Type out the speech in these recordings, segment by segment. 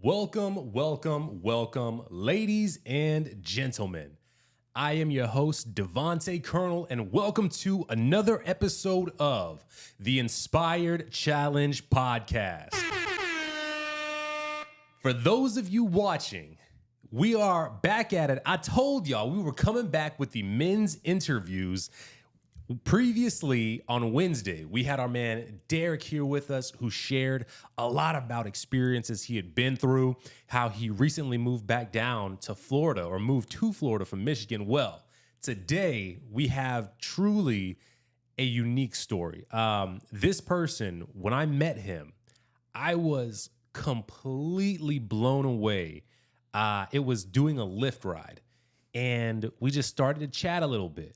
Welcome, welcome, welcome, ladies and gentlemen. I am your host, Devontae Colonel, and welcome to another episode of the Inspired Challenge Podcast. For those of you watching, we are back at it. I told y'all we were coming back with the men's interviews. Previously on Wednesday, we had our man Derek here with us who shared a lot about experiences he had been through, how he recently moved back down to Florida or moved to Florida from Michigan. Well, today we have truly a unique story. This person, when I met him, I was completely blown away. It was doing a Lyft ride, and we just started to chat a little bit.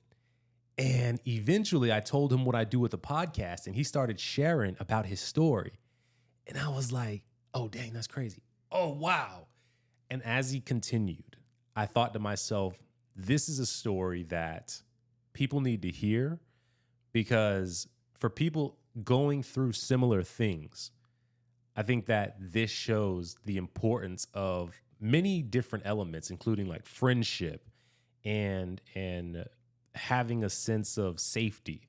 And eventually I told him what I do with the podcast, and he started sharing about his story. And I was like, oh, dang, that's crazy. Oh, wow. And as he continued, I thought to myself, this is a story that people need to hear, because for people going through similar things, I think that this shows the importance of many different elements, including like friendship and having a sense of safety.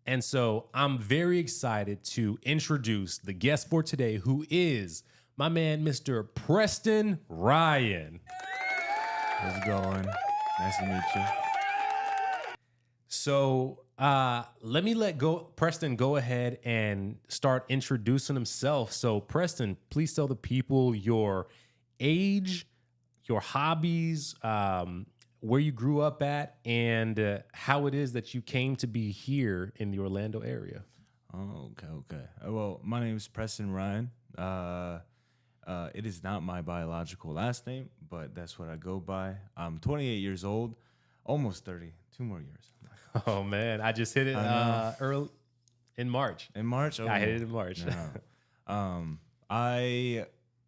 And so I'm very excited to introduce the guest for today, who is my man, Mr. Preston Ryan. How's it going? Nice to meet you. So let me Preston go ahead and start introducing himself. So Preston, please tell the people your age, your hobbies, where you grew up at, and how it is that you came to be here in the Orlando area. Oh, okay. Well, my name is Preston Ryan. It is not my biological last name, but that's what I go by. I'm 28 years old, almost 30. 2 more years. Oh man, I just hit it early in March. In March? Oh, I hit it in March. No. I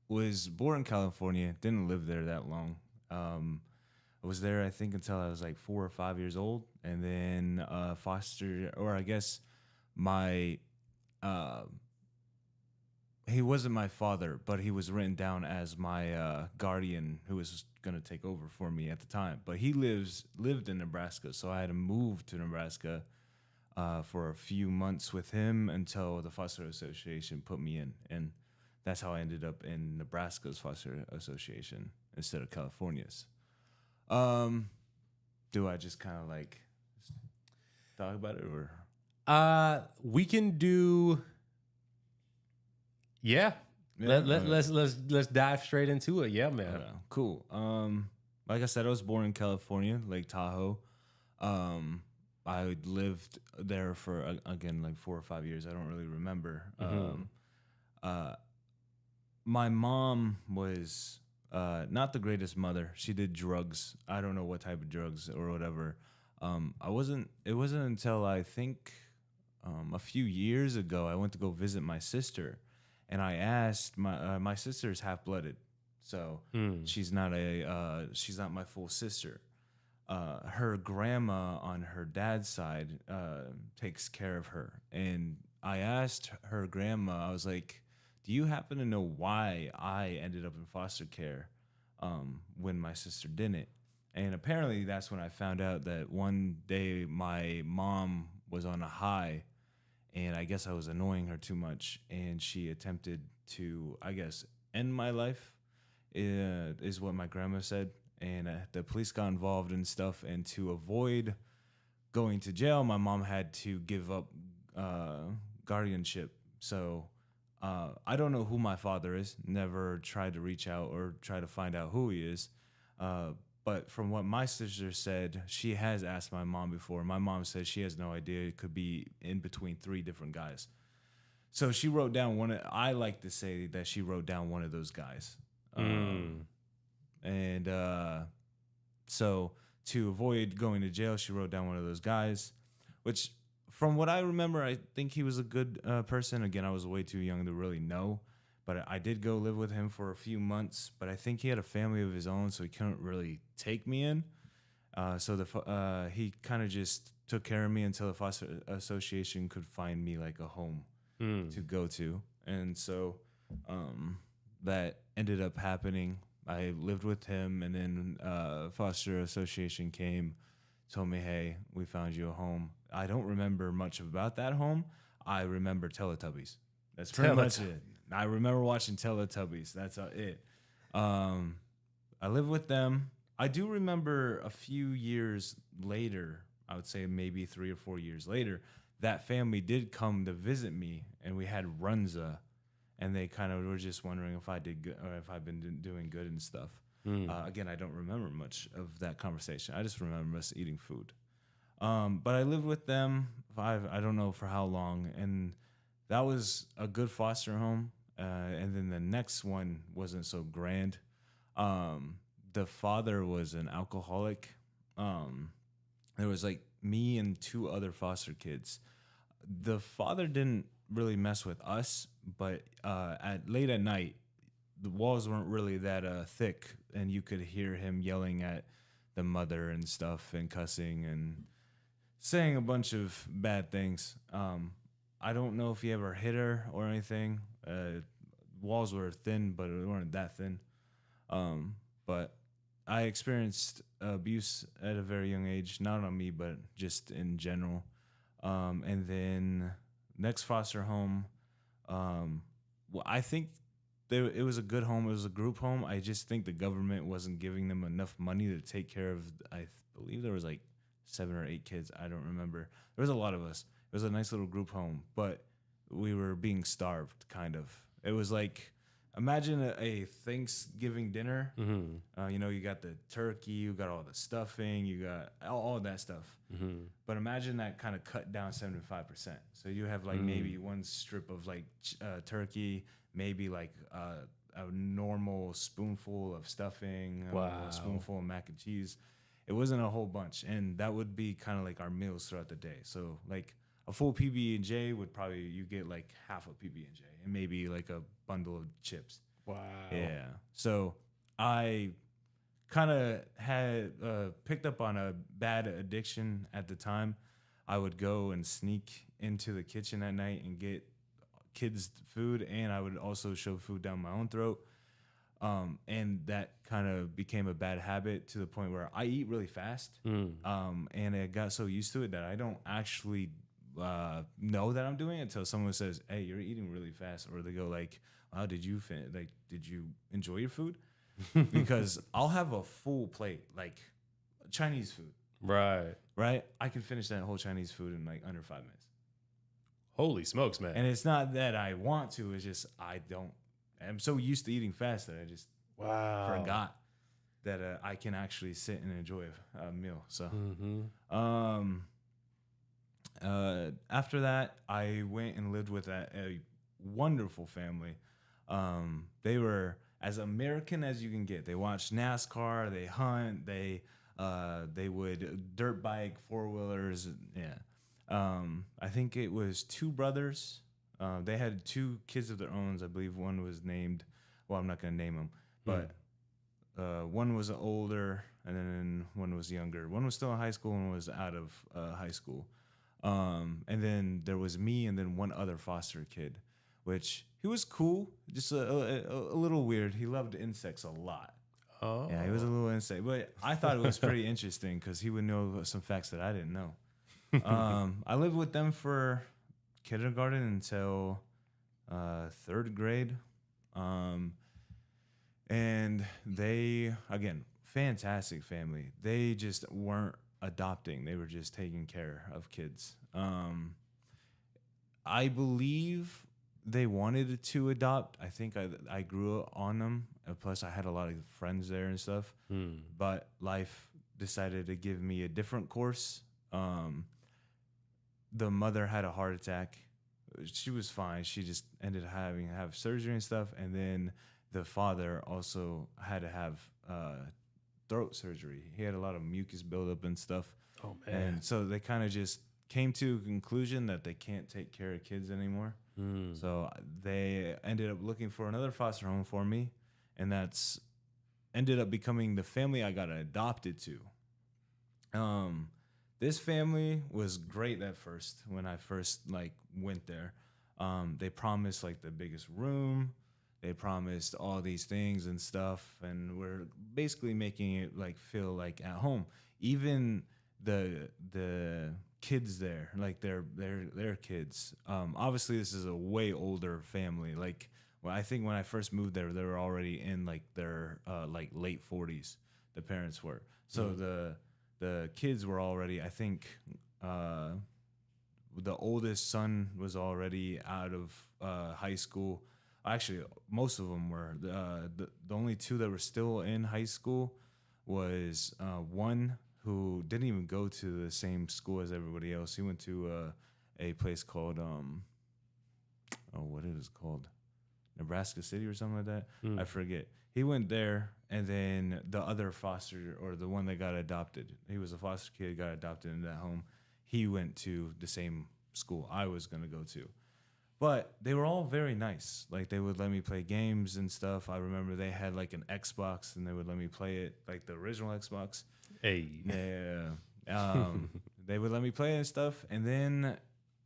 was born in California. Didn't live there that long. I was there, I think, until I was like 4 or 5 years old, and then he wasn't my father, but he was written down as my guardian who was going to take over for me at the time. But he lived in Nebraska, so I had to move to Nebraska for a few months with him until the foster association put me in, and that's how I ended up in Nebraska's foster association instead of California's. Do I just kind of like talk about it, or? We can do. Yeah. Let's dive straight into it. Yeah, man. Okay, cool. Like I said, I was born in California, Lake Tahoe. I lived there for again like 4 or 5 years. I don't really remember. My mom was not the greatest mother. She did drugs. I don't know what type of drugs or whatever. It wasn't until I think a few years ago I went to go visit my sister, and I asked my sister's half-blooded, so she's not my full sister. Her grandma on her dad's side takes care of her, and I asked her grandma, I was like, do you happen to know why I ended up in foster care when my sister didn't? And apparently that's when I found out that one day my mom was on a high, and I guess I was annoying her too much, and she attempted to, I guess, end my life, is what my grandma said. And the police got involved and stuff, and to avoid going to jail, my mom had to give up guardianship. So I don't know who my father is. Never tried to reach out or try to find out who he is. But from what my sister said, she has asked my mom before. My mom says she has no idea. It could be in between 3 different guys. So she wrote down I like to say that she wrote down one of those guys. And so to avoid going to jail, she wrote down one of those guys, which from what I remember, I think he was a good person. Again, I was way too young to really know, but I did go live with him for a few months, but I think he had a family of his own, so he couldn't really take me in. So he kind of just took care of me until the foster association could find me like a home to go to. And so that ended up happening. I lived with him, and then foster association came, told me, "Hey, we found you a home." I don't remember much about that home. I remember Teletubbies. That's pretty much it. I remember watching Teletubbies. That's it. I lived with them. I do remember a few years later, I would say maybe 3 or 4 years later, that family did come to visit me, and we had Runza, and they kind of were just wondering if I did good or if I've been doing good and stuff. Again, I don't remember much of that conversation. I just remember us eating food. But I lived with them. I don't know for how long, and that was a good foster home. And then the next one wasn't so grand. The father was an alcoholic. There was like me and two other foster kids. The father didn't really mess with us, but at late at night, the walls weren't really that thick, and you could hear him yelling at the mother and stuff, and cussing and saying a bunch of bad things. I don't know if he ever hit her or anything. Walls were thin, but they weren't that thin. But I experienced abuse at a very young age, not on me, but just in general. And then next foster home, well, I think it was a good home. It was a group home. I just think the government wasn't giving them enough money to take care of. I believe there was like 7 or 8 kids. I don't remember. There was a lot of us. It was a nice little group home, but we were being starved, kind of. It was like, imagine a Thanksgiving dinner. You got the turkey, you got all the stuffing, you got all that stuff. But imagine that kind of cut down 75%. So you have like maybe one strip of like turkey, maybe like a normal spoonful of stuffing, a spoonful of mac and cheese. It wasn't a whole bunch, and that would be kind of like our meals throughout the day. So like a full PB&J would probably, you get like half a PB&J and maybe like a bundle of chips. Wow. Yeah. So I kind of had picked up on a bad addiction at the time. I would go and sneak into the kitchen at night and get kids food, and I would also shove food down my own throat. And that kind of became a bad habit to the point where I eat really fast. And I got so used to it that I don't actually know that I'm doing it until someone says, "Hey, you're eating really fast," or they go like, "Wow, did you enjoy your food?" Because I'll have a full plate, like Chinese food. Right. I can finish that whole Chinese food in like under 5 minutes. Holy smokes, man. And it's not that I want to, it's just I'm so used to eating fast that I just forgot that I can actually sit and enjoy a meal. So, after that, I went and lived with a wonderful family. They were as American as you can get. They watch NASCAR, they hunt, they would dirt bike, 4-wheelers. Yeah. I think it was 2 brothers. They had 2 kids of their own. I believe one was named, well, I'm not going to name them, but one was older and then one was younger. One was still in high school and one was out of high school. And then there was me and then one other foster kid, which he was cool, just a little weird. He loved insects a lot. Oh. Yeah, he was a little insect. But I thought it was pretty interesting because he would know some facts that I didn't know. I lived with them for kindergarten until 3rd grade. And they, again, fantastic family. They just weren't adopting. They were just taking care of kids. I believe they wanted to adopt. I think I grew on them. Plus, I had a lot of friends there and stuff. But life decided to give me a different course. The mother had a heart attack. She was fine. She just ended up having to have surgery and stuff. And then the father also had to have throat surgery. He had a lot of mucus buildup and stuff. Oh, man. And so they kind of just came to a conclusion that they can't take care of kids anymore. So they ended up looking for another foster home for me. And that's ended up becoming the family I got adopted to. This family was great at first when I first went there. They promised the biggest room. they promised all these things and stuff, and we're basically making it like feel like at home. Even the kids there, like their kids. Obviously, this is a way older family. Like, well, I think when I first moved there, they were already in like their like late 40s. The parents were. So the kids were already, I think, the oldest son was already out of high school. Actually, most of them were. The only two that were still in high school was one who didn't even go to the same school as everybody else. He went to a place called what it is called, Nebraska City or something like that. I forget. He went there, and then the other foster, or the one that got adopted, he was a foster kid, got adopted into that home. He went to the same school I was gonna go to. But they were all very nice. Like, they would let me play games and stuff. I remember they had like an Xbox, and they would let me play it, like the original Xbox. Hey. Yeah. They would let me play and stuff. And then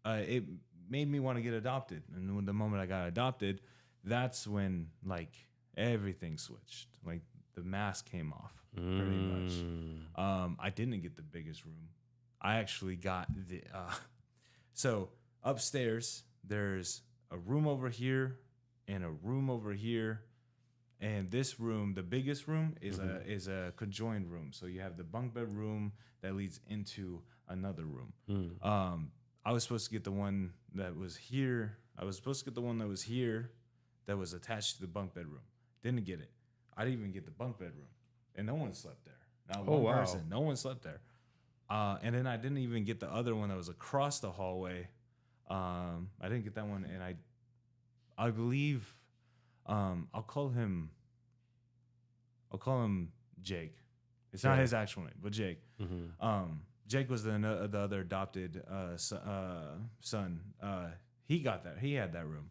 it made me want to get adopted. And when the moment I got adopted, that's when like everything switched. Like the mask came off pretty much. I didn't get the biggest room. I actually got the so upstairs there's a room over here and a room over here, and this room, the biggest room, is a conjoined room. So you have the bunk bed room that leads into another room. I was supposed to get the one that was here. I was supposed to get the one that was here that was attached to the bunk bed room. Didn't get it. I didn't even get the bunk bed room, and no one slept there. Not one person. No one slept there. And then I didn't even get the other one that was across the hallway. I didn't get that one, and I believe I'll call him Jake. It's not his actual name, but Jake. Jake was the other adopted son. He got that. He had that room.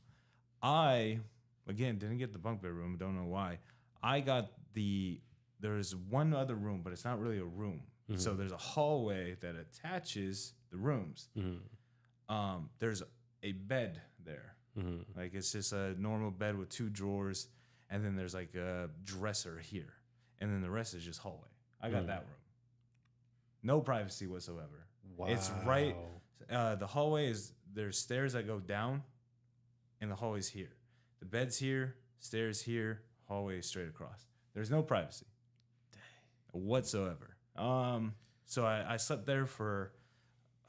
I again didn't get the bunk bed room. Don't know why. I got there's one other room, but it's not really a room. So there's a hallway that attaches the rooms. There's a bed there. Like, it's just a normal bed with 2 drawers, and then there's like a dresser here, and then the rest is just hallway. I got that room. No privacy whatsoever. Wow. It's right. The hallway there's stairs that go down, and the hallway's here. The bed's here, stairs here, hallway straight across. There's no privacy whatsoever. So I slept there for,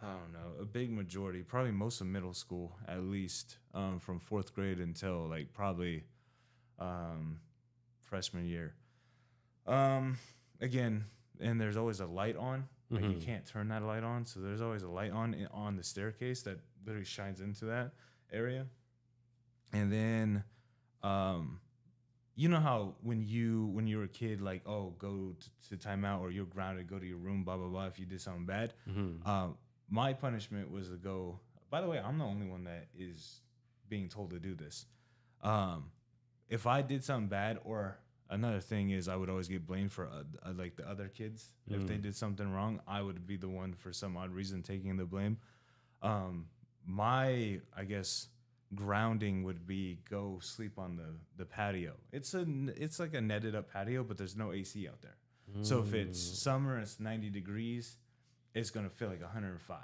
I don't know, a big majority, probably most of middle school, at least, from 4th grade until like probably freshman year. Again, and there's always a light on. Like, you can't turn that light on, so there's always a light on the staircase that literally shines into that area. And then, you know how when you were a kid, like, oh, go to timeout, or you're grounded, go to your room, blah blah blah, if you did something bad. My punishment was to go. By the way, I'm the only one that is being told to do this. If I did something bad, or another thing is, I would always get blamed for like the other kids. If they did something wrong, I would be the one, for some odd reason, taking the blame. My, I guess, grounding would be go sleep on the patio. It's like a netted up patio, but there's no AC out there. So if it's summer, it's 90 degrees, it's gonna feel like 105.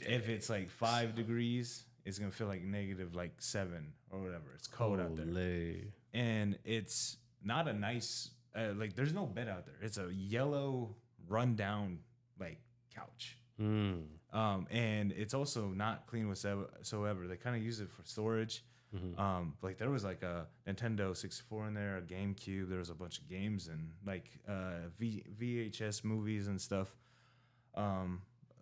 If it's like 5 degrees, it's gonna feel like negative like 7 or whatever. It's cold out there, and it's not a nice like, there's no bed out there. It's a yellow rundown like couch. And it's also not clean whatsoever. They kind of use it for storage. Like, there was like a Nintendo 64 in there, a GameCube. There was a bunch of games and like VHS movies and stuff. A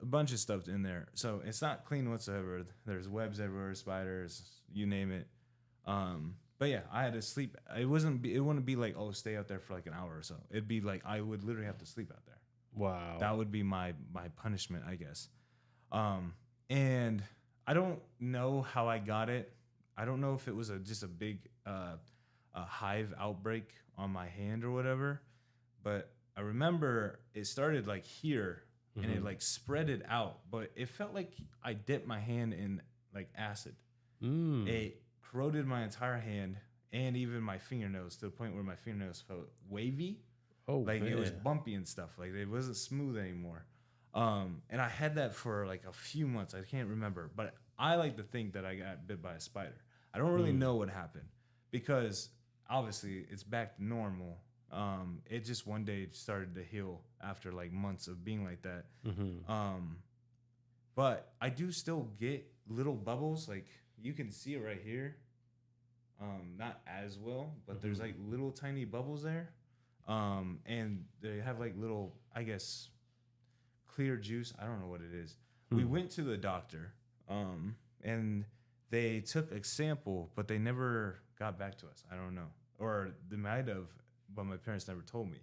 bunch of stuff in there. So it's not clean whatsoever. There's webs everywhere, spiders, you name it. But yeah, I had to sleep. It wouldn't be like, oh, stay out there for like an hour or so. It'd be like, I would literally have to sleep out there. Wow. That would be my punishment, I guess. And I don't know how I got it. I don't know if it was just a big a hive outbreak on my hand or whatever. But I remember it started like here, and it like spread it out. But it felt like I dipped my hand in like acid. It corroded my entire hand, and even my fingernails, to the point where my fingernails felt wavy. Oh, Like man. it was bumpy and stuff. Like it wasn't smooth anymore. And I had that for like a few months. I can't remember, but I like to think that I got bit by a spider. I don't really know what happened because obviously it's back to normal. It just one day started to heal after like months of being like that. But I do still get little bubbles. Like you can see it right here. Not as well, but there's like little tiny bubbles there. And they have like little, I guess, clear juice. I don't know what it is. We went to the doctor, and they took a sample, but they never got back to us. I don't know, or they might have, but my parents never told me.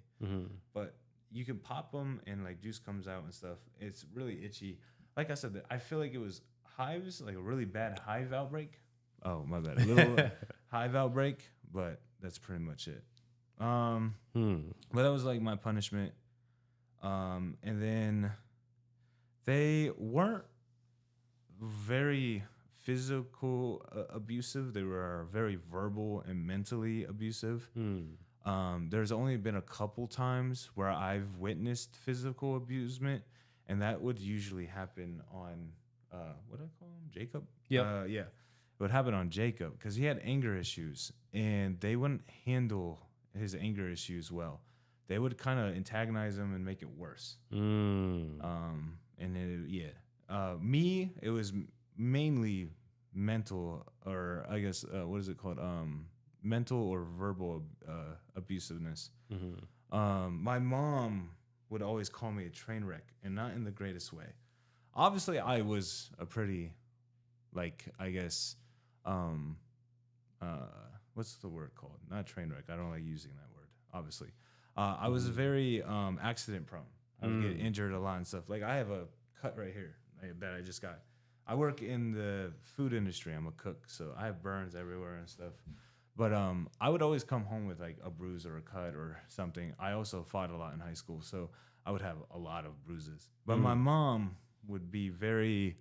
But you can pop them, and like juice comes out and stuff. It's really itchy. Like I said, I feel like it was hives, like a really bad hive outbreak. Oh, my bad. A little hive outbreak, but that's pretty much it. But that was like my punishment. And then they weren't very physical abusive. They were very verbal and mentally abusive. There's only been a couple times where I've witnessed physical abusement, and that would usually happen on what do I call him? Jacob? Yep. Yeah. It would happen on Jacob because he had anger issues, and they wouldn't handle his anger issues well. They would kind of antagonize him and make it worse. Me, it was mainly mental, or I guess what is it called? Mental or verbal abusiveness. My mom would always call me a train wreck, and not in the greatest way. Obviously, I was a pretty, like, I guess, what's the word called? Not train wreck. I don't like using that word, obviously. I was very accident prone. I would get injured a lot and stuff. Like, I have a cut right here that I just got. I work in the food industry. I'm a cook, so I have burns everywhere and stuff. But I would always come home with, like, a bruise or a cut or something. I also fought a lot in high school, so I would have a lot of bruises. But my mom would be very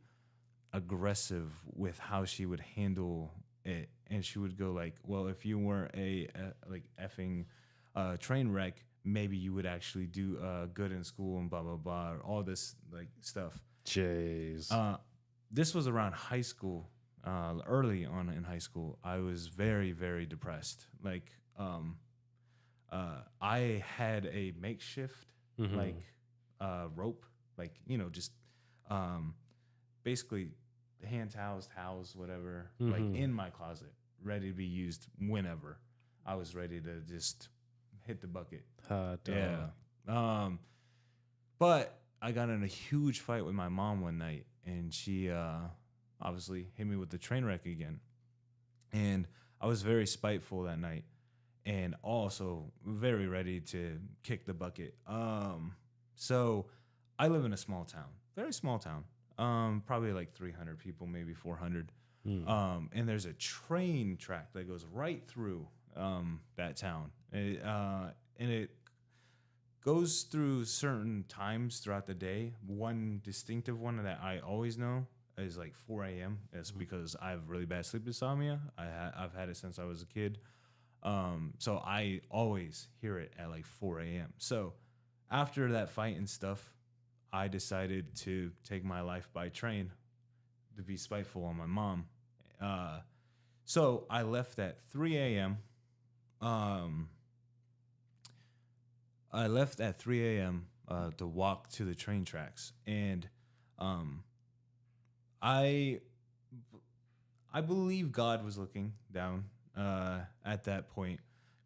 aggressive with how she would handle it, and she would go like, well, if you weren't a like effing train wreck, maybe you would actually do good in school and blah blah blah, or all this like stuff. Jeez. This was around high school. Early on in high school, I was very, very depressed. Like, I had a makeshift like rope, like, you know, just basically hand towels, whatever, like in my closet, ready to be used whenever I was ready to just hit the bucket. Yeah. But I got in a huge fight with my mom one night, and she obviously hit me with the train wreck again. And I was very spiteful that night, and also very ready to kick the bucket. So I live in a small town, very small town. Probably like 300 people, maybe 400. And there's a train track that goes right through that town. And it goes through certain times throughout the day. One distinctive one that I always know is like 4 a.m. It's because I have really bad sleep insomnia. I've had it since I was a kid. So I always hear it at like 4 a.m. So after that fight and stuff, I decided to take my life by train to be spiteful on my mom. So I left at 3 a.m. I left at 3 a.m. To walk to the train tracks, and I believe God was looking down at that point,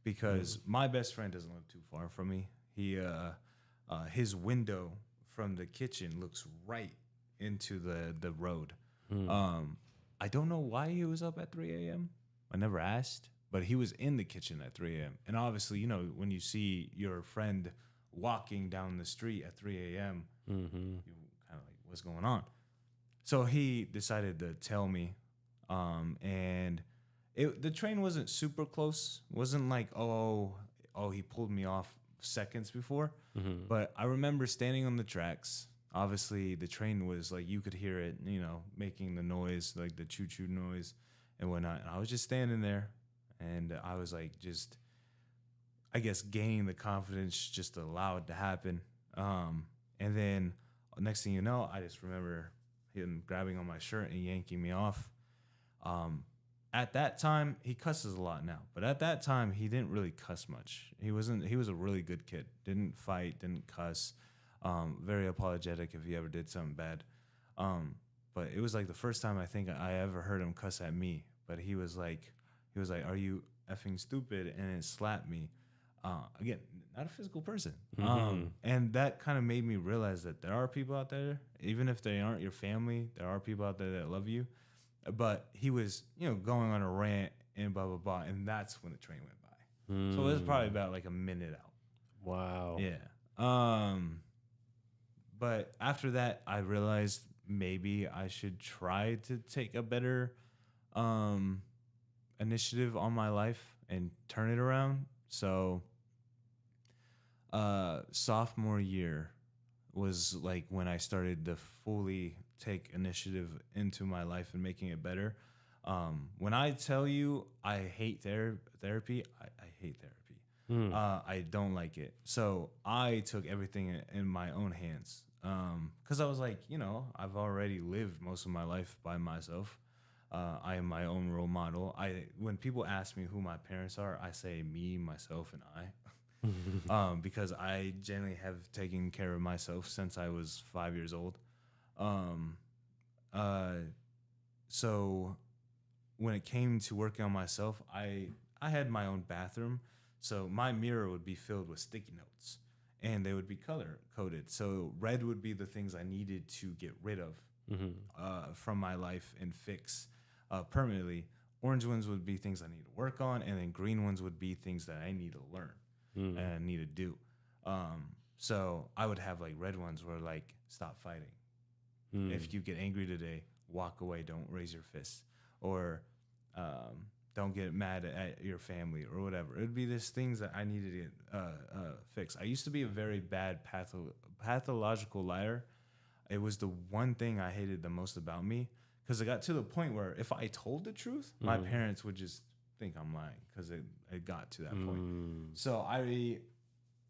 because my best friend doesn't live too far from me. His window from the kitchen looks right into the road. I don't know why he was up at 3 a.m. I never asked, but he was in the kitchen at 3 a.m. And obviously, you know, when you see your friend walking down the street at 3 a.m., you kind of like, what's going on? So he decided to tell me, and the train wasn't super close. It wasn't like, oh, he pulled me off seconds before. But I remember standing on the tracks. Obviously, the train was like, you could hear it, you know, making the noise, like the choo-choo noise and whatnot. And I was just standing there, and I was like, just, I guess, gaining the confidence just to allow it to happen. And then next thing you know, I just remember him grabbing on my shirt and yanking me off. At that time, he cusses a lot now, but at that time, he didn't really cuss much. He was a really good kid. Didn't fight, didn't cuss. Very apologetic if he ever did something bad. But it was like the first time I think I ever heard him cuss at me. But he was like, "Are you effing stupid?" And it slapped me. Again, not a physical person. And that kind of made me realize that there are people out there, even if they aren't your family, there are people out there that love you. But he was, going on a rant and blah, blah, blah. And that's when the train went by. So it was probably about like a minute out. Wow. Yeah. But after that, I realized maybe I should try to take a better initiative on my life and turn it around. So sophomore year was like when I started to fully take initiative into my life and making it better. When I tell you I hate therapy, I hate therapy. I don't like it. So I took everything in my own hands. Because I was like, I've already lived most of my life by myself. I am my own role model. When people ask me who my parents are, I say me, myself, and I. Because I generally have taken care of myself since I was 5 years old. So when it came to working on myself, I had my own bathroom. So my mirror would be filled with sticky notes and they would be color coded. So red would be the things I needed to get rid of from my life and fix permanently. Orange ones would be things I need to work on. And then green ones would be things that I need to learn and I need to do. So I would have like red ones where like, stop fighting. If you get angry today, walk away. Don't raise your fists. Or don't get mad at your family or whatever. It would be these things that I needed to get fixed. I used to be a very bad pathological liar. It was the one thing I hated the most about me because it got to the point where if I told the truth, my parents would just think I'm lying because it got to that point. So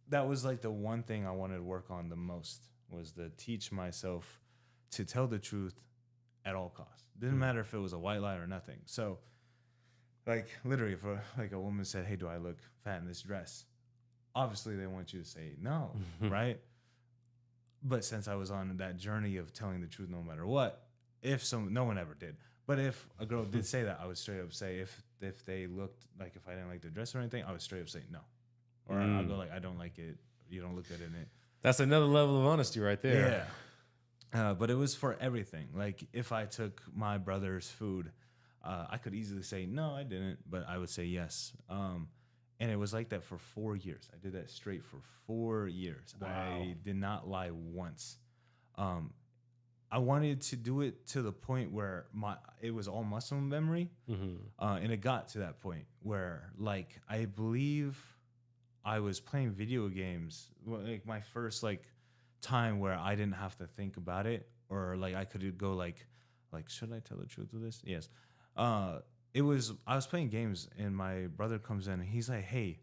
that was like the one thing I wanted to work on the most was to teach myself to tell the truth at all costs. Didn't matter if it was a white lie or nothing. So, like, literally, if a woman said, "Hey, do I look fat in this dress?" Obviously, they want you to say no, right? But since I was on that journey of telling the truth no matter what, no one ever did. But if a girl did say that, I would straight up say if they looked like if I didn't like the dress or anything, I would straight up say no. Or I'll go like, I don't like it. You don't look good in it. That's another level of honesty right there. Yeah. But it was for everything. Like if I took my brother's food, I could easily say, no, I didn't. But I would say yes. And it was like that for 4 years. I did that straight for 4 years. Wow. I did not lie once. I wanted to do it to the point where it was all muscle memory. And it got to that point where like, I believe I was playing video games, like my first like time where I didn't have to think about it, or like I could go like should I tell the truth with this? Yes. I was playing games and my brother comes in and he's like, hey,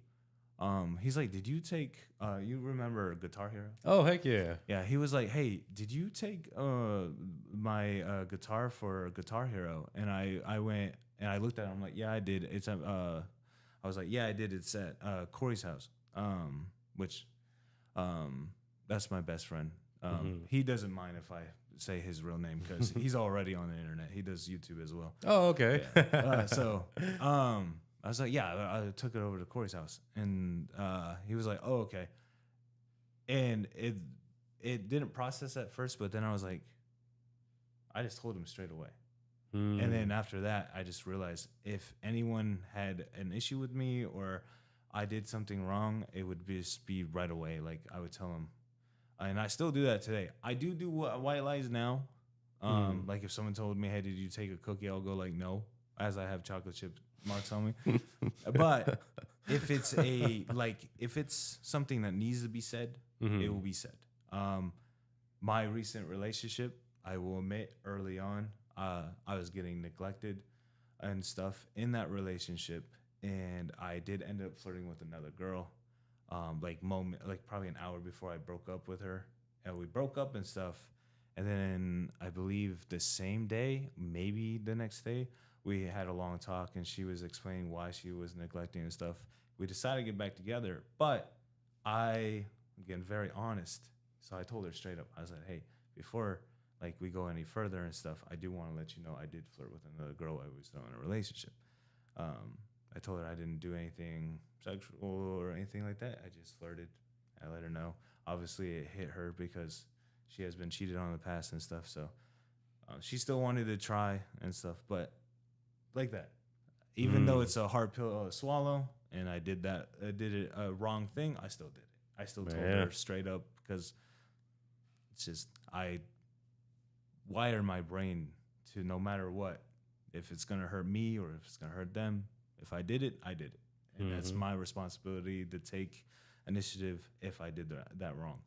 he's like, did you take you remember Guitar Hero? Oh heck yeah. Yeah, he was like, hey, did you take my guitar for Guitar Hero? And I went and I looked at him, I'm like, yeah, I did. I was like, yeah, I did. It's at Corey's house, which that's my best friend. He doesn't mind if I say his real name because he's already on the internet. He does YouTube as well. Oh, okay. Yeah. I was like, yeah, I took it over to Corey's house. And he was like, oh, okay. And it didn't process at first, but then I was like, I just told him straight away. And then after that, I just realized if anyone had an issue with me or I did something wrong, it would just be right away. Like I would tell them. And I still do that today. I do white lies now. Like if someone told me, hey, did you take a cookie? I'll go like, no, as I have chocolate chip marks on me. But if it's something that needs to be said, it will be said. My recent relationship, I will admit early on, I was getting neglected and stuff in that relationship. and I did end up flirting with another girl, like probably an hour before I broke up with her, and we broke up and stuff. And then I believe the same day, maybe the next day, we had a long talk, and she was explaining why she was neglecting and stuff. We decided to get back together, but I, again, very honest. So I told her straight up. I was like, "Hey, before like we go any further and stuff, I do want to let you know I did flirt with another girl. I was still in a relationship." I told her I didn't do anything sexual or anything like that. I just flirted. I let her know. Obviously, it hit her because she has been cheated on in the past and stuff. So she still wanted to try and stuff, but like that. Even though it's a hard pill to swallow, and I did it a wrong thing, I still did it. I still told her straight up because it's just I wire my brain to no matter what, if it's gonna hurt me or if it's gonna hurt them. If I did it, I did it, and that's my responsibility to take initiative if I did that wrong,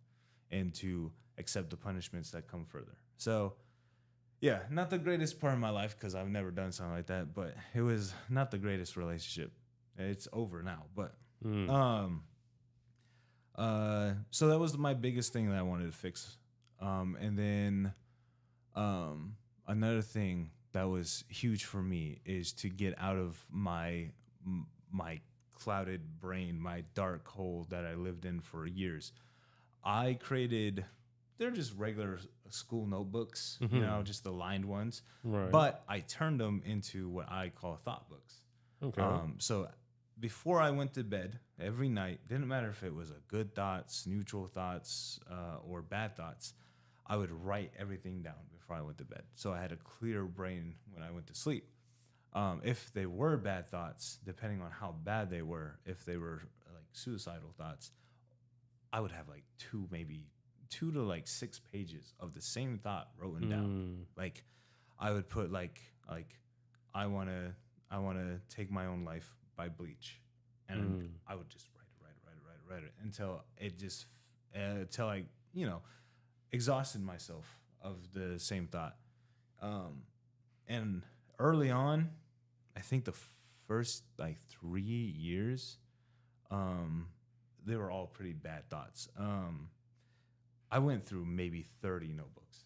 and to accept the punishments that come further. So, yeah, not the greatest part of my life because I've never done something like that, but it was not the greatest relationship. It's over now, but so that was my biggest thing that I wanted to fix. And then another thing that was huge for me is to get out of my clouded brain, my dark hole that I lived in for years. I created, they're just regular school notebooks, just the lined ones. Right. But I turned them into what I call thought books. Okay. So before I went to bed every night, didn't matter if it was a good thoughts, neutral thoughts, or bad thoughts, I would write everything down before I went to bed. So I had a clear brain when I went to sleep. If they were bad thoughts, depending on how bad they were, if they were like suicidal thoughts, I would have like maybe 2 to 6 pages of the same thought written down. Like I would put like I wanna take my own life by Bleach, and I would just write it until it just until I exhausted myself of the same thought. And early on, I think the first 3 years, they were all pretty bad thoughts. I went through maybe 30 notebooks.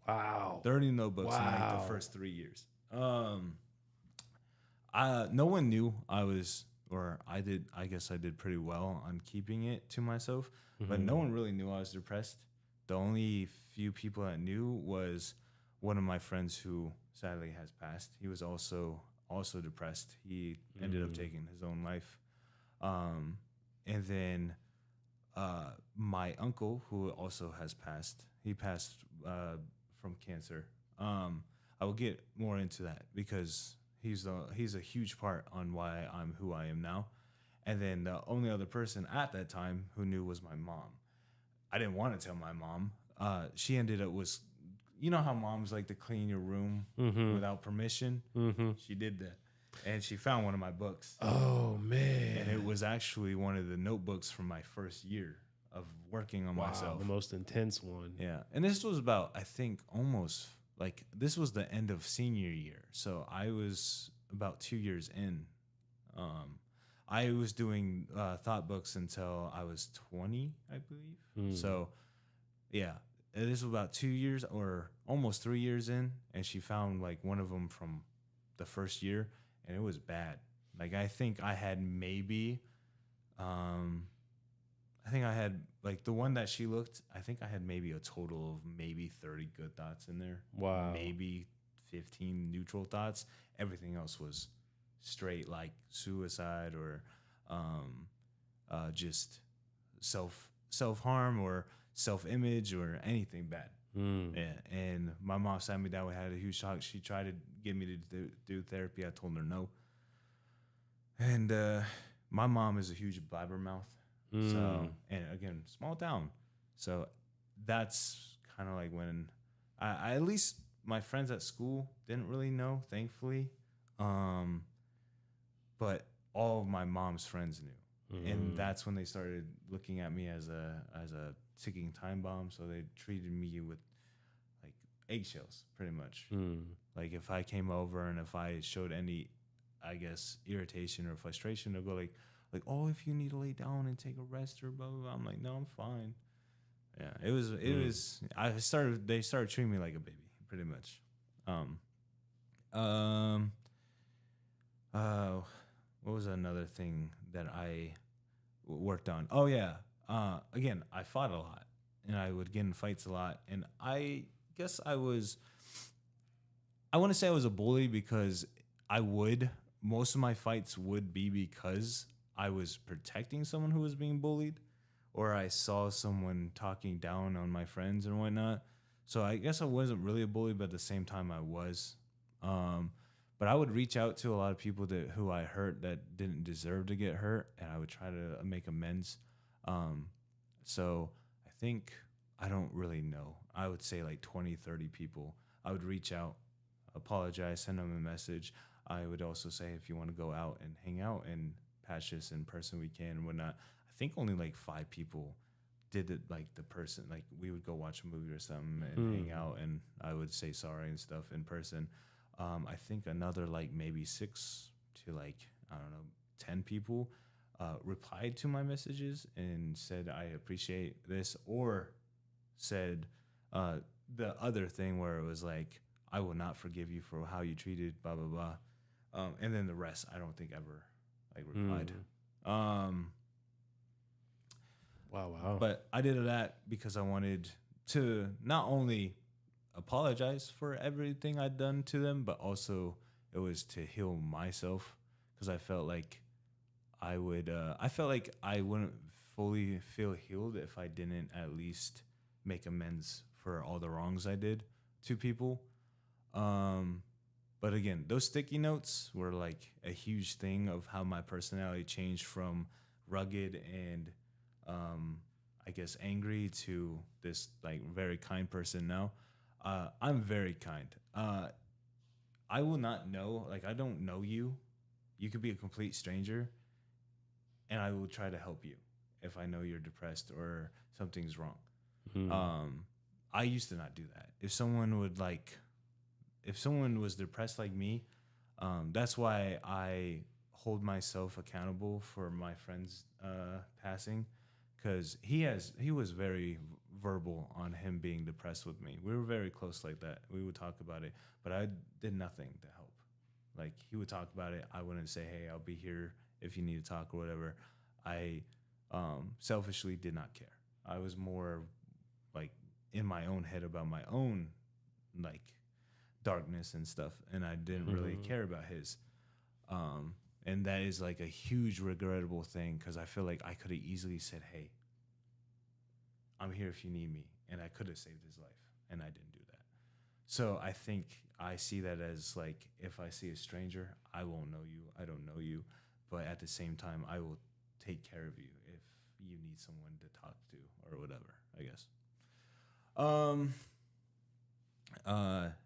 Wow. 30 notebooks in the first 3 years. No one knew I guess I did pretty well on keeping it to myself, but no one really knew I was depressed. The only few people that knew was one of my friends who sadly has passed. He was also depressed. He ended up taking his own life. And then my uncle, who also has passed, he passed from cancer. I will get more into that because he's a huge part on why I'm who I am now. And then the only other person at that time who knew was my mom. I didn't want to tell my mom. She ended up how moms like to clean your room without permission? She did that. And she found one of my books. Oh, man. And it was actually one of the notebooks from my first year of working on myself. The most intense one. Yeah. And this was about, I think, almost this was the end of senior year. So I was about 2 years in. I was doing thought books until I was 20, I believe. So, yeah. This was about 2 years or almost 3 years in. And she found one of them from the first year. And it was bad. I think I had maybe, the one that she looked, I think I had maybe a total of maybe 30 good thoughts in there. Wow. Maybe 15 neutral thoughts. Everything else was straight suicide or just self-harm or self-image or anything bad. Yeah, and my mom sat me down. We had a huge talk. She tried to get me to do therapy. I told her no. And my mom is a huge blabbermouth. So, and again, small town. So that's kind of when I at least my friends at school didn't really know, thankfully. But all of my mom's friends knew. And that's when they started looking at me as a ticking time bomb. So they treated me with eggshells, pretty much. If I came over and if I showed any I guess, irritation or frustration. They'll go like, oh, if you need to lay down and take a rest or blah blah blah. I'm like, no, I'm fine. Yeah, it was. They started treating me like a baby, pretty much. Um, um, uh, what was another thing that I worked on? Oh yeah. Again, I fought a lot, and I would get in fights a lot, and I guess I was. I want to say I was a bully because most of my fights would be because I was protecting someone who was being bullied, or I saw someone talking down on my friends and whatnot. So I guess I wasn't really a bully, but at the same time I was. Um, but I would reach out to a lot of people who I hurt that didn't deserve to get hurt, and I would try to make amends. Um, so I think I don't really know. I would say like 20, 30 people. I would reach out, apologize, send them a message. I would also say if you want to go out and hang out and patch this in person, we can and whatnot. I think only like 5 people did it, like the person, like we would go watch a movie or something and hang out, and I would say sorry and stuff in person. I think another like maybe 6 to like, I don't know, 10 people replied to my messages and said, I appreciate this, or said the other thing where it was like, I will not forgive you for how you treated blah blah blah, and then the rest I don't think ever like replied. Wow. But I did that because I wanted to not only apologize for everything I'd done to them, but also it was to heal myself, because I felt like I felt like I wouldn't fully feel healed if I didn't at least make amends for all the wrongs I did to people. But again, those sticky notes were like a huge thing of how my personality changed from rugged and I guess angry to this like very kind person now. I'm very kind. I will not know, like I don't know you. You could be a complete stranger, and I will try to help you if I know you're depressed or something's wrong. I used to not do that. If someone was depressed like me, that's why I hold myself accountable for my friend's passing, because he was very verbal on him being depressed with me. We were very close like that. We would talk about it, but I did nothing to help. Like he would talk about it, I wouldn't say, "Hey, I'll be here if you need to talk" or whatever. I selfishly did not care. I was more like in my own head about my own like darkness and stuff, and I didn't really care about his. And that is like a huge regrettable thing, because I feel like I could have easily said, "Hey, I'm here if you need me," and I could have saved his life, and I didn't do that. So I think I see that as like, if I see a stranger, I won't know you, I don't know you, but at the same time, I will take care of you if you need someone to talk to or whatever, I guess.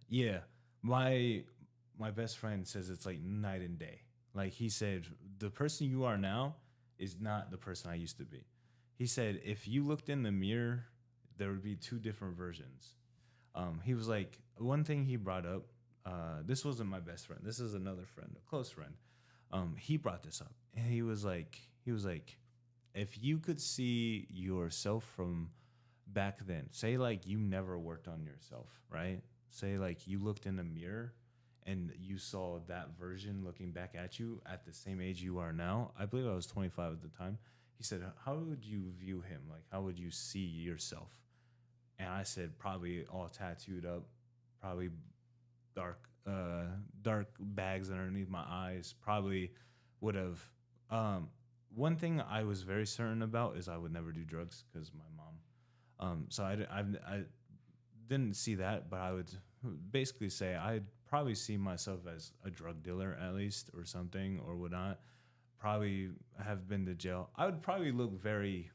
Yeah, my best friend says it's like night and day. Like he said, the person you are now is not the person I used to be. He said if you looked in the mirror, there would be 2 different versions. He was like, one thing he brought up. This wasn't my best friend. This is another friend, a close friend. He brought this up, and he was like, if you could see yourself from back then, say like you never worked on yourself, right? Say like you looked in the mirror and you saw that version looking back at you at the same age you are now. I believe I was 25 at the time. He said, how would you view him? Like, how would you see yourself? And I said, probably all tattooed up, probably dark bags underneath my eyes. Probably would have. One thing I was very certain about is I would never do drugs because my mom. So I didn't see that, but I would basically say I'd probably see myself as a drug dealer at least, or something, or whatnot. Probably have been to jail. I would probably look very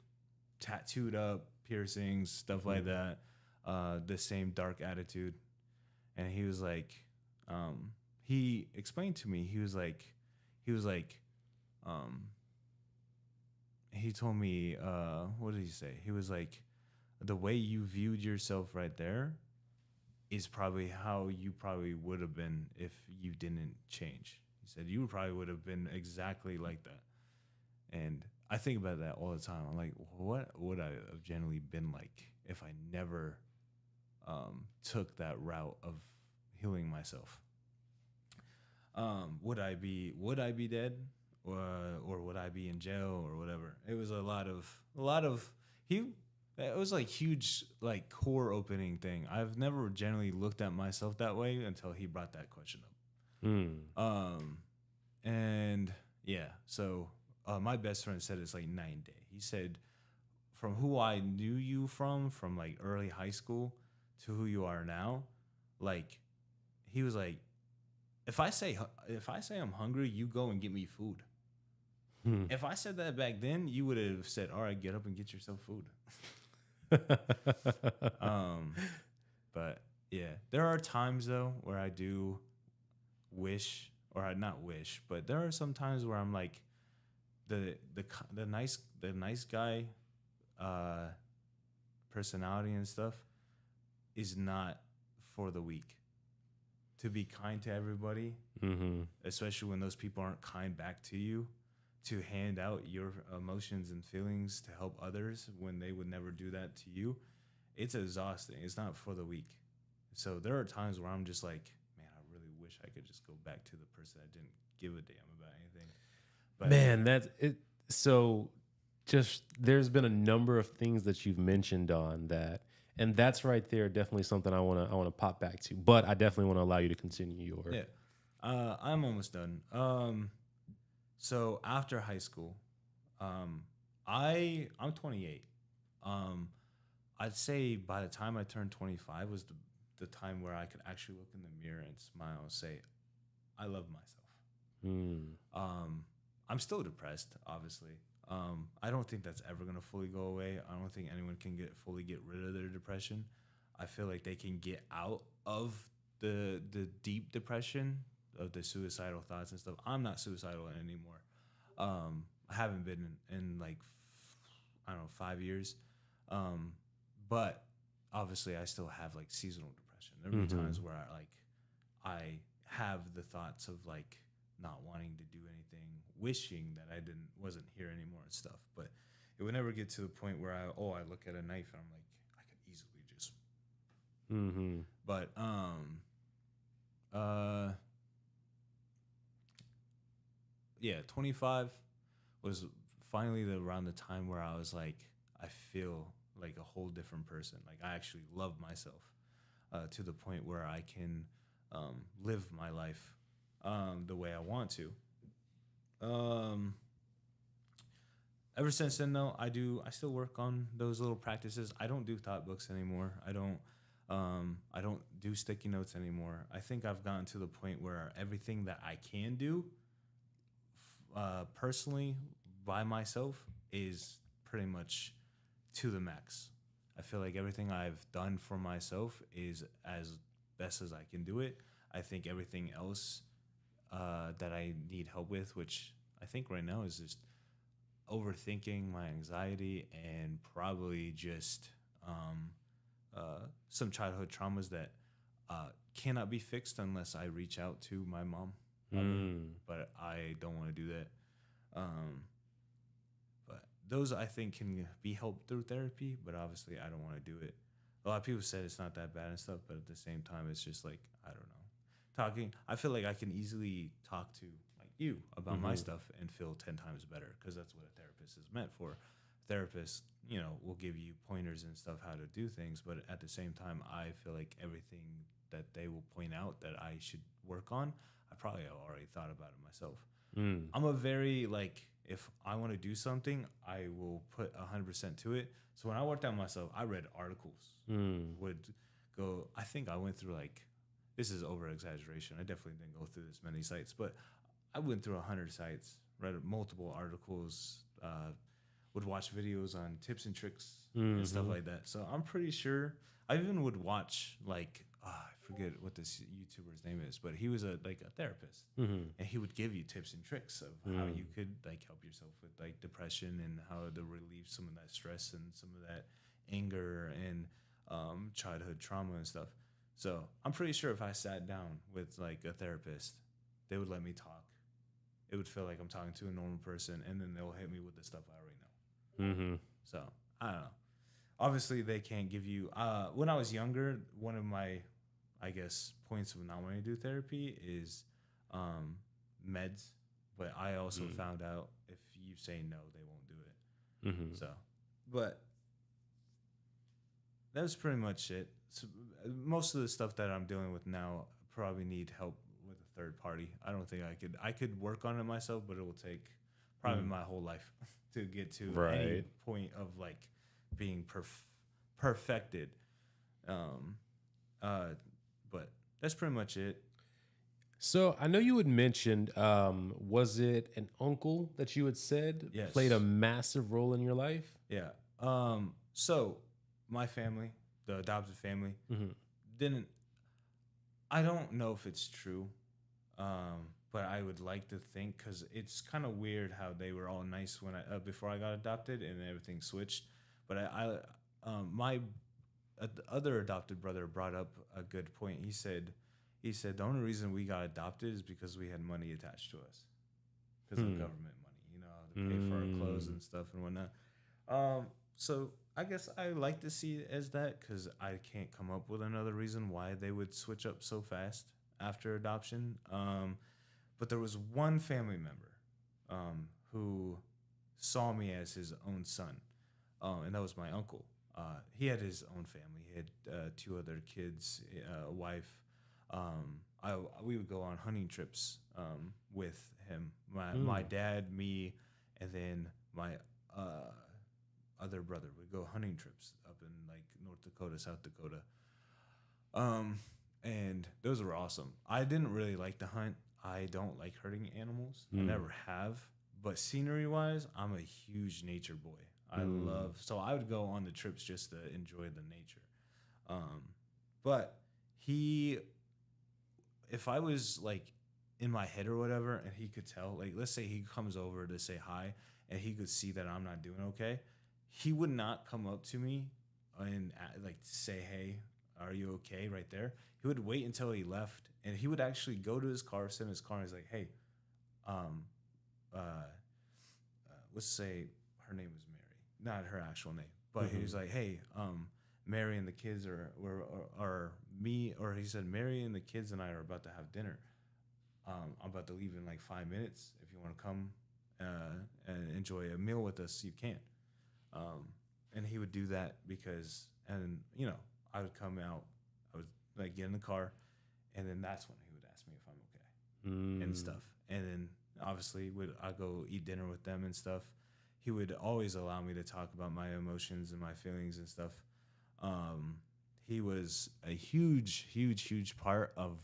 tattooed up, piercings, stuff like that. The same dark attitude. And he was like, he explained to me, he told me, what did he say? He was like, the way you viewed yourself right there is probably how you probably would have been if you didn't change. He said, you probably would have been exactly like that. And I think about that all the time. I'm like, what would I have generally been like if I never took that route of healing myself? Would I be dead, or would I be in jail or whatever? It was a lot of he. It was like huge, like core opening thing. I've never generally looked at myself that way until he brought that question up. And yeah, so my best friend said it's like 9 day. He said, from who I knew you from like early high school to who you are now, like he was like, if I say I'm hungry, you go and get me food. If I said that back then, you would have said, all right, get up and get yourself food. But yeah, there are times though where I do wish, or I not wish, but there are some times where I'm like, the nice guy personality and stuff is not for the weak. To be kind to everybody, especially when those people aren't kind back to you, to hand out your emotions and feelings to help others when they would never do that to you, it's exhausting. It's not for the weak. So there are times where I'm just like, man, I really wish I could just go back to the person that didn't give a damn about anything. But Man, that's it. So just there's been a number of things that you've mentioned on that. And that's right there, definitely something I wanna pop back to. But I definitely want to allow you to continue your yeah, I'm almost done. So after high school, I'm 28. Um, I'd say by the time I turned 25 was the time where I could actually look in the mirror and smile and say, I love myself. I'm still depressed, obviously. I don't think that's ever gonna fully go away. I don't think anyone can fully get rid of their depression. I feel like they can get out of the deep depression of the suicidal thoughts and stuff. I'm not suicidal anymore. I haven't been in like I don't know 5 years. But obviously I still have like seasonal depression. There will be times where I have the thoughts of like not wanting to do anything, wishing that I wasn't here anymore and stuff. But it would never get to the point where I look at a knife and I'm like, I could easily just. But yeah, 25 was finally around the time where I was like, I feel like a whole different person. Like I actually love myself to the point where I can live my life the way I want to. Ever since then, though, I still work on those little practices. I don't do thought books anymore. I don't do sticky notes anymore. I think I've gotten to the point where everything that I can do personally by myself is pretty much to the max. I feel like everything I've done for myself is as best as I can do it. I think everything else that I need help with, which I think right now is just overthinking my anxiety and probably just some childhood traumas that cannot be fixed unless I reach out to my mom. But I don't want to do that. But those I think can be helped through therapy, but obviously I don't want to do it. A lot of people said it's not that bad and stuff, but at the same time, it's just like, I don't know. I feel like I can easily talk to like you about my stuff and feel 10 times better because that's what a therapist is meant for. Therapists, will give you pointers and stuff how to do things, but at the same time, I feel like everything that they will point out that I should work on, I probably have already thought about it myself. I'm a very if I want to do something, I will put 100% to it. So when I worked on myself, I read articles. I think I went through this is over exaggeration. I definitely didn't go through this many sites, but I went through 100 sites, read multiple articles, would watch videos on tips and tricks and stuff like that. So I'm pretty sure I even would watch I forget what this YouTuber's name is, but he was a therapist, and he would give you tips and tricks of how you could help yourself with depression and how to relieve some of that stress and some of that anger and childhood trauma and stuff. So I'm pretty sure if I sat down with a therapist, they would let me talk it would feel like I'm talking to a normal person, and then they'll hit me with the stuff I already know. Mm-hmm. So I don't know. Obviously, they can't give you. When I was younger, one of my, I guess, points of not wanting to do therapy is meds. But I also found out if you say no, they won't do it. Mm-hmm. So, but that's pretty much it. So, most of the stuff that I'm dealing with now probably need help with a third party. I don't think I could. I could work on it myself, but it will take probably my whole life to get to any point of like being perfected. But that's pretty much it. So I know you had mentioned, was it an uncle that you had said Yes. played a massive role in your life? Yeah. So my family, the adopted family, didn't. I don't know if it's true, but I would like to think because it's kind of weird how they were all nice when I before I got adopted and everything switched. But my other adopted brother brought up a good point. He said the only reason we got adopted is because we had money attached to us because of government money, to pay for our clothes and stuff and whatnot. So I guess I like to see it as that because I can't come up with another reason why they would switch up so fast after adoption. But there was one family member who saw me as his own son, and that was my uncle. He had his own family. He had 2 other kids, a wife. We would go on hunting trips with him. My dad, me, and then my other brother would go hunting trips up in like North Dakota, South Dakota. And those were awesome. I didn't really like to hunt. I don't like hurting animals. I never have. But scenery wise, I'm a huge nature boy. So I would go on the trips just to enjoy the nature. But if I was like in my head or whatever, and he could tell, like, let's say he comes over to say hi and he could see that I'm not doing okay, he would not come up to me and like say, hey, are you okay right there? He would wait until he left, and he would actually go to his car, sit in his car, and he's like, hey, let's say her name was Mary, not her actual name, but he was like, hey, Mary and the kids are me, or he said, Mary and the kids and I are about to have dinner. I'm about to leave in like 5 minutes. If you want to come and enjoy a meal with us, you can. And he would do that because, and I would come out, I would like get in the car, and then that's when he would ask me if I'm okay and stuff. And then obviously I go eat dinner with them and stuff. He would always allow me to talk about my emotions and my feelings and stuff. He was a huge part of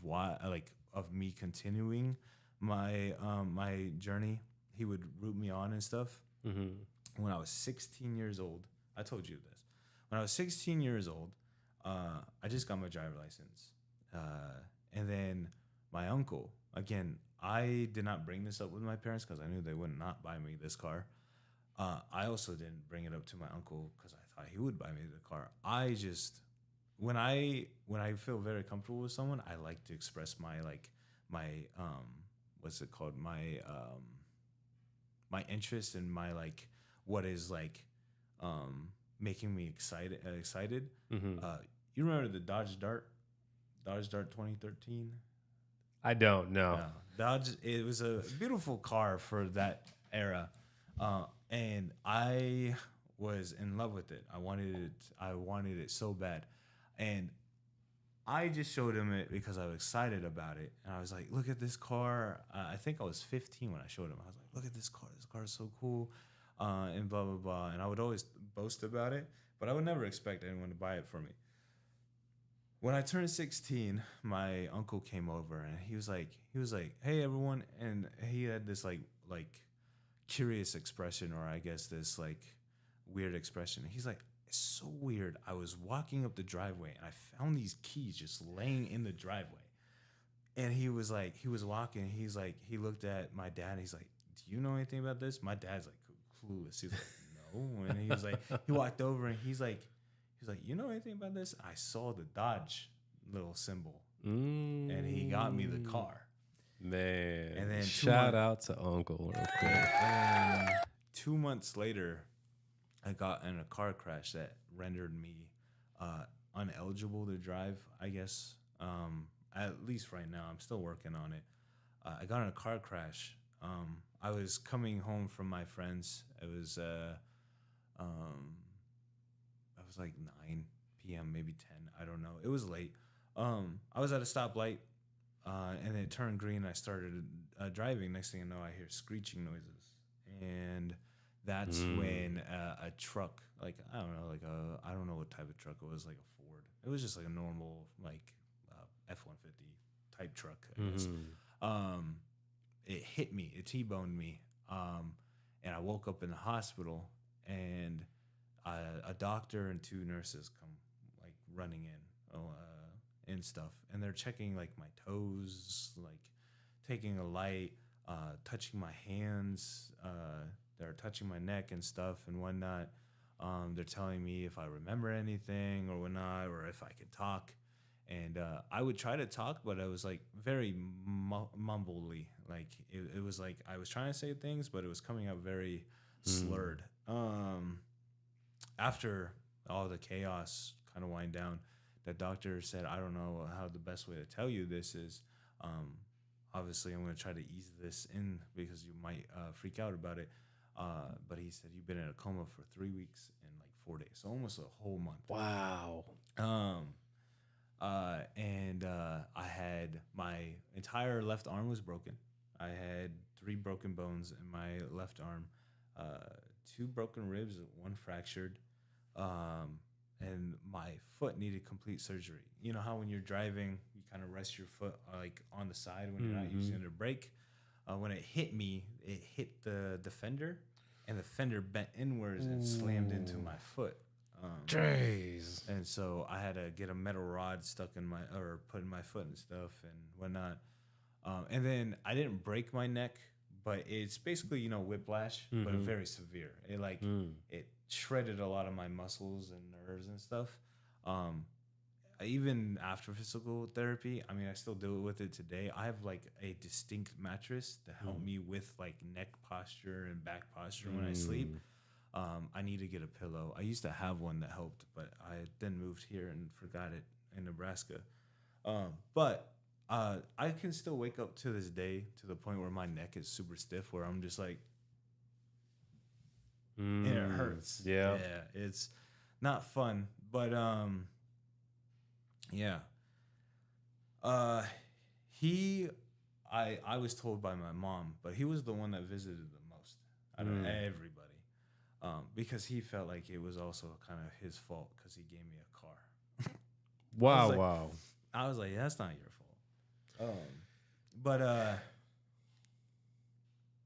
of me continuing my my journey. He would root me on and stuff. When I was 16 years old, I told you this. When I was 16 years old, I just got my driver's license. And then my uncle, again, I did not bring this up with my parents because I knew they would not buy me this car. I also didn't bring it up to my uncle because I thought he would buy me the car. I just, when I feel very comfortable with someone, I like to express my what's it called? My interest and my like what is like making me excited. You remember the Dodge Dart 2013? I don't know. Dodge. It was a beautiful car for that era, and I was in love with it. I wanted it so bad, and I just showed him it because I was excited about it, and I was like, "Look at this car!" I think I was 15 when I showed him. I was like, "Look at this car! This car is so cool," and blah blah blah. And I would always boast about it, but I would never expect anyone to buy it for me. When I turned 16, my uncle came over and he was like, "Hey everyone," and he had this like curious expression, or I guess this like weird expression. He's like, "It's so weird. I was walking up the driveway and I found these keys just laying in the driveway." And he was walking. He's like, he looked at my dad and he's like, "Do you know anything about this?" My dad's like clueless. He's like, "No." And he was like, he walked over and he's like, "You know anything about this?" I saw the Dodge little symbol, and he got me the car. Man, And then shout out to Uncle real quick. and 2 months later, I got in a car crash that rendered me uneligible to drive, I guess. At least right now, I'm still working on it. I got in a car crash. I was coming home from my friends. I was like 9 p.m., maybe 10. I don't know. It was late. I was at a stoplight, and then it turned green. I started driving. Next thing I know, I hear screeching noises, and that's when a truck, like I don't know, I don't know what type of truck it was, like a Ford. It was just like a normal like F-150 type truck, I guess. It hit me. It T-boned me, and I woke up in the hospital, and a doctor and two nurses come like running in and stuff, and they're checking like my toes, like taking a light, touching my hands, they're touching my neck and stuff and whatnot. They're telling me if I remember anything or whatnot, or if I could talk. And I would try to talk, but I was like very mumbly. Like it was like I was trying to say things, but it was coming out very slurred. After all the chaos kind of wind down, the doctor said, I don't know how the best way to tell you this is. Obviously, I'm going to try to ease this in because you might freak out about it. But he said, you've been in a coma for 3 weeks and like 4 days, so almost a whole month. Wow. And I had my entire left arm was broken. I had 3 broken bones in my left arm, 2 broken ribs, 1 fractured, and my foot needed complete surgery. You know how when you're driving, you kind of rest your foot like on the side when you're not using the brake. When it hit me, it hit the fender, and the fender bent inwards and slammed into my foot. Jeez. And so I had to get a metal rod stuck in put in my foot and stuff and whatnot. And then I didn't break my neck, but it's basically, whiplash, but very severe. It shredded a lot of my muscles and nerves and stuff. Even after physical therapy, I mean, I still deal with it today. I have like a distinct mattress to help me with like neck posture and back posture when I sleep. I need to get a pillow. I used to have one that helped, but I then moved here and forgot it in Nebraska. But I can still wake up to this day to the point where my neck is super stiff, where I'm just like, and it hurts. Yeah. It's not fun, but yeah. I was told by my mom, but he was the one that visited the most out of everybody. Because he felt like it was also kind of his fault because he gave me a car. Wow. I was like, that's not your fault. But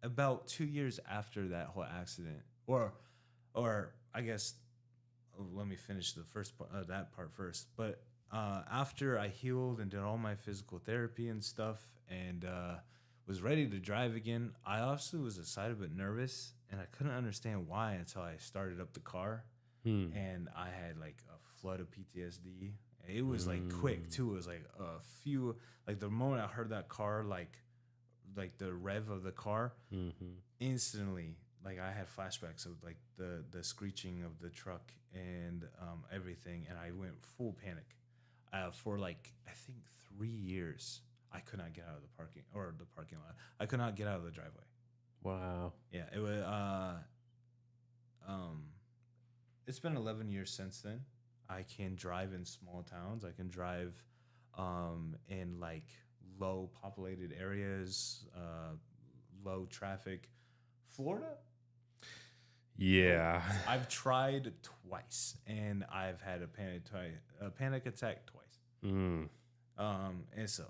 about 2 years after that whole accident, or I guess, let me finish the first part, that part first. But after I healed and did all my physical therapy and stuff, and was ready to drive again, I also was excited but nervous, and I couldn't understand why until I started up the car, and I had like a flood of PTSD. It was like quick too. It was like a few, like the moment I heard that car, like the rev of the car, instantly, like I had flashbacks of like the screeching of the truck and everything, and I went full panic. For like I think 3 years, I could not get out of the parking lot. I could not get out of the driveway. Wow. Yeah, it was. It's been 11 years since then. I can drive in small towns. I can drive in like low populated areas, low traffic. Florida? Yeah. I've tried twice, and I've had a panic attack twice. And so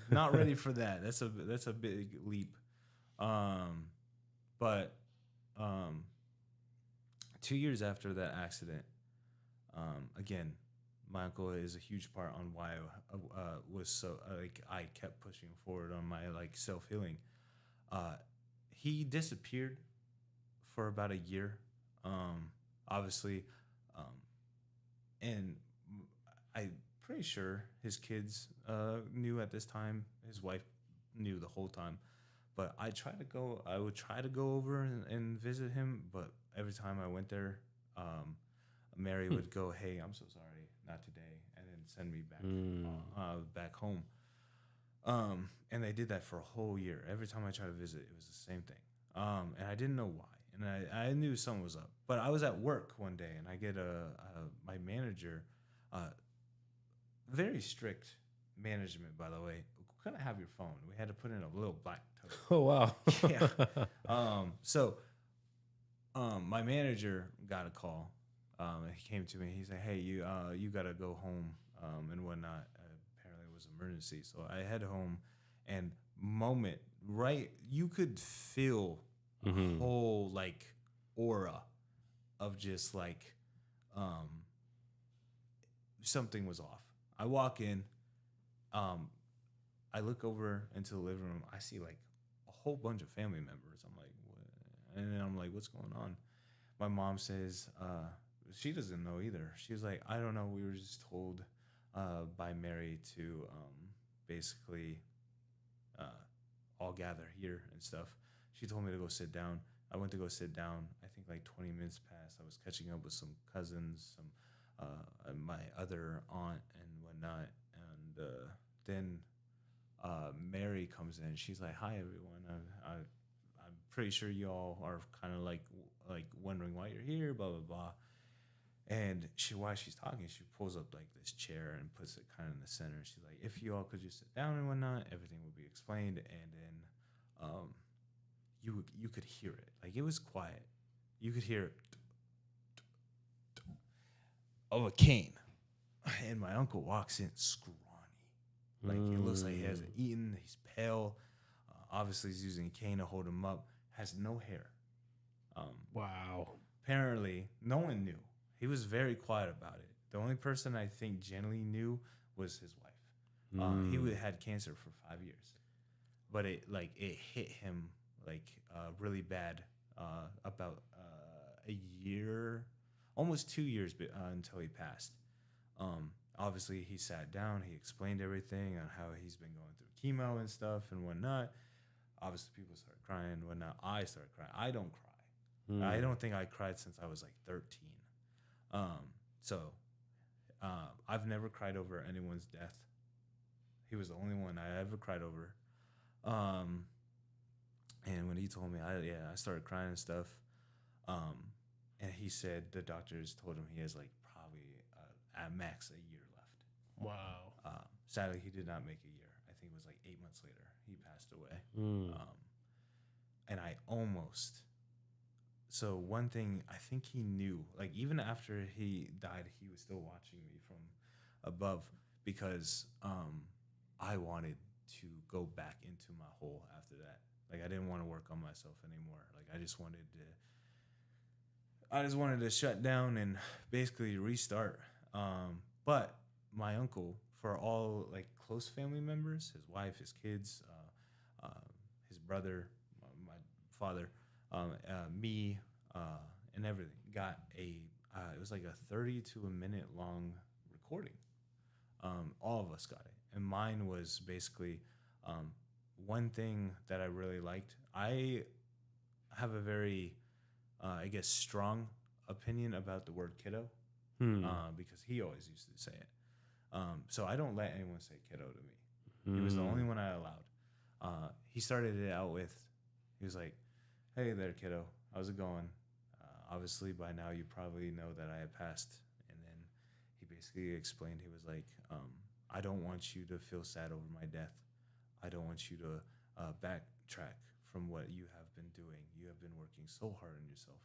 not ready for that. That's a big leap. But 2 years after that accident, again, my uncle is a huge part on why I was so I kept pushing forward on my like self-healing. He disappeared for about a year, obviously, and I'm pretty sure his kids knew at this time. His wife knew the whole time. But I would try to go over and visit him. But every time I went there, Mary would go, "Hey, I'm so sorry, not today," and then send me back home. And they did that for a whole year. Every time I tried to visit, it was the same thing. And I didn't know why. And I knew something was up. But I was at work one day, and I get my manager, very strict management, by the way. We couldn't have your phone. We had to put in a little black tote. Oh, wow. Yeah. My manager got a call. And he came to me. He said, "Hey, you got to go home and whatnot." Apparently, it was an emergency. So I head home, and you could feel a whole like aura of just like something was off. I walk in, I look over into the living room. I see like a whole bunch of family members. I'm like, what? And then I'm like, what's going on? My mom says, she doesn't know either. She was like, I don't know. We were just told by Mary to basically all gather here and stuff. She told me to go sit down. I went to go sit down. I think like 20 minutes passed. I was catching up with some cousins, my other aunt and whatnot. And then Mary comes in. She's like, "Hi, everyone. I'm pretty sure y'all are kind of like wondering why you're here, blah, blah, blah." And while she's talking, she pulls up like this chair and puts it kind of in the center. She's like, "If you all could just sit down and whatnot, everything would be explained." And then you could hear it. Like, it was quiet. You could hear of a cane. And my uncle walks in scrawny. Like, it looks like he hasn't eaten. He's pale. Obviously, he's using a cane to hold him up. Has no hair. Wow. Apparently, no one knew. He was very quiet about it. The only person I think generally knew was his wife. He had cancer for 5 years, but it hit him like really bad about a year, almost 2 years until he passed. Obviously, he sat down. He explained everything on how he's been going through chemo and stuff and whatnot. Obviously, people started crying and whatnot. I started crying. I don't cry. I don't think I cried since I was like 13. I've never cried over anyone's death. He was the only one I ever cried over. And when he told me, I started crying and stuff. And he said the doctors told him he has like probably at max a year left. Wow. Sadly, he did not make a year. I think it was like 8 months later he passed away. And I almost. So one thing I think he knew, like even after he died, he was still watching me from above because I wanted to go back into my hole after that. Like, I didn't want to work on myself anymore. Like, I just wanted to shut down and basically restart. But my uncle, for all like close family members, his wife, his kids, his brother, my father, me, and everything, got it was like a 30 to a minute long recording. All of us got it. And mine was basically one thing that I really liked. I have a very, I guess, strong opinion about the word kiddo because he always used to say it. So I don't let anyone say kiddo to me. He was the only one I allowed. He started it out with, he was like, "Hey there, kiddo. How's it going? Obviously, by now you probably know that I had passed." And then he basically explained, he was like, "I don't want you to feel sad over my death. I don't want you to backtrack from what you have been doing. You have been working so hard on yourself.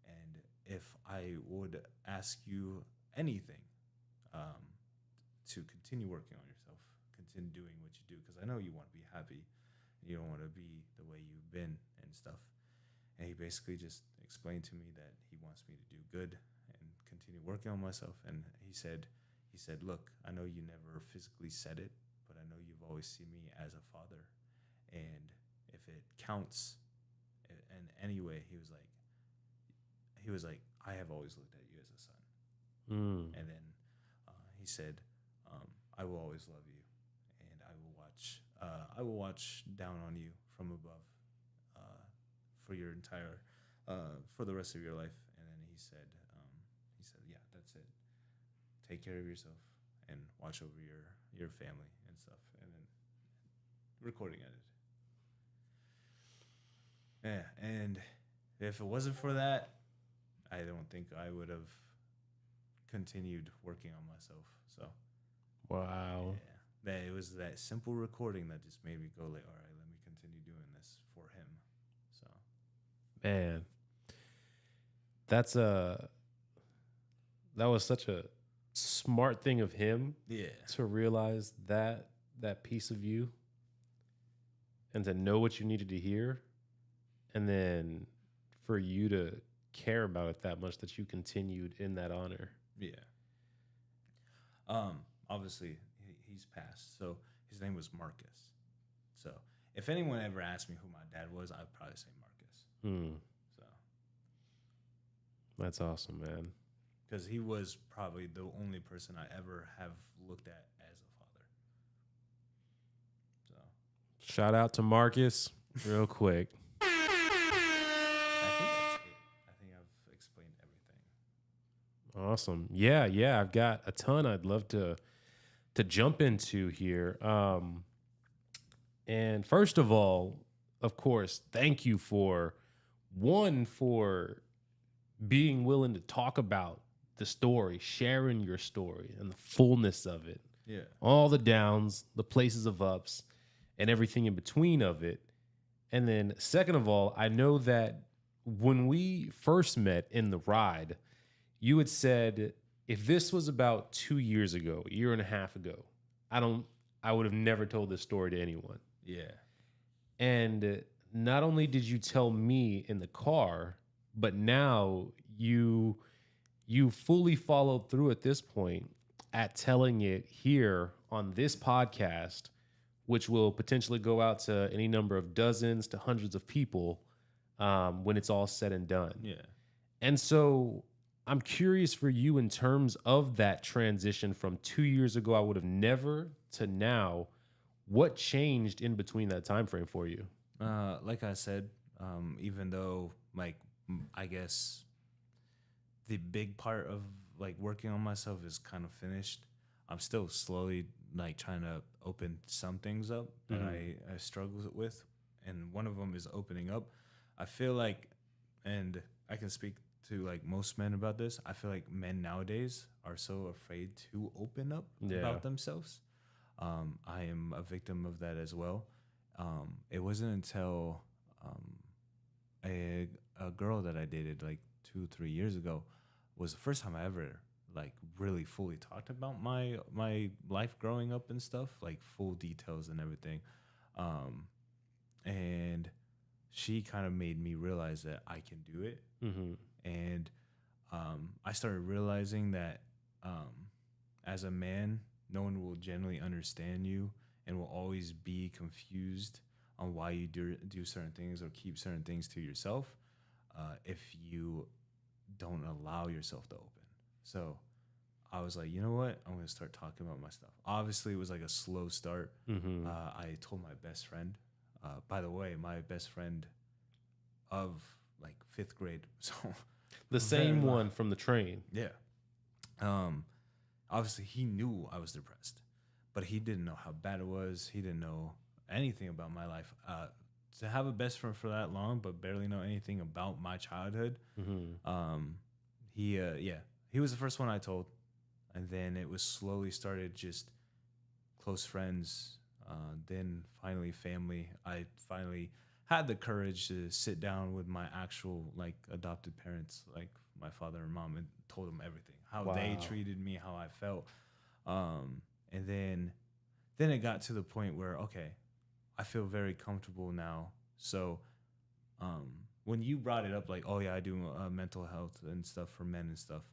And if I would ask you anything to continue working on yourself, continue doing what you do, because I know you want to be happy. You don't want to be the way you've been and stuff." And he basically just explained to me that he wants me to do good and continue working on myself. And he said, "Look, I know you never physically said it, but I know you've always seen me as a father. And if it counts in any way," he was like, "I have always looked at you as a son." And then he said, "I will always love you, and I will watch I will watch down on you from above uh, for your entire for the rest of your life. And then he said, yeah, that's it. Take care of yourself and watch over your family and stuff. And then recording ended. Yeah, and if it wasn't for that, I don't think I would have continued working on myself. So Wow. yeah, that it was that simple recording that just made me go like, all right, let me continue doing this for him. So Man, that's a that was such a smart thing of him yeah, to realize that piece of you and to know what you needed to hear, and then for you to care about it that much that you continued in that honor. yeah. Obviously he's passed, so his name was Marcus. So if anyone ever asked me who my dad was, I'd probably say Marcus. Hmm. So That's awesome, man. because he was probably the only person I ever have looked at as a father. So Shout out to Marcus, real quick. I think that's it. I think I've explained everything. Awesome. Yeah. I've got a ton I'd love to jump into here. And first of all, of course, thank you for being willing to talk about the story, sharing your story and the fullness of it. Yeah. All the downs, the places of ups, and everything in between of it. And then second of all, I know that when we first met in the ride, you had said if this was about 2 years ago, a year and a half ago, I would have never told this story to anyone. Yeah. And not only did you tell me in the car, but now you fully followed through at this point at telling it here on this podcast, which will potentially go out to any number of dozens to hundreds of people when it's all said and done. Yeah. And so I'm curious for you in terms of that transition from 2 years ago, I would have never, to now. What changed in between that time frame for you? Like I said, even though I guess the big part of like working on myself is kind of finished, I'm still slowly like trying to open some things up that I struggle with, and one of them is opening up. I feel like, and I can speak to like most men about this, I feel like men nowadays are so afraid to open up about themselves. I am a victim of that as well. It wasn't until a girl that I dated like 2-3 years ago was the first time I ever like really fully talked about my life growing up and stuff, like full details and everything. And she kind of made me realize that I can do it. Mm-hmm. And I started realizing that as a man, no one will generally understand you and will always be confused on why you do certain things or keep certain things to yourself if you don't allow yourself to open. So I was like, you know what? I'm going to start talking about my stuff. Obviously, it was like a slow start. Mm-hmm. I told my best friend. By the way, my best friend of like 5th grade. So The same one from the train. yeah. Obviously, he knew I was depressed, but he didn't know how bad it was. He didn't know anything about my life. To have a best friend for that long, but barely know anything about my childhood. Mm-hmm. He was the first one I told, and then it was slowly started just close friends. Then finally family. I finally had the courage to sit down with my actual like adopted parents, like my father and mom, and told them everything, how they treated me, how I felt. And then it got to the point where, okay, I feel very comfortable now. So when you brought it up, like, oh yeah, I do mental health and stuff for men and stuff,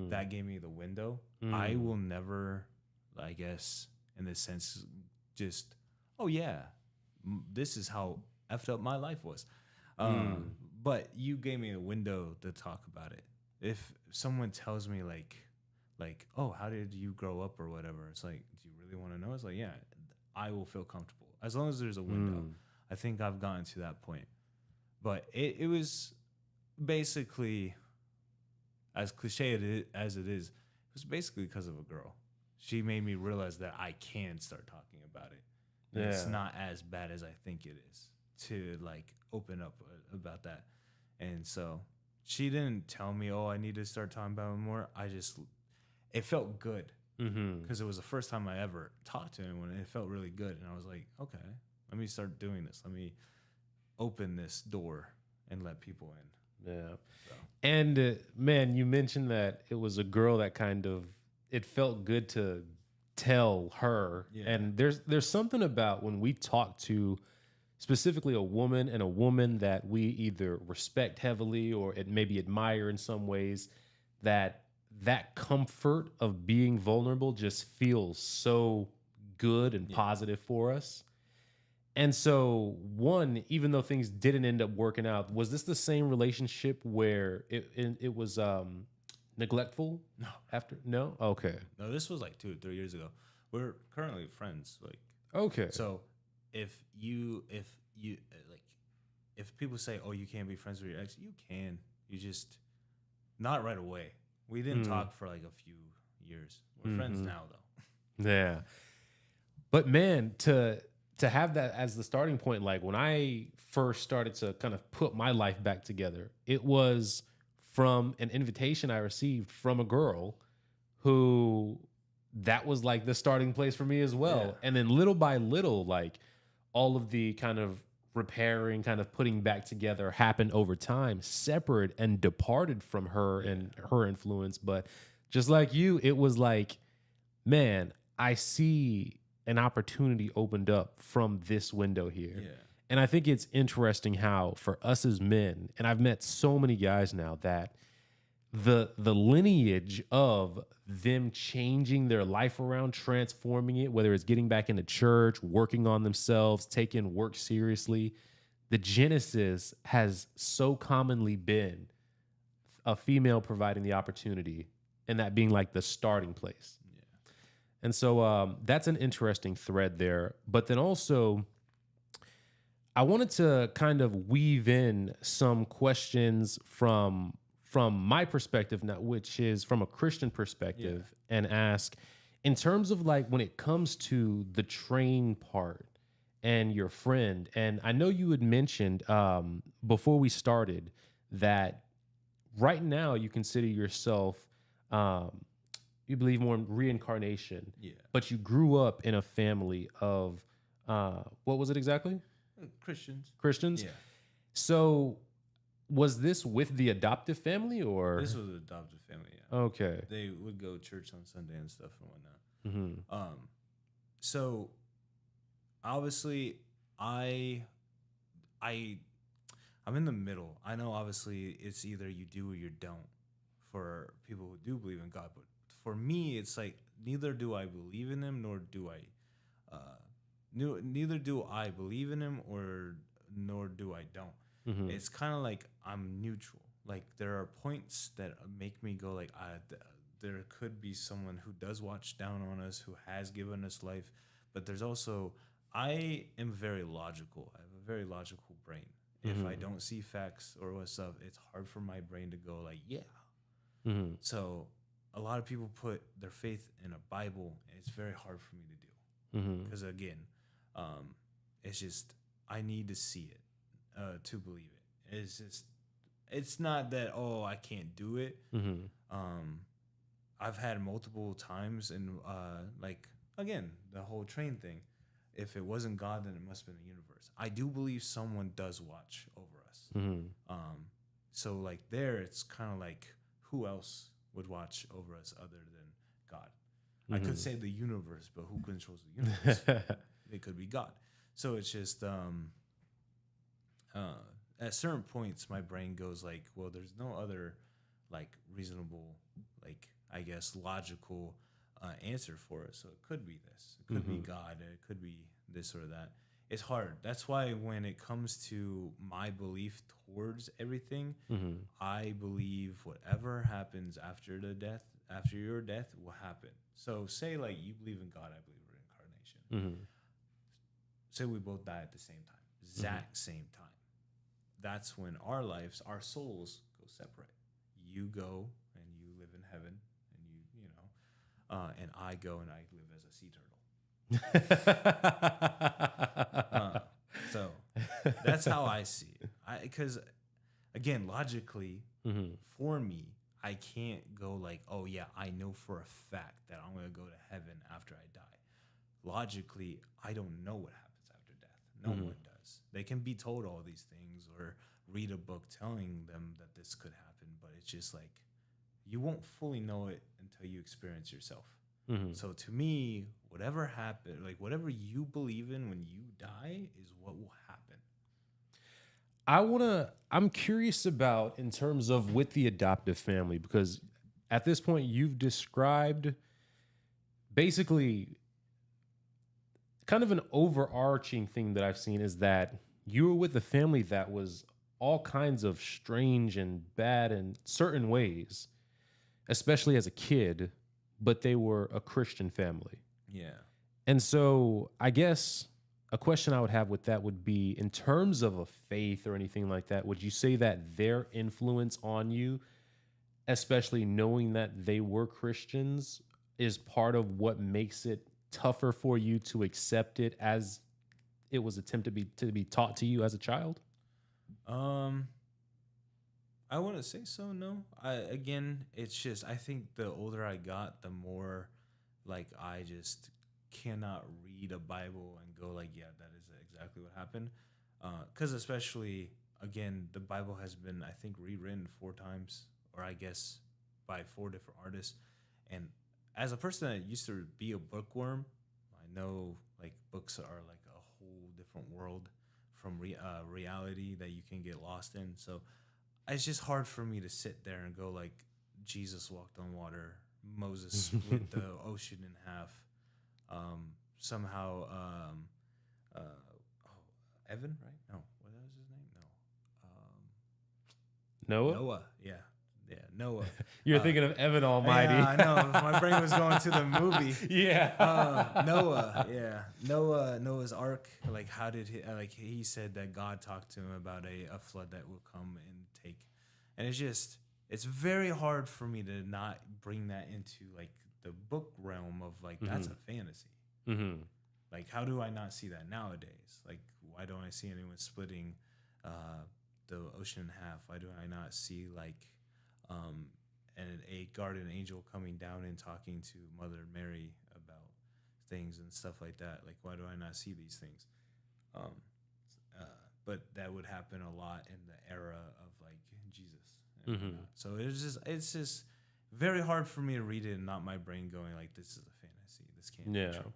that gave me the window. I will never, I guess, in this sense, just, oh yeah, this is how effed up my life was. But you gave me a window to talk about it. If someone tells me like, oh, how did you grow up or whatever? It's like, do you really want to know? It's like, yeah, I will feel comfortable. As long as there's a window, I think I've gotten to that point. But it was basically, as cliche as it is, it was basically because of a girl. She made me realize that I can start talking about it. And it's not as bad as I think it is to like open up about that. And so she didn't tell me, oh, I need to start talking about it more. It felt good because it was the first time I ever talked to anyone. And it felt really good. And I was like, okay, let me start doing this. Let me open this door and let people in. Yeah. So. And man, you mentioned that it was a girl that it felt good to tell her. Yeah. And there's something about when we talk to specifically a woman and a woman that we either respect heavily or maybe admire in some ways, that comfort of being vulnerable just feels so good and positive for us. And so, even though things didn't end up working out, was this the same relationship where it was neglectful? No. After? No? Okay. No, this was like 2 or 3 years ago. We're currently friends. Like, okay. So if people say, oh, you can't be friends with your ex, you can. You just not right away. We didn't talk for like a few years. We're friends now, though. Yeah. But man, to have that as the starting point, like when I first started to kind of put my life back together, it was from an invitation I received from a girl who that was like the starting place for me as well. Yeah. And then little by little, like all of the kind of repairing, kind of putting back together happened over time, separate and departed from her and her influence. But just like you, it was like, man, I see an opportunity opened up from this window here. Yeah. And I think it's interesting how for us as men, and I've met so many guys now that the lineage of them changing their life around, transforming it, whether it's getting back into church, working on themselves, taking work seriously, the genesis has so commonly been a female providing the opportunity and that being like the starting place. Yeah. And so that's an interesting thread there. But then also, I wanted to kind of weave in some questions from my perspective now, which is from a Christian perspective, and ask, in terms of like when it comes to the train part and your friend, and I know you had mentioned before we started that right now you consider yourself, you believe more in reincarnation, but you grew up in a family of, what was it exactly? Christians? Yeah. So was this with the adoptive family or? This was the adoptive family, yeah. Okay. They would go to church on Sunday and stuff and whatnot. Mm-hmm. So obviously I'm in the middle. I know obviously it's either you do or you don't for people who do believe in God, but for me it's like neither do I believe in him nor do I believe in him nor do I don't. Mm-hmm. It's kind of like I'm neutral. Like there are points that make me go like, there could be someone who does watch down on us, who has given us life, but there's also, I am very logical. I have a very logical brain. Mm-hmm. If I don't see facts or what's up, it's hard for my brain to go like, yeah. Mm-hmm. So a lot of people put their faith in a Bible, and it's very hard for me to do. Because again, it's just, I need to see it. To believe it. It's not that, oh, I can't do it. Mm-hmm. I've had multiple times, and like again, the whole train thing. If it wasn't God, then it must have been the universe. I do believe someone does watch over us. Mm-hmm. So like there, it's kind of like who else would watch over us other than God? Mm-hmm. I could say the universe, but who controls the universe? It could be God. So it's just. At certain points, my brain goes like, well, there's no other like reasonable, like I guess logical answer for it. So it could be this. It could be God. It could be this or that. It's hard. That's why when it comes to my belief towards everything, I believe whatever happens after your death will happen. So say like you believe in God, I believe in reincarnation. say we both die at the same time, exact same time. That's when our lives, our souls go separate. You go and you live in heaven, and you know, and I go and I live as a sea turtle. So that's how I see it. Because again, logically, for me, I can't go like, oh yeah, I know for a fact that I'm gonna go to heaven after I die. Logically, I don't know what happens after death. No one does. They can be told all these things or read a book telling them that this could happen, but it's just like you won't fully know it until you experience yourself. So to me, whatever happened, like whatever you believe in when you die is what will happen. I'm curious about in terms of with the adoptive family, because at this point you've described basically kind of an overarching thing that I've seen is that you were with a family that was all kinds of strange and bad in certain ways, especially as a kid, but they were a Christian family. Yeah. And so I guess a question I would have with that would be in terms of a faith or anything like that, would you say that their influence on you, especially knowing that they were Christians, is part of what makes it tougher for you to accept it as it was attempted to be taught to you as a child? I wouldn't say so. No. It's just I think the older I got, the more like I just cannot read a Bible and go like, yeah, that is exactly what happened. Because especially again, the Bible has been I think rewritten 4 times, or I guess by 4 different artists. And as a person that used to be a bookworm, I know like books are like a whole different world from reality that you can get lost in. So it's just hard for me to sit there and go like Jesus walked on water, Moses split the ocean in half. Somehow, Evan, right? No, what was his name? No, Noah? Noah. Yeah, Noah. You're thinking of Evan Almighty. Yeah, I know. My brain was going to the movie. Yeah. Noah. Yeah, Noah's Ark. Like, how did he said that God talked to him about a flood that will come and take, and it's very hard for me to not bring that into like the book realm of like that's a fantasy. Like, how do I not see that nowadays? Like, why don't I see anyone splitting the ocean in half? Why do I not see like and a guardian angel coming down and talking to Mother Mary about things and stuff like that? Like, why do I not see these things? But that would happen a lot in the era of like Jesus. So it's just very hard for me to read it and not my brain going like, this is a fantasy. This can't be true.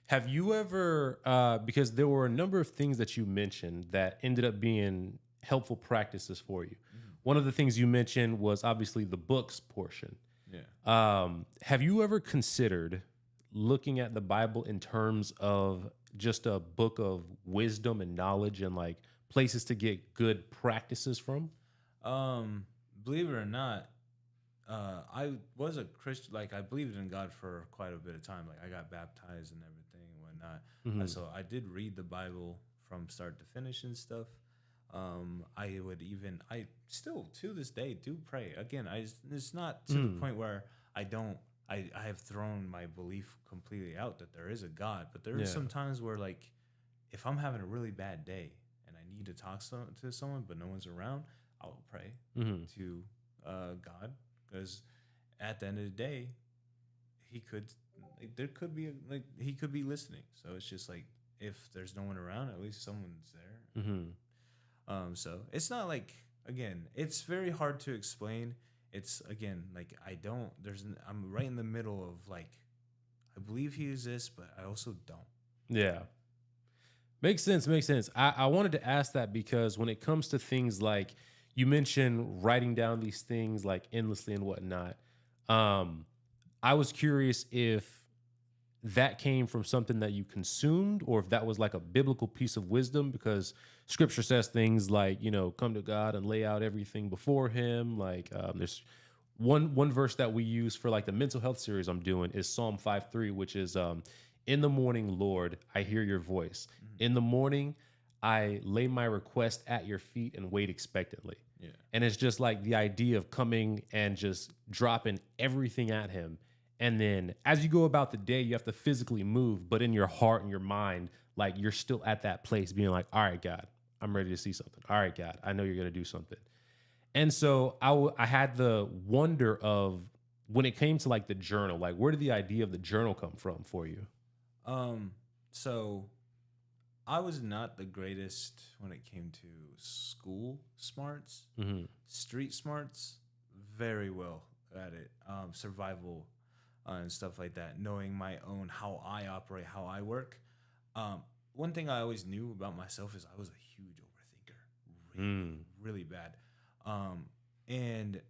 Have you ever, because there were a number of things that you mentioned that ended up being helpful practices for you. One of the things you mentioned was obviously the books portion. Yeah. Have you ever considered looking at the Bible in terms of just a book of wisdom and knowledge and like places to get good practices from? Believe it or not, I was a Christian. Like, I believed in God for quite a bit of time. Like, I got baptized and everything and whatnot. So I did read the Bible from start to finish and stuff. I still to this day do pray. Again, it's not to the point where I have thrown my belief completely out that there is a God, but there are some times where like if I'm having a really bad day and I need to talk to someone but no one's around, I will pray to God, because at the end of the day, he could be listening. So it's just like if there's no one around, at least someone's there. So it's not like, again, it's very hard to explain. It's again, like I'm right in the middle of like, I believe he exists, but I also don't. Yeah. Makes sense. I wanted to ask that because when it comes to things like you mentioned writing down these things like endlessly and whatnot, I was curious if that came from something that you consumed or if that was like a biblical piece of wisdom, because scripture says things like, come to God and lay out everything before him. Like there's one verse that we use for like the mental health series I'm doing is Psalm 5:3, which is In the morning, Lord, I hear your voice. In the morning, I lay my request at your feet and wait expectantly. Yeah. And it's just like the idea of coming and just dropping everything at him. And then as you go about the day, you have to physically move, but in your heart and your mind, like you're still at that place being like, all right, God, I'm ready to see something. All right, God, I know you're going to do something. And so I had the wonder of when it came to like the journal, like where did the idea of the journal come from for you? So I was not the greatest when it came to school smarts, street smarts, very well at it. Survival and stuff like that. Knowing my own how I operate, how I work. One thing I always knew about myself is I was a huge overthinker, really bad. And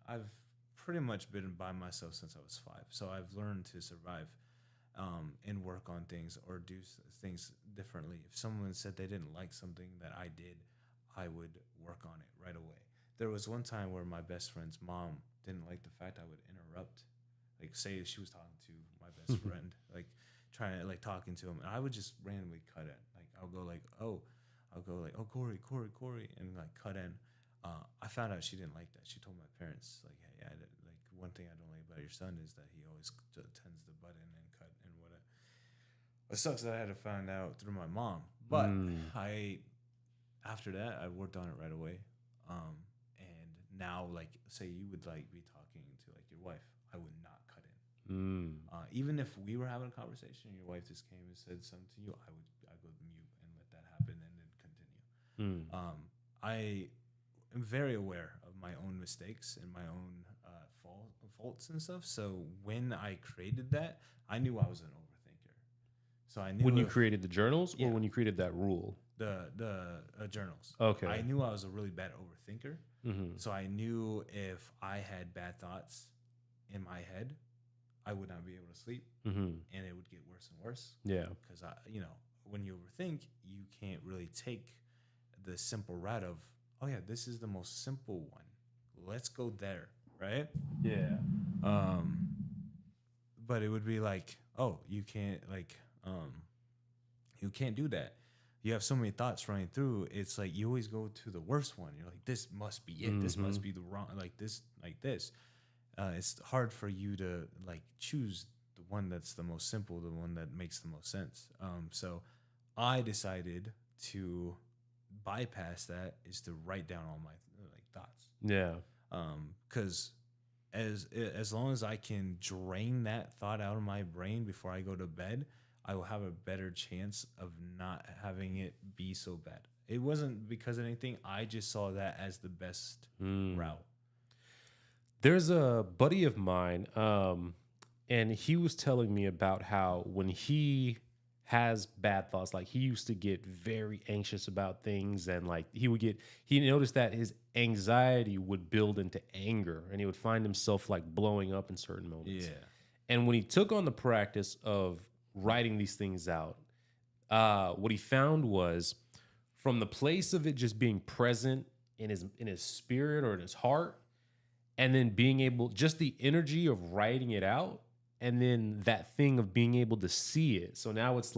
I've pretty much been by myself since I was 5, so I've learned to survive and work on things or do things differently. If someone said they didn't like something that I did, I would work on it right away. There was one time where my best friend's mom didn't like the fact I would interrupt, like say she was talking to my best friend, like trying to like talking to him, and I would just randomly cut in. Like I'll go like, oh Corey, and like cut in. I found out she didn't like that. She told my parents like, hey, like one thing I don't like about your son is that he always tends the button and cut and whatever. It sucks that I had to find out through my mom, but after that I worked on it right away. And now like say you would like be talking to like your wife, I would not cut in. Even if we were having a conversation and your wife just came and said something to you, I go mute and let that happen and then continue. I am very aware of my own mistakes and my own faults and stuff. So when I created that, I knew I was an overthinker. So I knew When you created the journals or when you created that rule? The journals. Okay. I knew I was a really bad overthinker. So I knew if I had bad thoughts in my head, I would not be able to sleep, and it would get worse and worse. Yeah. Because when you overthink, you can't really take the simple route of, oh yeah, this is the most simple one. Let's go there, right? Yeah. But it would be like, oh, you can't do that. You have so many thoughts running through. It's like you always go to the worst one. You're like, this must be it. This must be the wrong, like this. It's hard for you to like choose the one that's the most simple, the one that makes the most sense. So I decided to bypass that is to write down all my like thoughts. Yeah. Because as long as I can drain that thought out of my brain before I go to bed, I will have a better chance of not having it be so bad. It wasn't because of anything. I just saw that as the best route. There's a buddy of mine, and he was telling me about how when he has bad thoughts, like he used to get very anxious about things, and like he noticed that his anxiety would build into anger, and he would find himself like blowing up in certain moments. Yeah. And when he took on the practice of writing these things out, what he found was from the place of it just being present in his spirit or in his heart, and then being able, just the energy of writing it out, and then that thing of being able to see it. So now it's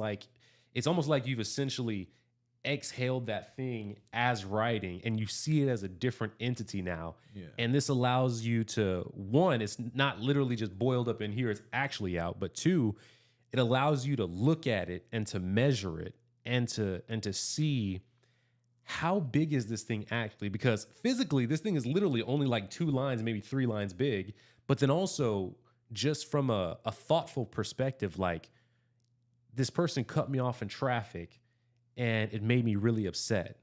almost like you've essentially exhaled that thing as writing, and you see it as a different entity now. Yeah. And this allows you to, one, it's not literally just boiled up in here, it's actually out, but two, it allows you to look at it and to measure it and to see how big is this thing actually? Because physically, this thing is literally only like 2 lines, maybe 3 lines big. But then also, just from a thoughtful perspective, like this person cut me off in traffic and it made me really upset.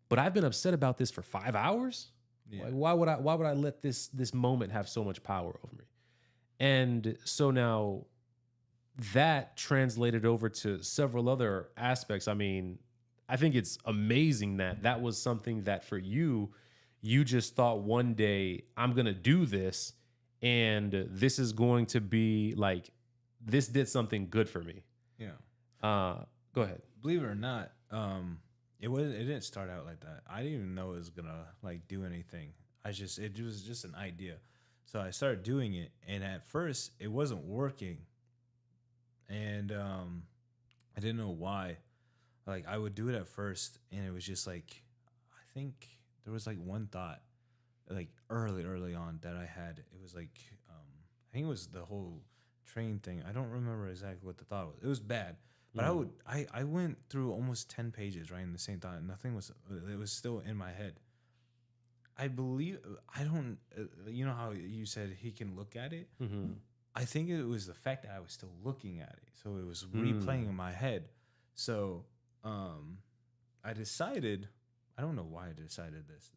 But I've been upset about this for 5 hours. Yeah. Like, why would I let this moment have so much power over me? And so now that translated over to several other aspects. I mean, I think it's amazing that was something that for you just thought one day, I'm going to do this, and this is going to be like, this did something good for me. Yeah. Go ahead. Believe it or not, it didn't start out like that. I didn't even know it was going to like do anything. It was just an idea. So I started doing it, and at first it wasn't working, and I didn't know why. Like I would do it at first, and it was just like I think there was like one thought, like early on that I had. It was like I think it was the whole train thing. I don't remember exactly what the thought was. It was bad, but I went through almost 10 pages writing the same thought, and nothing was. It was still in my head. I believe I don't. You know how you said he can look at it. I think it was the fact that I was still looking at it, so it was replaying in my head. So I decided. I don't know why I decided this.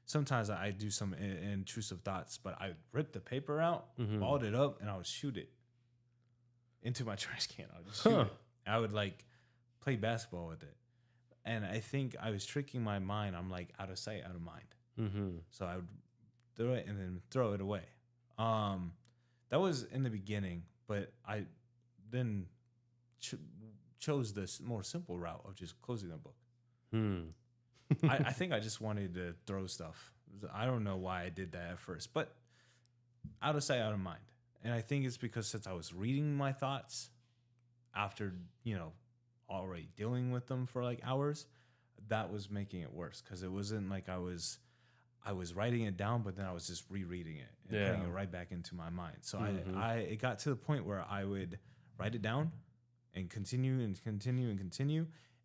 Sometimes I do some intrusive thoughts, but I ripped the paper out, balled it up, and I would shoot it into my trash can. I would just shoot it. I would like play basketball with it, and I think I was tricking my mind. I'm like out of sight, out of mind. So I would throw it and then throw it away. That was in the beginning, but I then chose this more simple route of just closing the book. I think I just wanted to throw stuff. I don't know why I did that at first, but out of sight, out of mind. And I think it's because since I was reading my thoughts after, already dealing with them for like hours, that was making it worse because it wasn't like I was writing it down, but then I was just rereading it and putting it right back into my mind. So it got to the point where I would write it down and continue, and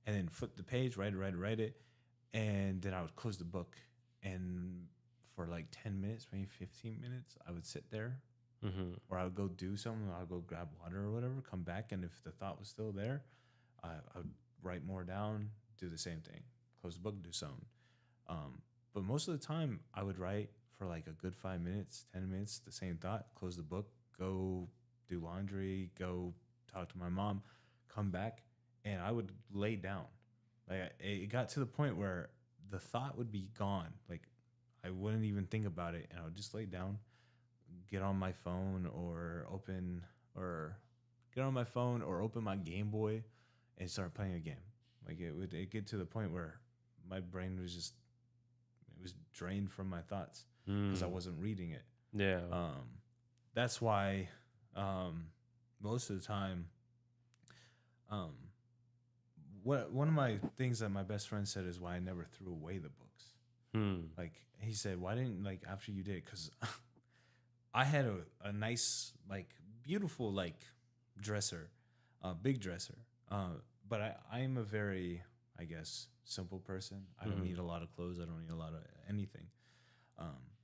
then flip the page, write it. And then I would close the book, and for like 10 minutes, maybe 15 minutes, I would sit there, or I would go do something. I would go grab water or whatever, come back, and if the thought was still there, I would write more down, do the same thing, close the book, do something. But most of the time, I would write for like a good 5 minutes, 10 minutes, the same thought, close the book, go do laundry, go talk to my mom, come back, and I would lay down. Like it got to the point where the thought would be gone. Like I wouldn't even think about it, and I would just lay down, get on my phone or open my Game Boy and start playing a game. Like it get to the point where my brain was drained from my thoughts because I wasn't reading it. Yeah. That's why most of the time one of my things that my best friend said is why I never threw away the books. Like he said, why didn't like after you did? Because I had a nice like beautiful like dresser, big dresser. But I'm a very, I guess, simple person. I don't need a lot of clothes. I don't need a lot of anything.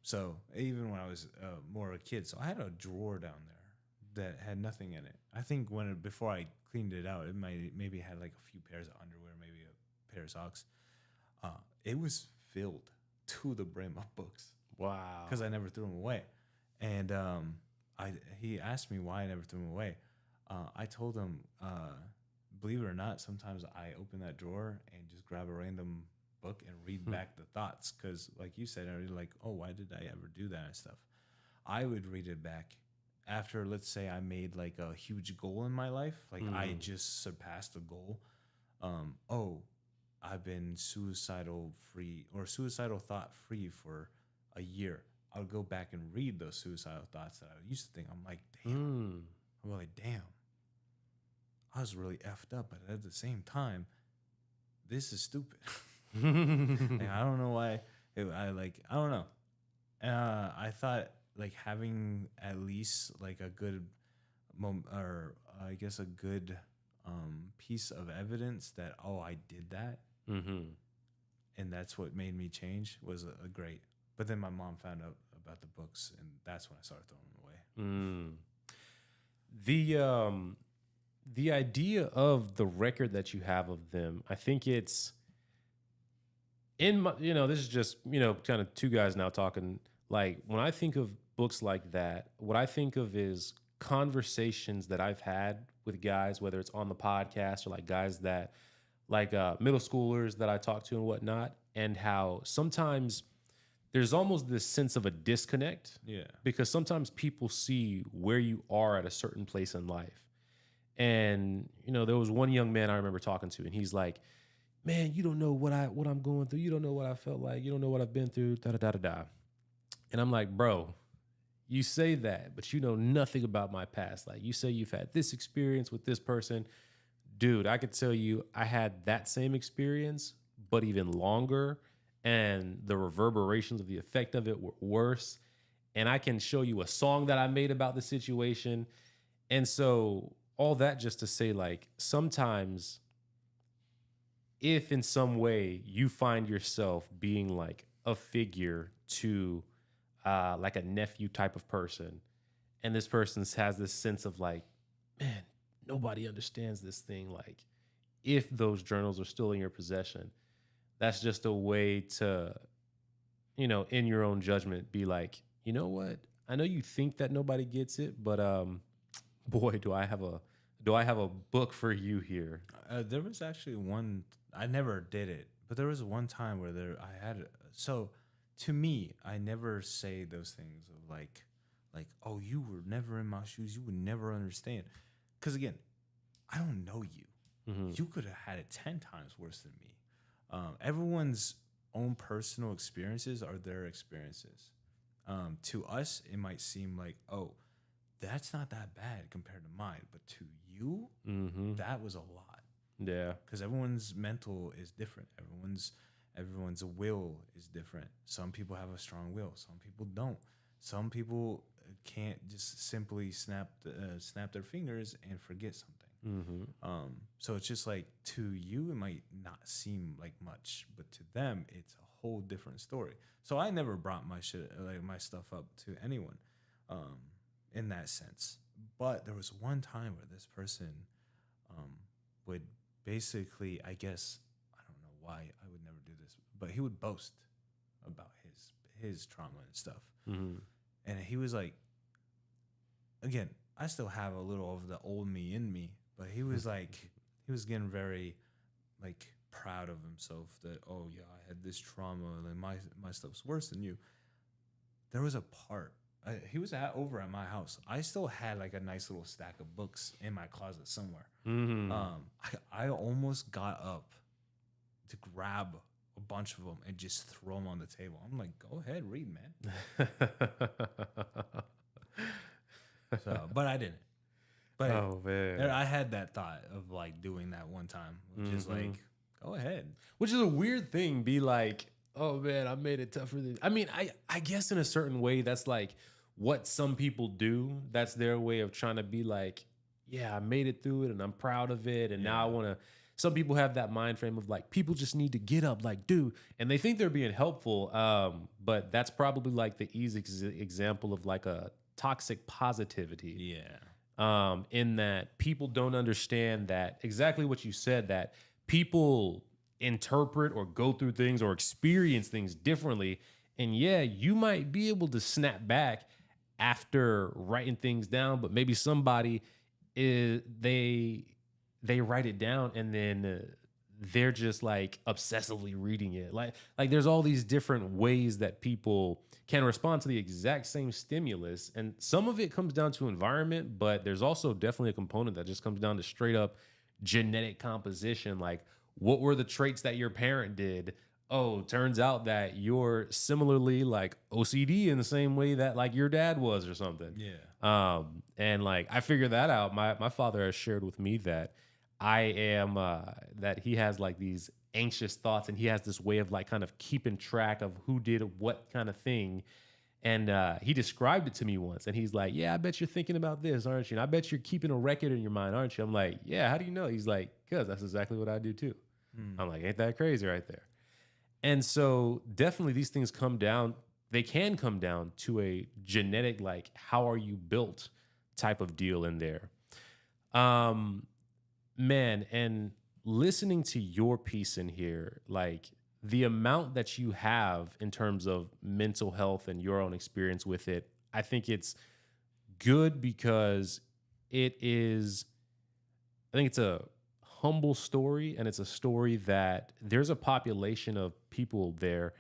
So even when I was more a kid, so I had a drawer down there that had nothing in it. I think before I cleaned it out, it maybe had like a few pairs of underwear, maybe a pair of socks. It was filled to the brim of books. Wow. Because I never threw them away. And he asked me why I never threw them away. I told him, believe it or not, sometimes I open that drawer and just grab a random book and read back the thoughts. Because like you said, I was like, oh, why did I ever do that and stuff? I would read it back after, let's say I made like a huge goal in my life. Like I just surpassed a goal. I've been suicidal thought free for a year. I would go back and read those suicidal thoughts that I used to think. I'm like, damn. I was really effed up, but at the same time, this is stupid. Like, I don't know why. I don't know. I thought like having at least like a good I guess a good piece of evidence that I did that, and that's what made me change was a great. But then my mom found out about the books, and that's when I started throwing them away. The idea of the record that you have of them, I think it's in my, this is just, kind of two guys now talking. Like when I think of books like that, what I think of is conversations that I've had with guys, whether it's on the podcast or like guys that like middle schoolers that I talk to and whatnot, and how sometimes there's almost this sense of a disconnect. Yeah. Because sometimes people see where you are at a certain place in life. And, there was one young man I remember talking to, and he's like, man, you don't know what I'm going through. You don't know what I felt like. You don't know what I've been through, da-da-da-da-da. And I'm like, bro, you say that, but you know nothing about my past. Like, you say you've had this experience with this person. Dude, I could tell you I had that same experience, but even longer. And the reverberations of the effect of it were worse. And I can show you a song that I made about the situation. And so, all that just to say, like, sometimes if in some way you find yourself being like a figure to like a nephew type of person, and this person has this sense of like, man, nobody understands this thing. Like, if those journals are still in your possession, that's just a way to, in your own judgment, be like, you know what? I know you think that nobody gets it, but boy, do I have a book for you here. There was actually one. I never did it, but there was one time where I had. So, to me, I never say those things of like, oh, you were never in my shoes. You would never understand, because again, I don't know you. You could have had it 10 times worse than me. Everyone's own personal experiences are their experiences. To us, it might seem like, oh, that's not that bad compared to mine, but to you, that was a lot. Yeah. Because everyone's mental is different. Everyone's will is different. Some people have a strong will. Some people don't. Some people can't just simply snap their fingers and forget something. So it's just like, to you it might not seem like much, but to them it's a whole different story. So I never brought my stuff up to anyone, in that sense. But there was one time where this person would basically, I guess, I don't know why I would never do this, but he would boast about his trauma and stuff. And he was like, again, I still have a little of the old me in me, but he was like, he was getting very like proud of himself that, oh yeah, I had this trauma and my stuff's worse than you. There was a part. He was over at my house. I still had like a nice little stack of books in my closet somewhere. I almost got up to grab a bunch of them and just throw them on the table. I'm like, go ahead, read, man. But I didn't. But Oh man. I had that thought of like doing that one time, which is like, go ahead. Which is a weird thing, be like, oh man, I made it tougher than I mean, I guess in a certain way that's like what some people do. That's their way of trying to be like, yeah, I made it through it and I'm proud of it. And now I want to. Some people have that mind frame of like, people just need to get up, like, dude, and they think they're being helpful. But that's probably like the easy example of like a toxic positivity. Yeah. In that people don't understand that exactly what you said, that people interpret or go through things or experience things differently. And yeah, you might be able to snap back after writing things down, but maybe somebody they write it down and then they're just like obsessively reading it. Like there's all these different ways that people can respond to the exact same stimulus. And some of it comes down to environment, but there's also definitely a component that just comes down to straight up genetic composition. Like, what were the traits that your parent did? Oh, turns out that you're similarly like OCD in the same way that like your dad was or something. Yeah. And like I figured that out. My father has shared with me that I am that he has like these anxious thoughts, and he has this way of like kind of keeping track of who did what kind of thing. And he described it to me once, and he's like, yeah, I bet you're thinking about this, aren't you? And I bet you're keeping a record in your mind, aren't you? I'm like, yeah, how do you know? He's like, because that's exactly what I do too. I'm like, ain't that crazy right there? And so definitely these things they can come down to a genetic, like, how are you built type of deal in there. Man, and listening to your piece in here, like the amount that you have in terms of mental health and your own experience with it, I think it's good because I think it's a humble story, and it's a story that there's a population of people there.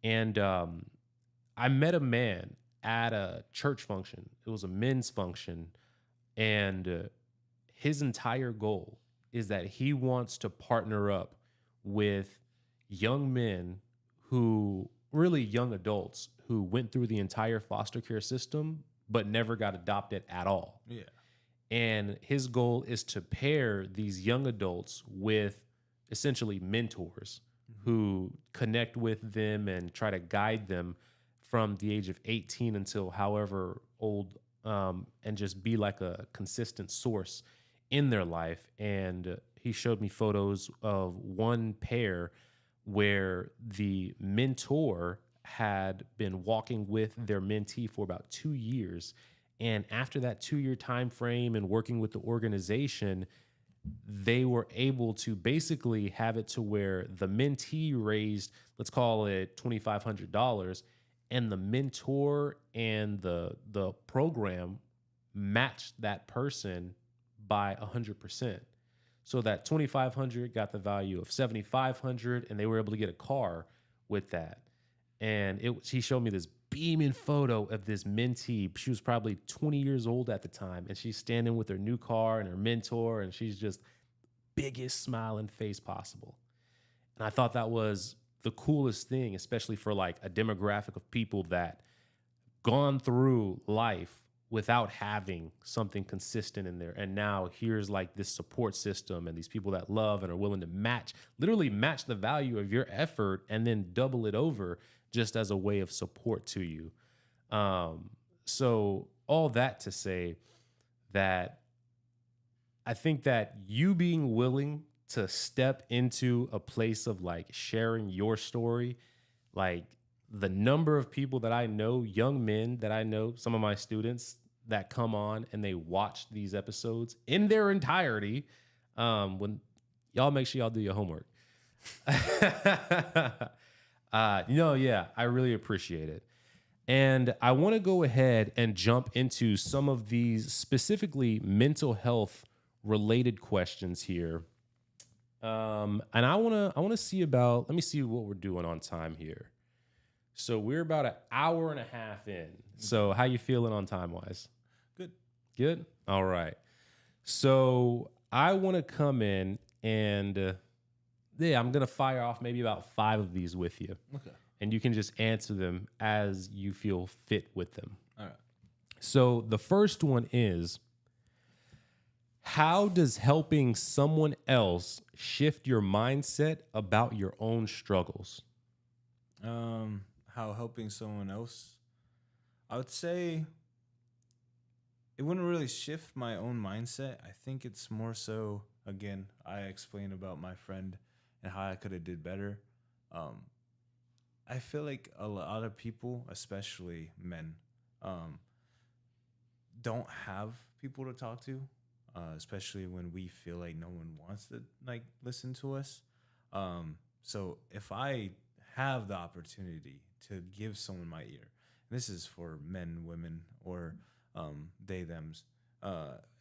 And I met a man at a church function. It was a men's function, and his entire goal is that he wants to partner up with young men really young adults who went through the entire foster care system, but never got adopted at all. Yeah. And his goal is to pair these young adults with essentially mentors who connect with them and try to guide them from the age of 18 until however old, and just be like a consistent source in their life. And he showed me photos of one pair where the mentor had been walking with their mentee for about 2 years. And after that 2 year time frame and working with the organization, they were able to basically have it to where the mentee raised, let's call it $2,500, and the mentor and the program matched that person by 100%. So that 2,500 got the value of 7,500, and they were able to get a car with that. And he showed me this beaming photo of this mentee. She was probably 20 years old at the time, and she's standing with her new car and her mentor, and she's just biggest smiling face possible. And I thought that was the coolest thing, especially for like a demographic of people that gone through life without having something consistent in there. And now here's like this support system and these people that love and are willing to literally match the value of your effort and then double it over just as a way of support to you. So all that to say that I think that you being willing to step into a place of like sharing your story, like the number of people that I know, young men that I know, some of my students that come on and they watch these episodes in their entirety. When y'all make sure y'all do your homework. Yeah, I really appreciate it. And I want to go ahead and jump into some of these specifically mental health related questions here. And I want to see let me see what we're doing on time here. So we're about an hour and a half in. So how you feeling on time wise? Good. Good. All right. So I want to come in and I'm going to fire off maybe about 5 of these with you. Okay. And you can just answer them as you feel fit with them. All right. So the first one is, how does helping someone else shift your mindset about your own struggles? How helping someone else? I would say it wouldn't really shift my own mindset. I think it's more so, again, I explained about my friend and how I could have did better. I feel like a lot of people, especially men, don't have people to talk to, especially when we feel like no one wants to like listen to us. So if I have the opportunity to give someone my ear, and this is for men, women, or they, thems,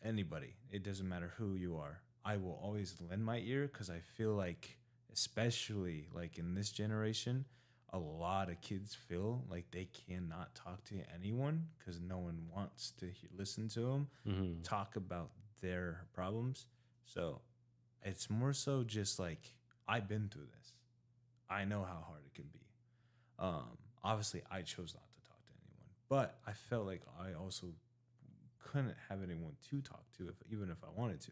anybody, it doesn't matter who you are, I will always lend my ear, because I feel like, especially like in this generation, a lot of kids feel like they cannot talk to anyone because no one wants to listen to them talk about their problems. So it's more so just like, I've been through this. I know how hard it can be. Obviously, I chose not to talk to anyone, but I felt like I also couldn't have anyone to talk to, even if I wanted to.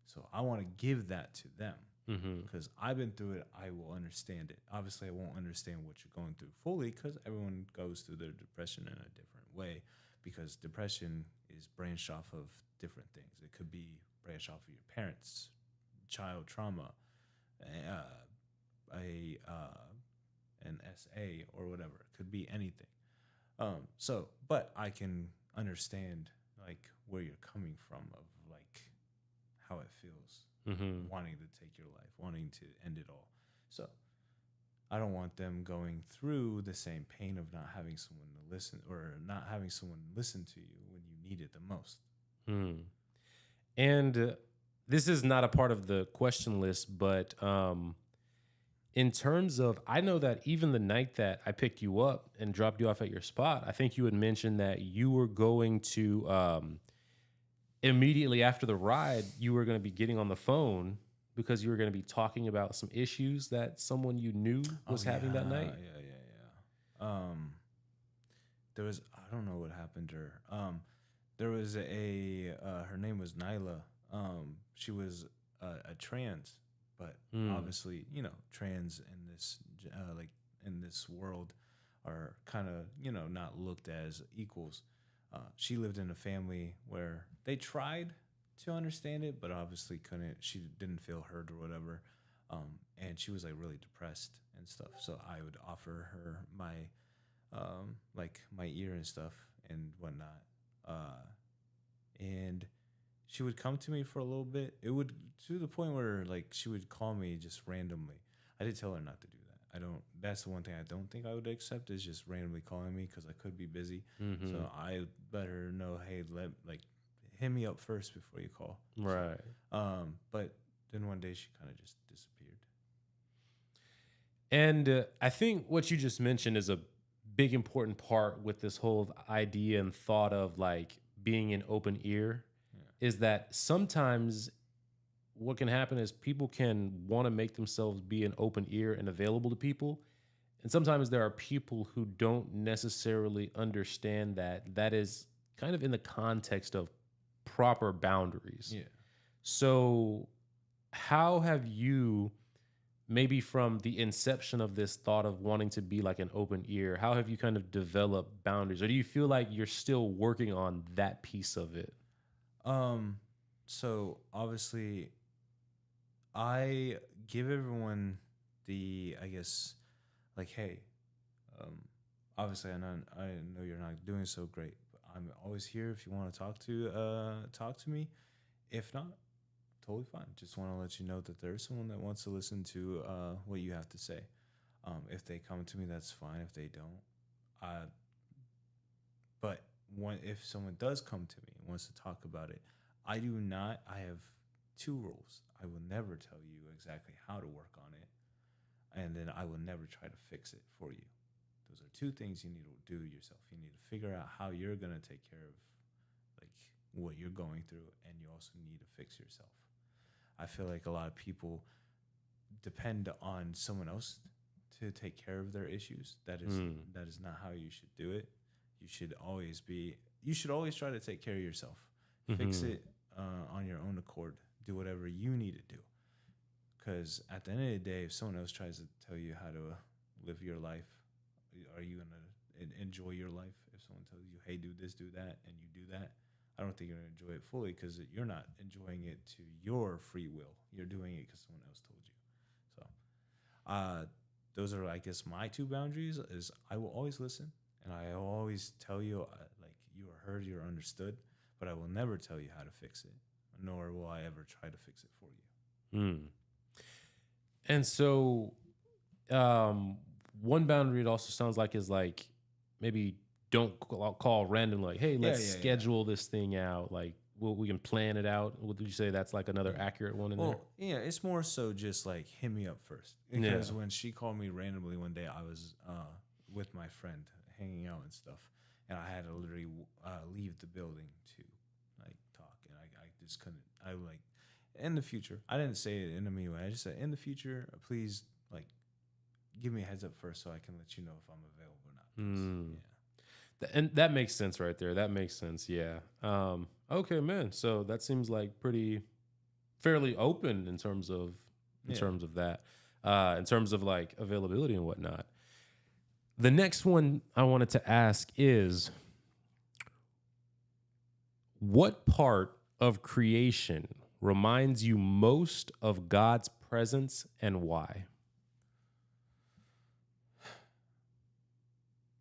So I want to give that to them, because I've been through it. I will understand it. Obviously, I won't understand what you're going through fully, because everyone goes through their depression in a different way, because depression is branched off of different things. It could be branched off of your parents, child trauma, an SA or whatever. It could be anything. But I can understand like where you're coming from, of like how it feels, wanting to take your life, wanting to end it all. So I don't want them going through the same pain of not having someone to listen, or not having someone listen to you when you need it the most. And this is not a part of the question list, but in terms of, I know that even the night that I picked you up and dropped you off at your spot, I think you had mentioned that you were going to, immediately after the ride, you were going to be getting on the phone because you were going to be talking about some issues that someone you knew was having that night. Yeah. there was, I don't know what happened to her. There was her name was Nyla. She was a trans, but Mm. obviously, trans in this like in this world are kind of not looked as equals. She lived in a family where they tried to understand it, but obviously couldn't. She didn't feel heard or whatever, and she was like really depressed and stuff. So I would offer her my like my ear and stuff and whatnot. And she would come to me for a little bit. It would to the point where like she would call me just randomly. I did tell her not to do that. I don't. That's the one thing I don't think I would accept is just randomly calling me because I could be busy. Mm-hmm. So I let her know, hey, hit me up first before you call. Right. But then one day she kind of just disappeared. And I think what you just mentioned is a big important part with this whole idea and thought of like being an open ear is that sometimes what can happen is people can want to make themselves be an open ear and available to people. And sometimes there are people who don't necessarily understand that that is kind of in the context of proper boundaries. Yeah. So, how have you, maybe from the inception of this thought of wanting to be like an open ear, how have you kind of developed boundaries? Or do you feel like you're still working on that piece of it? Um. So obviously, I give everyone I guess, like, hey, um, obviously I know you're not doing so great, but I'm always here if you want to talk to me. If not, totally fine. Just want to let you know that there's someone that wants to listen to what you have to say. If they come to me, that's fine. If they don't, uh, but if someone does come to me and wants to talk about it, I do not. I have two rules. I will never tell you exactly how to work on it, and then I will never try to fix it for you. Those are two things you need to do yourself. You need to figure out how you're gonna take care of like what you're going through, and you also need to fix yourself. I feel like a lot of people depend on someone else to take care of their issues. That is not how you should do it. You should always be. You should always try to take care of yourself. Fix Mm-hmm. it on your own accord. Do whatever you need to do. Because at the end of the day, if someone else tries to tell you how to live your life, are you gonna enjoy your life? If someone tells you, "Hey, do this, do that," and you do that, I don't think you're gonna enjoy it fully because you're not enjoying it to your free will. You're doing it because someone else told you. So, uh, those are, I guess, my two boundaries. Is I will always listen, and I will always tell you, like you are heard, you're understood, but I will never tell you how to fix it, nor will I ever try to fix it for you. Mm. And so, um, one boundary it also sounds like is like maybe don't call random like, hey, Yeah, let's yeah, yeah. schedule this thing out. Like, we can plan it out. Would you say that's like another accurate one in there? Well, yeah, it's more so just like hit me up first. Because when she called me randomly one day, I was with my friend hanging out and stuff, and I had to literally leave the building to like talk, and I just couldn't. I like in the future. I didn't say it in a mean way. I just said in the future, please like give me a heads up first so I can let you know if I'm available or not. 'Cause, yeah. And that makes sense right there. That makes sense. Yeah. Okay, man. So that seems like pretty fairly open in terms of Yeah. that. In terms of like availability and whatnot. The next one I wanted to ask is what part of creation reminds you most of God's presence and why?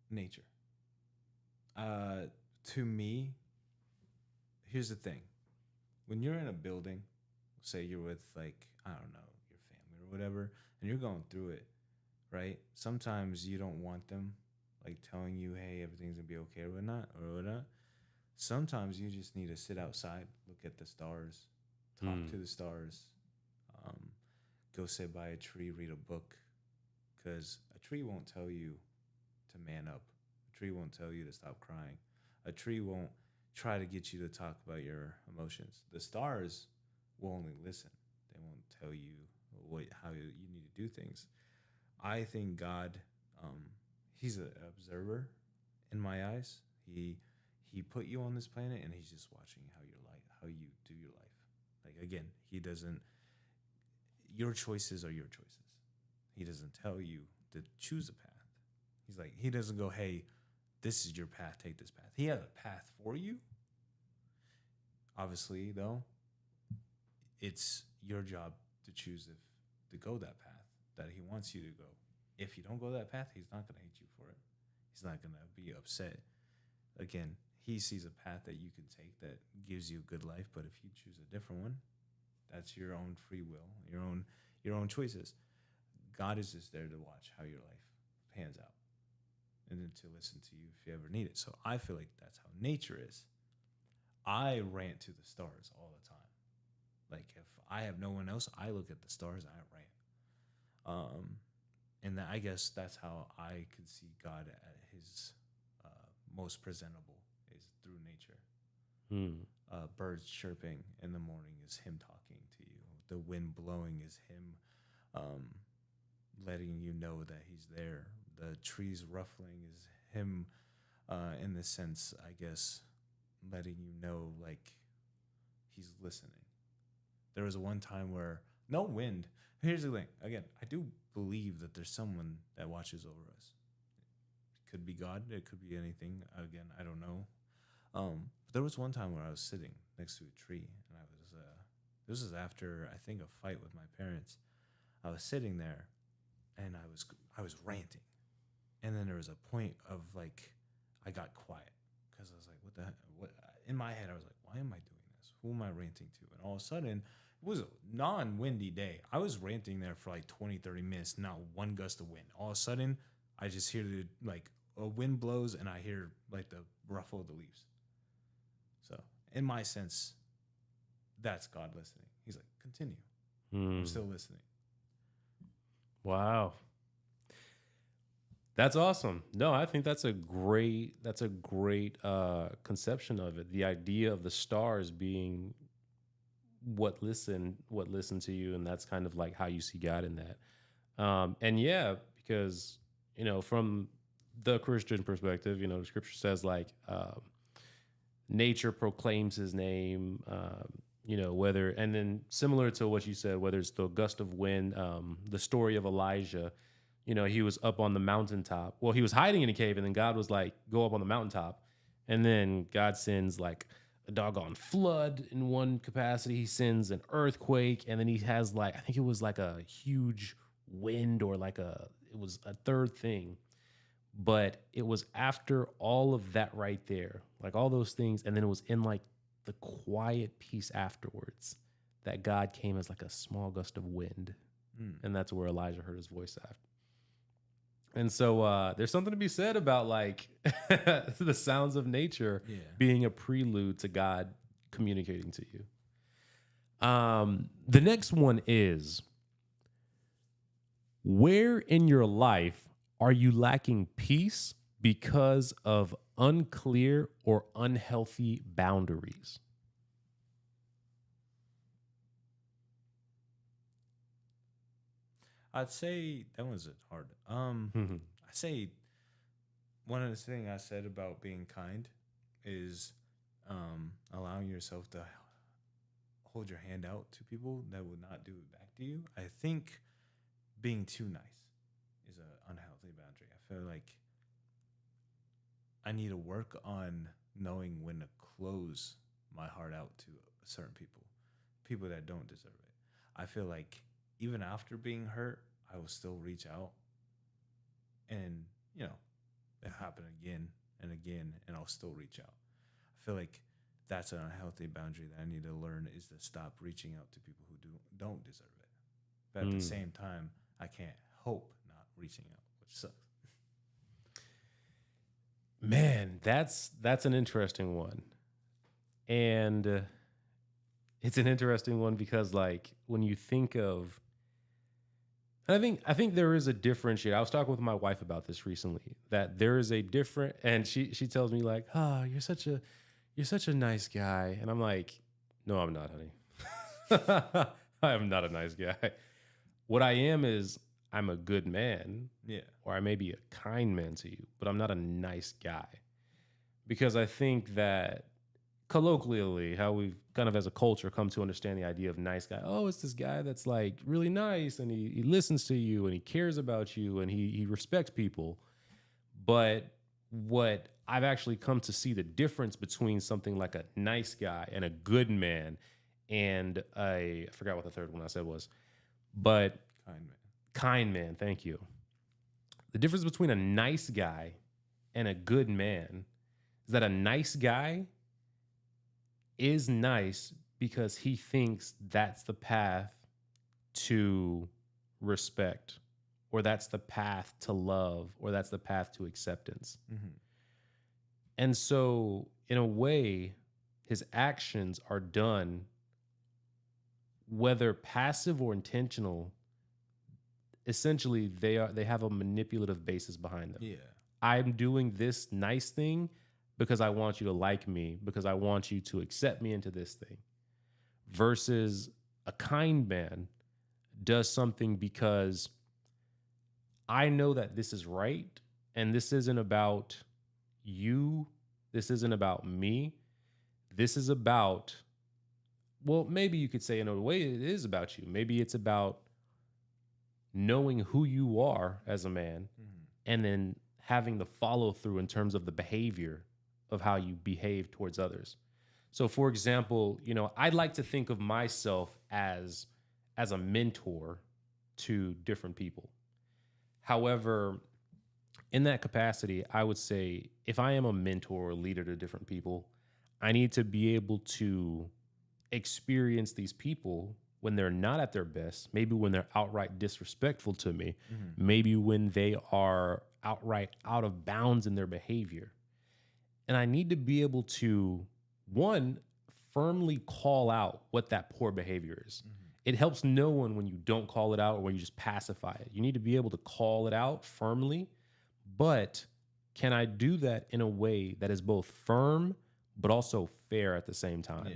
Nature. To me, here's the thing. When you're in a building, say you're with like, I don't know, your family or whatever, and you're going through it, right? Sometimes you don't want them like telling you, hey, everything's gonna be okay or whatnot. Sometimes you just need to sit outside, look at the stars, talk to the stars, um, go sit by a tree, read a book, because a tree won't tell you to man up. A tree won't tell you to stop crying. A tree won't try to get you to talk about your emotions. The stars will only listen. They won't tell you how you need to do things. I think God, He's an observer, in my eyes, he put you on this planet, and he's just watching how you do your life. Like, again, he doesn't. Your choices are your choices. He doesn't tell you to choose a path. He's like, he doesn't go, hey, this is your path, take this path. He has a path for you. Obviously, though, it's your job to choose if to go that path that he wants you to go. If you don't go that path, he's not going to hate you for it. He's not going to be upset. Again, he sees a path that you can take that gives you a good life, but if you choose a different one, that's your own free will, your own choices. God is just there to watch how your life pans out and then to listen to you if you ever need it. So I feel like that's how nature is. I rant to the stars all the time. Like, if I have no one else, I look at the stars and I rant. And I guess that's how I could see God at his most presentable, is through nature. Birds chirping in the morning is him talking to you. The wind blowing is him letting you know that he's there. The trees ruffling is him, in the sense, I guess, letting you know, like, he's listening. There was one time where no wind. Here's the thing. Again, I do believe that there's someone that watches over us. It could be God. It could be anything. Again, I don't know. But there was one time where I was sitting next to a tree, and I was. This was after, I think, a fight with my parents. I was sitting there, and I was ranting, and then there was a point of, like, I got quiet because I was like, "What the heck?" What? In my head, I was like, "Why am I doing this? Who am I ranting to?" And all of a sudden, it was a non-windy day. I was ranting there for like 20, 30 minutes, not one gust of wind. All of a sudden, I just hear like a wind blows, and I hear like the ruffle of the leaves. So, in my sense, that's God listening. He's like, continue. I'm still listening. Wow. That's awesome. No, I think that's a great conception of it. The idea of the stars being what listen to you, and that's kind of like how you see God in that. And yeah, because from the Christian perspective, the scripture says, like, nature proclaims his name, whether, and then similar to what you said, whether it's the gust of wind, the story of Elijah, he was up on the mountaintop. Well, he was hiding in a cave, and then God was like, go up on the mountaintop. And then God sends like a doggone flood in one capacity. He sends an earthquake, and then he has, like, I think it was like a huge wind, or like it was a third thing. But it was after all of that right there, like all those things, and then it was in like the quiet peace afterwards that God came as like a small gust of wind. And that's where Elijah heard his voice after. And so there's something to be said about, like, the sounds of nature being a prelude to God communicating to you. The next one is, where in your life are you lacking peace because of unclear or unhealthy boundaries? I'd say that one's hard. I'd say one of the things I said about being kind is allowing yourself to hold your hand out to people that would not do it back to you. I think being too nice is an unhealthy boundary. I feel like I need to work on knowing when to close my heart out to certain people that don't deserve it. I feel like even after being hurt, I will still reach out, and it happened again and again, and I'll still reach out. I feel like that's an unhealthy boundary that I need to learn, is to stop reaching out to people who don't deserve it. But at the same time, I can't help not reaching out, which sucks. Man, that's an interesting one. And it's an interesting one because, like, when you think of, I think there is a differentiate. I was talking with my wife about this recently, that there is a different, and she tells me, like, "Oh, you're such a nice guy." And I'm like, "No, I'm not, honey. I am not a nice guy. What I am is I'm a good man, Yeah. or I may be a kind man to you, but I'm not a nice guy. Because I think that colloquially, how we've kind of as a culture come to understand the idea of nice guy. Oh, it's this guy that's like really nice and he listens to you and he cares about you and he respects people. But what I've actually come to see the difference between something like a nice guy and a good man and I forgot what the third one I said was, but Kind man. kind man, thank you. The difference between a nice guy and a good man is that a nice guy is nice because he thinks that's the path to respect, or that's the path to love, or that's the path to acceptance. Mm-hmm. And so, in a way, his actions are done, whether passive or intentional. Essentially, they have a manipulative basis behind them. Yeah. I'm doing this nice thing because I want you to like me, because I want you to accept me into this thing. Versus a kind man does something because I know that this is right and this isn't about you. This isn't about me. This is about, well, maybe you could say in a way it is about you. Maybe it's about knowing who you are as a man and then having the follow through in terms of the behavior of how you behave towards others. So for example, I'd like to think of myself as a mentor to different people. However, in that capacity, I would say if I am a mentor or leader to different people, I need to be able to experience these people when they're not at their best, maybe when they're outright disrespectful to me, maybe when they are outright out of bounds in their behavior. And I need to be able to, one, firmly call out what that poor behavior is. It helps no one when you don't call it out or when you just pacify it. You need to be able to call it out firmly, but can I do that in a way that is both firm but also fair at the same time? Yeah.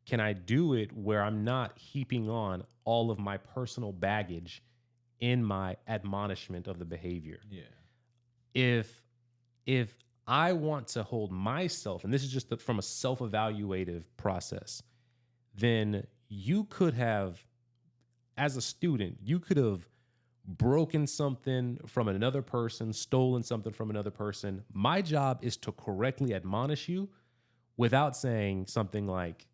Can I do it where I'm not heaping on all of my personal baggage in my admonishment of the behavior? Yeah. If I want to hold myself, and this is just from a self-evaluative process, then you could have, as a student, you could have broken something from another person, stolen something from another person. My job is to correctly admonish you without saying something like,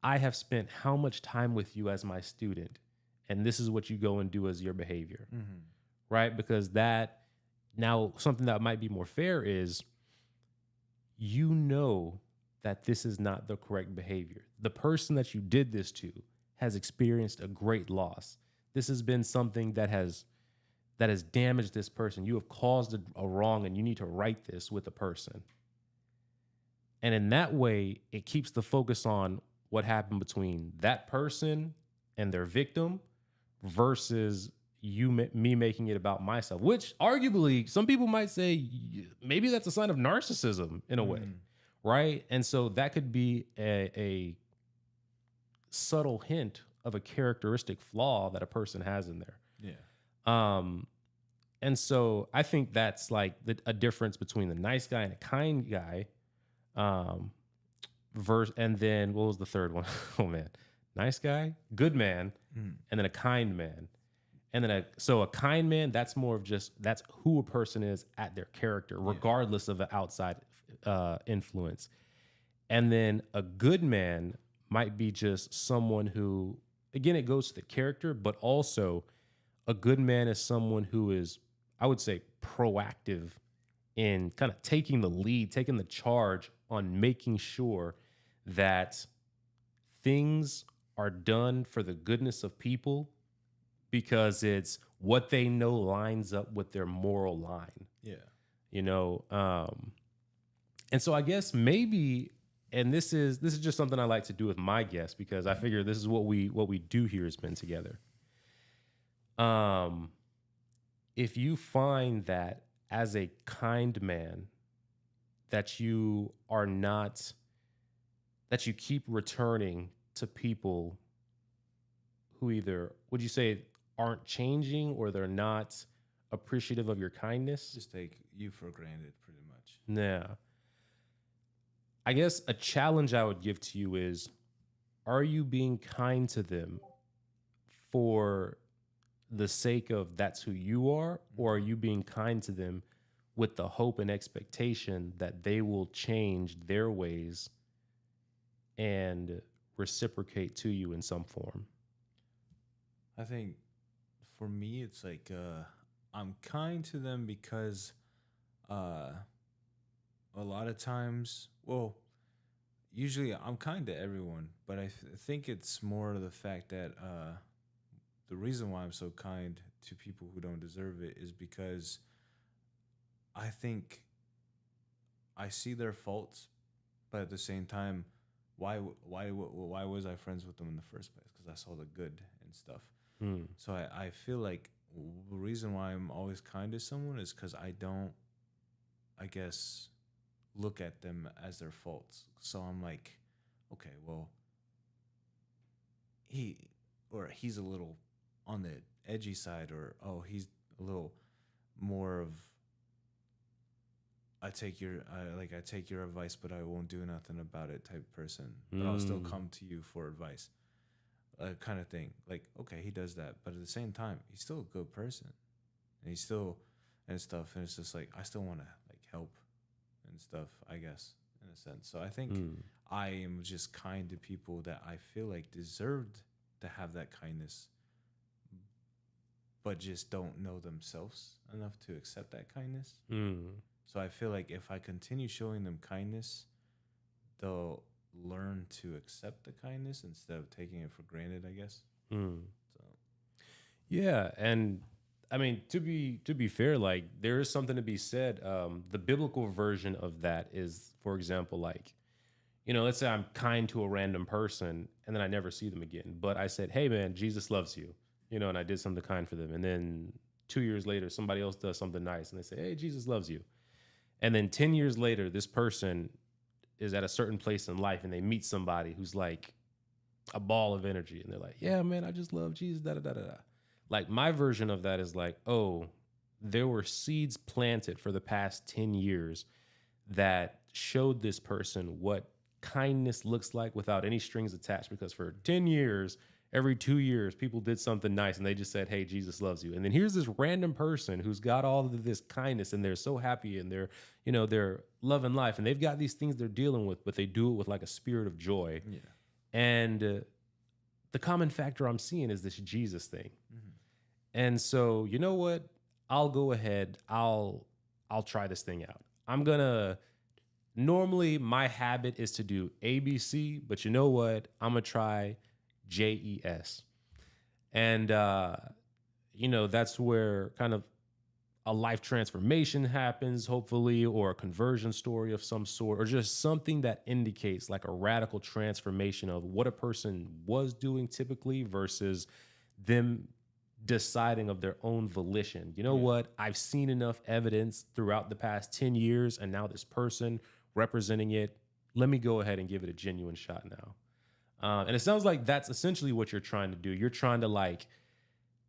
I have spent how much time with you as my student, and this is what you go and do as your behavior, right? Because that, now something that might be more fair is, that this is not the correct behavior. The person that you did this to has experienced a great loss. This has been something that has damaged this person. You have caused a wrong and you need to right this with the person. And in that way, it keeps the focus on what happened between that person and their victim versus me making it about myself, which arguably some people might say maybe that's a sign of narcissism in a way, right? And so that could be a subtle hint of a characteristic flaw that a person has in there. Yeah. And so I think that's like a difference between the nice guy and a kind guy. And then what was the third one? Oh man, nice guy, good man, and then a kind man. And then a kind man, that's more of that's who a person is at their character, regardless of the outside influence. And then a good man might be just someone who, again, it goes to the character, but also a good man is someone who is, I would say, proactive in kind of taking the lead, taking the charge on making sure that things are done for the goodness of people because it's what they know lines up with their moral line. Yeah. And so I guess maybe, and this is just something I like to do with my guests because I figure this is what we do here as Men Together. If you find that as a kind man that you keep returning to people who either, would you say, aren't changing or they're not appreciative of your kindness. Just take you for granted, pretty much. Yeah. I guess a challenge I would give to you is, are you being kind to them for the sake of that's who you are, or are you being kind to them with the hope and expectation that they will change their ways and reciprocate to you in some form? I think for me, it's like I'm kind to them because uh, a lot of times, well, usually I'm kind to everyone, but I think it's more of the fact that the reason why I'm so kind to people who don't deserve it is because I think I see their faults, but at the same time, why was I friends with them in the first place? Because I saw the good and stuff. Hmm. So I feel like the reason why I'm always kind to someone is because I don't, I guess, look at them as their faults. So I'm like, okay, well, he's a little on the edgy side, or oh, he's a little more of I take your advice, but I won't do nothing about it type person. But I'll still come to you for advice, kind of thing. Like, okay, he does that, but at the same time, he's still a good person, and he's still and stuff. And it's just like I still want to like help and stuff, I guess, in a sense. So I think I am just kind to people that I feel like deserved to have that kindness, but just don't know themselves enough to accept that kindness. So I feel like if I continue showing them kindness, they'll learn to accept the kindness instead of taking it for granted, I guess. So Yeah, and I mean to be fair, like there is something to be said. The biblical version of that is, for example, like let's say I'm kind to a random person and then I never see them again, but I said, "Hey, man, Jesus loves you," and I did something kind for them, and then 2 years later, somebody else does something nice, and they say, "Hey, Jesus loves you," and then 10 years later, this person is at a certain place in life and they meet somebody who's like a ball of energy and they're like, "Yeah, man, I just love Jesus, da da da da da." Like my version of that is like, oh, there were seeds planted for the past 10 years that showed this person what kindness looks like without any strings attached, because for 10 years, every 2 years, people did something nice and they just said, "Hey, Jesus loves you." And then here's this random person who's got all of this kindness and they're so happy and they're loving life and they've got these things they're dealing with, but they do it with like a spirit of joy. yeah, And the common factor I'm seeing is this Jesus thing. And so, you know what? I'll go ahead. I'll try this thing out. I'm gonna normally my habit is to do ABC, but you know what? I'm gonna try JES. And that's where kind of a life transformation happens, hopefully, or a conversion story of some sort, or just something that indicates like a radical transformation of what a person was doing typically versus them deciding of their own volition. You know what? I've seen enough evidence throughout the past 10 years, and now this person representing it, let me go ahead and give it a genuine shot now. And it sounds like that's essentially what you're trying to do. You're trying to like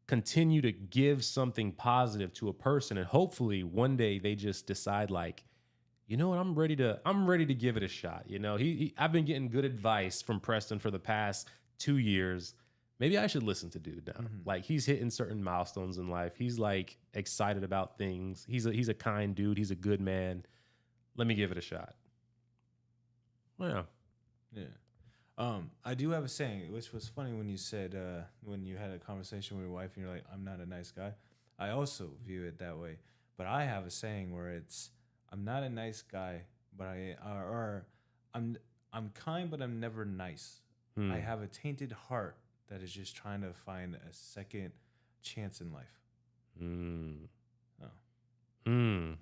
continue to give something positive to a person, and hopefully one day they just decide like, you know what, I'm ready to give it a shot. I've been getting good advice from Preston for the past 2 years. Maybe I should listen to dude now. Like he's hitting certain milestones in life. He's like excited about things. He's a kind dude. He's a good man. Let me give it a shot. Well, yeah. I do have a saying, which was funny when you said when you had a conversation with your wife and you're like, "I'm not a nice guy." I also view it that way, but I have a saying where it's, "I'm not a nice guy, but I'm kind, but I'm never nice. I have a tainted heart that is just trying to find a second chance in life." Oh.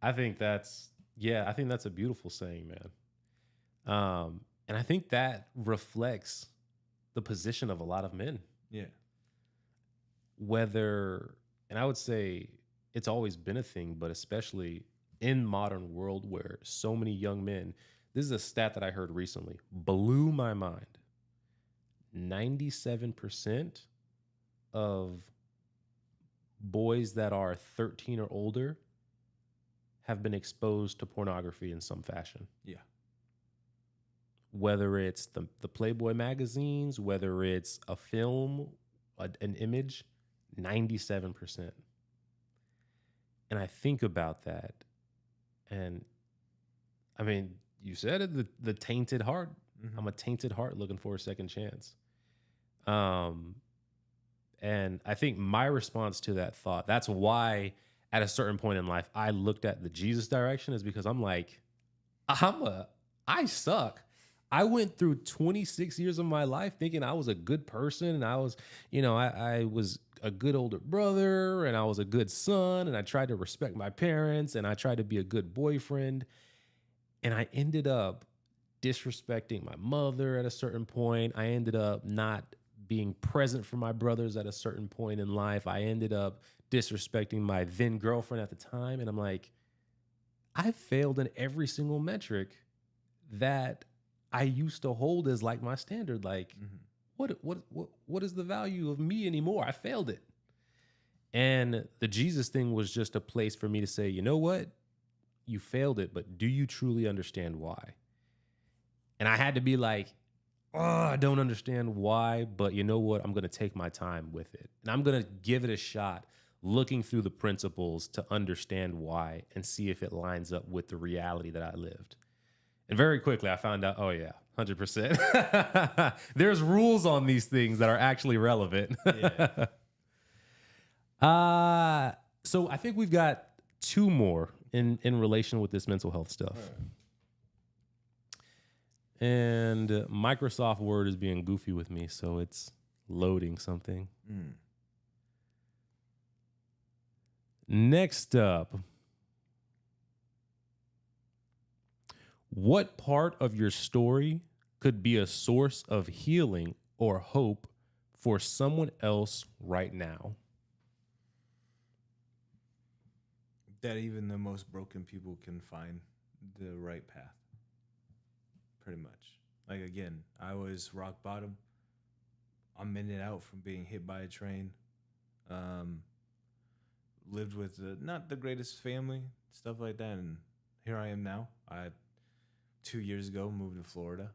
I think that's a beautiful saying, man. And I think that reflects the position of a lot of men. Yeah. And I would say it's always been a thing, but especially in modern world where so many young men, this is a stat that I heard recently, blew my mind. 97% of boys that are 13 or older have been exposed to pornography in some fashion. Yeah. Whether it's the Playboy magazines, whether it's a film, an image, 97%. And I think about that, and I mean, you said it, the tainted heart. Mm-hmm. I'm a tainted heart looking for a second chance. And I think my response to that thought, that's why at a certain point in life, I looked at the Jesus direction, is because I'm like, I suck. I went through 26 years of my life thinking I was a good person, and I was, I was a good older brother, and I was a good son, and I tried to respect my parents, and I tried to be a good boyfriend. And I ended up disrespecting my mother at a certain point. I ended up not being present for my brothers at a certain point in life. I ended up disrespecting my then girlfriend at the time. And I'm like, I failed in every single metric that I used to hold as like my standard. Like, what is the value of me anymore? I failed it. And the Jesus thing was just a place for me to say, you know what? You failed it, but do you truly understand why? And I had to be like, oh, I don't understand why, but you know what? I'm going to take my time with it. And I'm going to give it a shot, looking through the principles to understand why and see if it lines up with the reality that I lived. And very quickly, I found out, oh, yeah, 100%. There's rules on these things that are actually relevant. Yeah. So I think we've got two more in relation with this mental health stuff. And Microsoft Word is being goofy with me, so it's loading something. Next up, what part of your story could be a source of healing or hope for someone else right now? That even the most broken people can find the right path. Pretty much. Like, again, I was rock bottom. I'm minute out from being hit by a train. Lived with not the greatest family, stuff like that. And here I am now. 2 years ago, moved to Florida.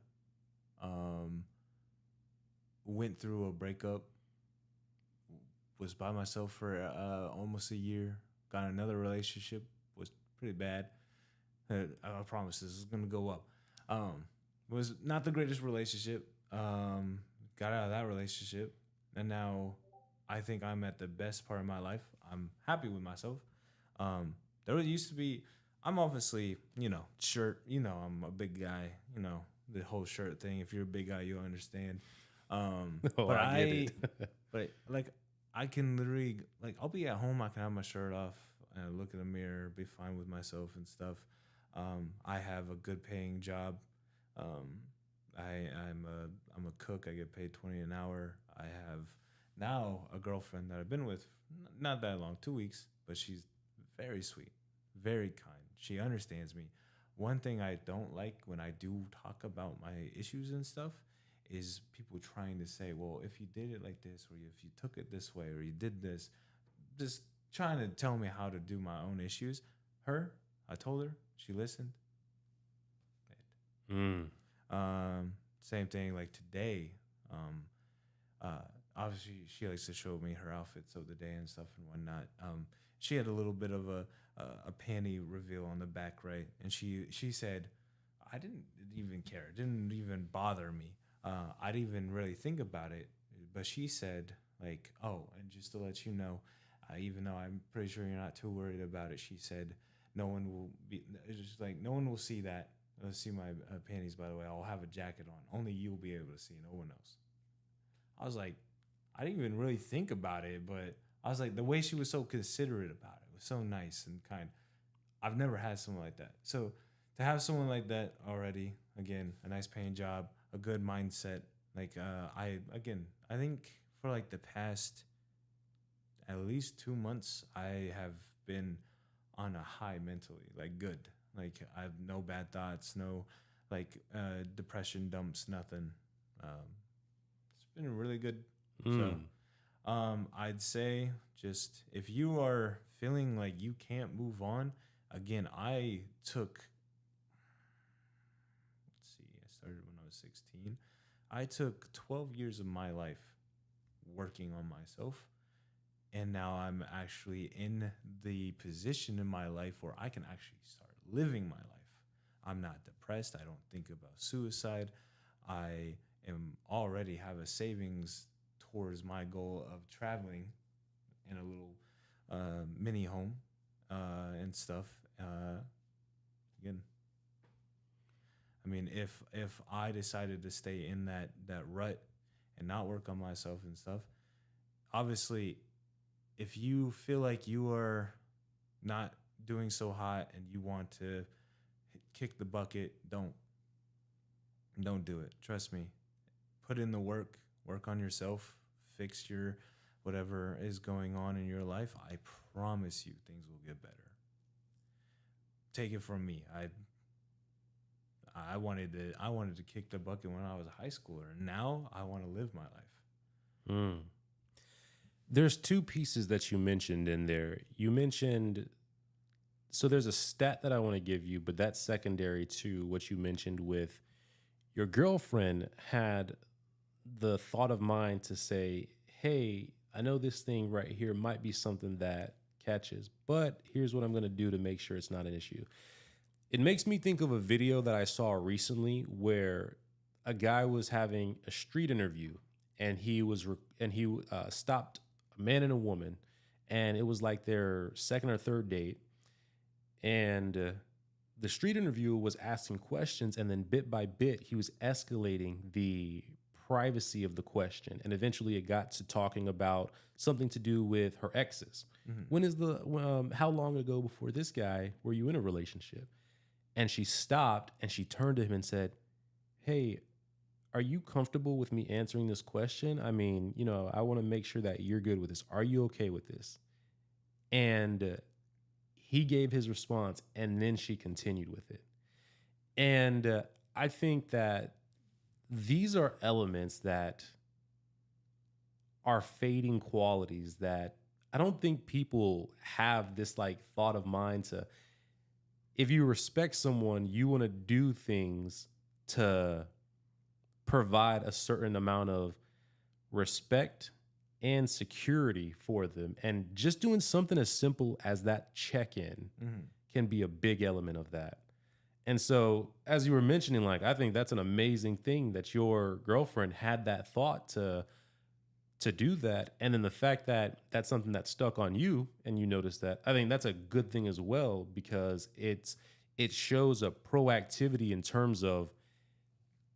Went through a breakup. Was by myself for almost a year. Got another relationship. Was pretty bad. I promise this is going to go up. Was not the greatest relationship. Got out of that relationship. And now I think I'm at the best part of my life. I'm happy with myself. There used to be, I'm obviously, shirt, I'm a big guy, the whole shirt thing. If you're a big guy, you'll understand. But I get it. but like, I can literally, like, I'll be at home, I can have my shirt off and look in the mirror, be fine with myself and stuff. I have a good paying job. I'm a cook. I get paid $20 an hour. I have now a girlfriend that I've been with not that long, 2 weeks, but she's very sweet, very kind. She understands me. One thing I don't like when I do talk about my issues and stuff is people trying to say, well, if you did it like this, or if you took it this way, or you did this, just trying to tell me how to do my own issues. I told her, she listened. Same thing like today. Obviously, she likes to show me her outfits of the day and stuff and whatnot. She had a little bit of a panty reveal on the back, right? And she said, I didn't even care. It didn't even bother me. I didn't even really think about it. But she said, like, oh, and just to let you know, even though I'm pretty sure you're not too worried about it, she said, no one will see that. Let's see my panties, by the way. I'll have a jacket on. Only you'll be able to see, no one else. I was like, I didn't even really think about it, but I was like, the way she was so considerate about it was so nice and kind. I've never had someone like that. So to have someone like that already, again, a nice paying job, a good mindset. Like, I think for like the past at least 2 months, I have been on a high mentally, like good. Like, I have no bad thoughts, no like depression dumps, nothing. It's been really good. So I'd say just if you are feeling like you can't move on, again, I took, let's see, I started when I was 16. I took 12 years of my life working on myself. And now I'm actually in the position in my life where I can actually start living my life. I'm not depressed. I don't think about suicide. I am already have a savings towards my goal of traveling in a little mini home and stuff. Again, I mean, if I decided to stay in that rut and not work on myself and stuff, obviously, if you feel like you are not doing so hot and you want to kick the bucket, don't do it. Trust me. Put in the work, work on yourself, fix your whatever is going on in your life. I promise you things will get better. Take it from me. I wanted to kick the bucket when I was a high schooler. Now I want to live my life. Mm. There's two pieces that you mentioned in there. You mentioned, so there's a stat that I want to give you, but that's secondary to what you mentioned with your girlfriend had the thought of mind to say, hey, I know this thing right here might be something that catches, but here's what I'm going to do to make sure it's not an issue. It makes me think of a video that I saw recently where a guy was having a street interview and he stopped a man and a woman, and it was like their second or third date. And the street interviewer was asking questions, and then bit by bit, he was escalating the privacy of the question. And eventually it got to talking about something to do with her exes. How long ago before this guy were you in a relationship? And she stopped and she turned to him and said, hey, are you comfortable with me answering this question? I mean, I want to make sure that you're good with this. Are you okay with this? And he gave his response, and then she continued with it. And I think that these are elements that are fading qualities that I don't think people have this like thought of mind to, if you respect someone, you want to do things to provide a certain amount of respect and security for them. And just doing something as simple as that check-in can be a big element of that. And so, as you were mentioning, like, I think that's an amazing thing that your girlfriend had that thought to do that. And then the fact that that's something that stuck on you and you noticed that, I think that's a good thing as well, because it shows a proactivity in terms of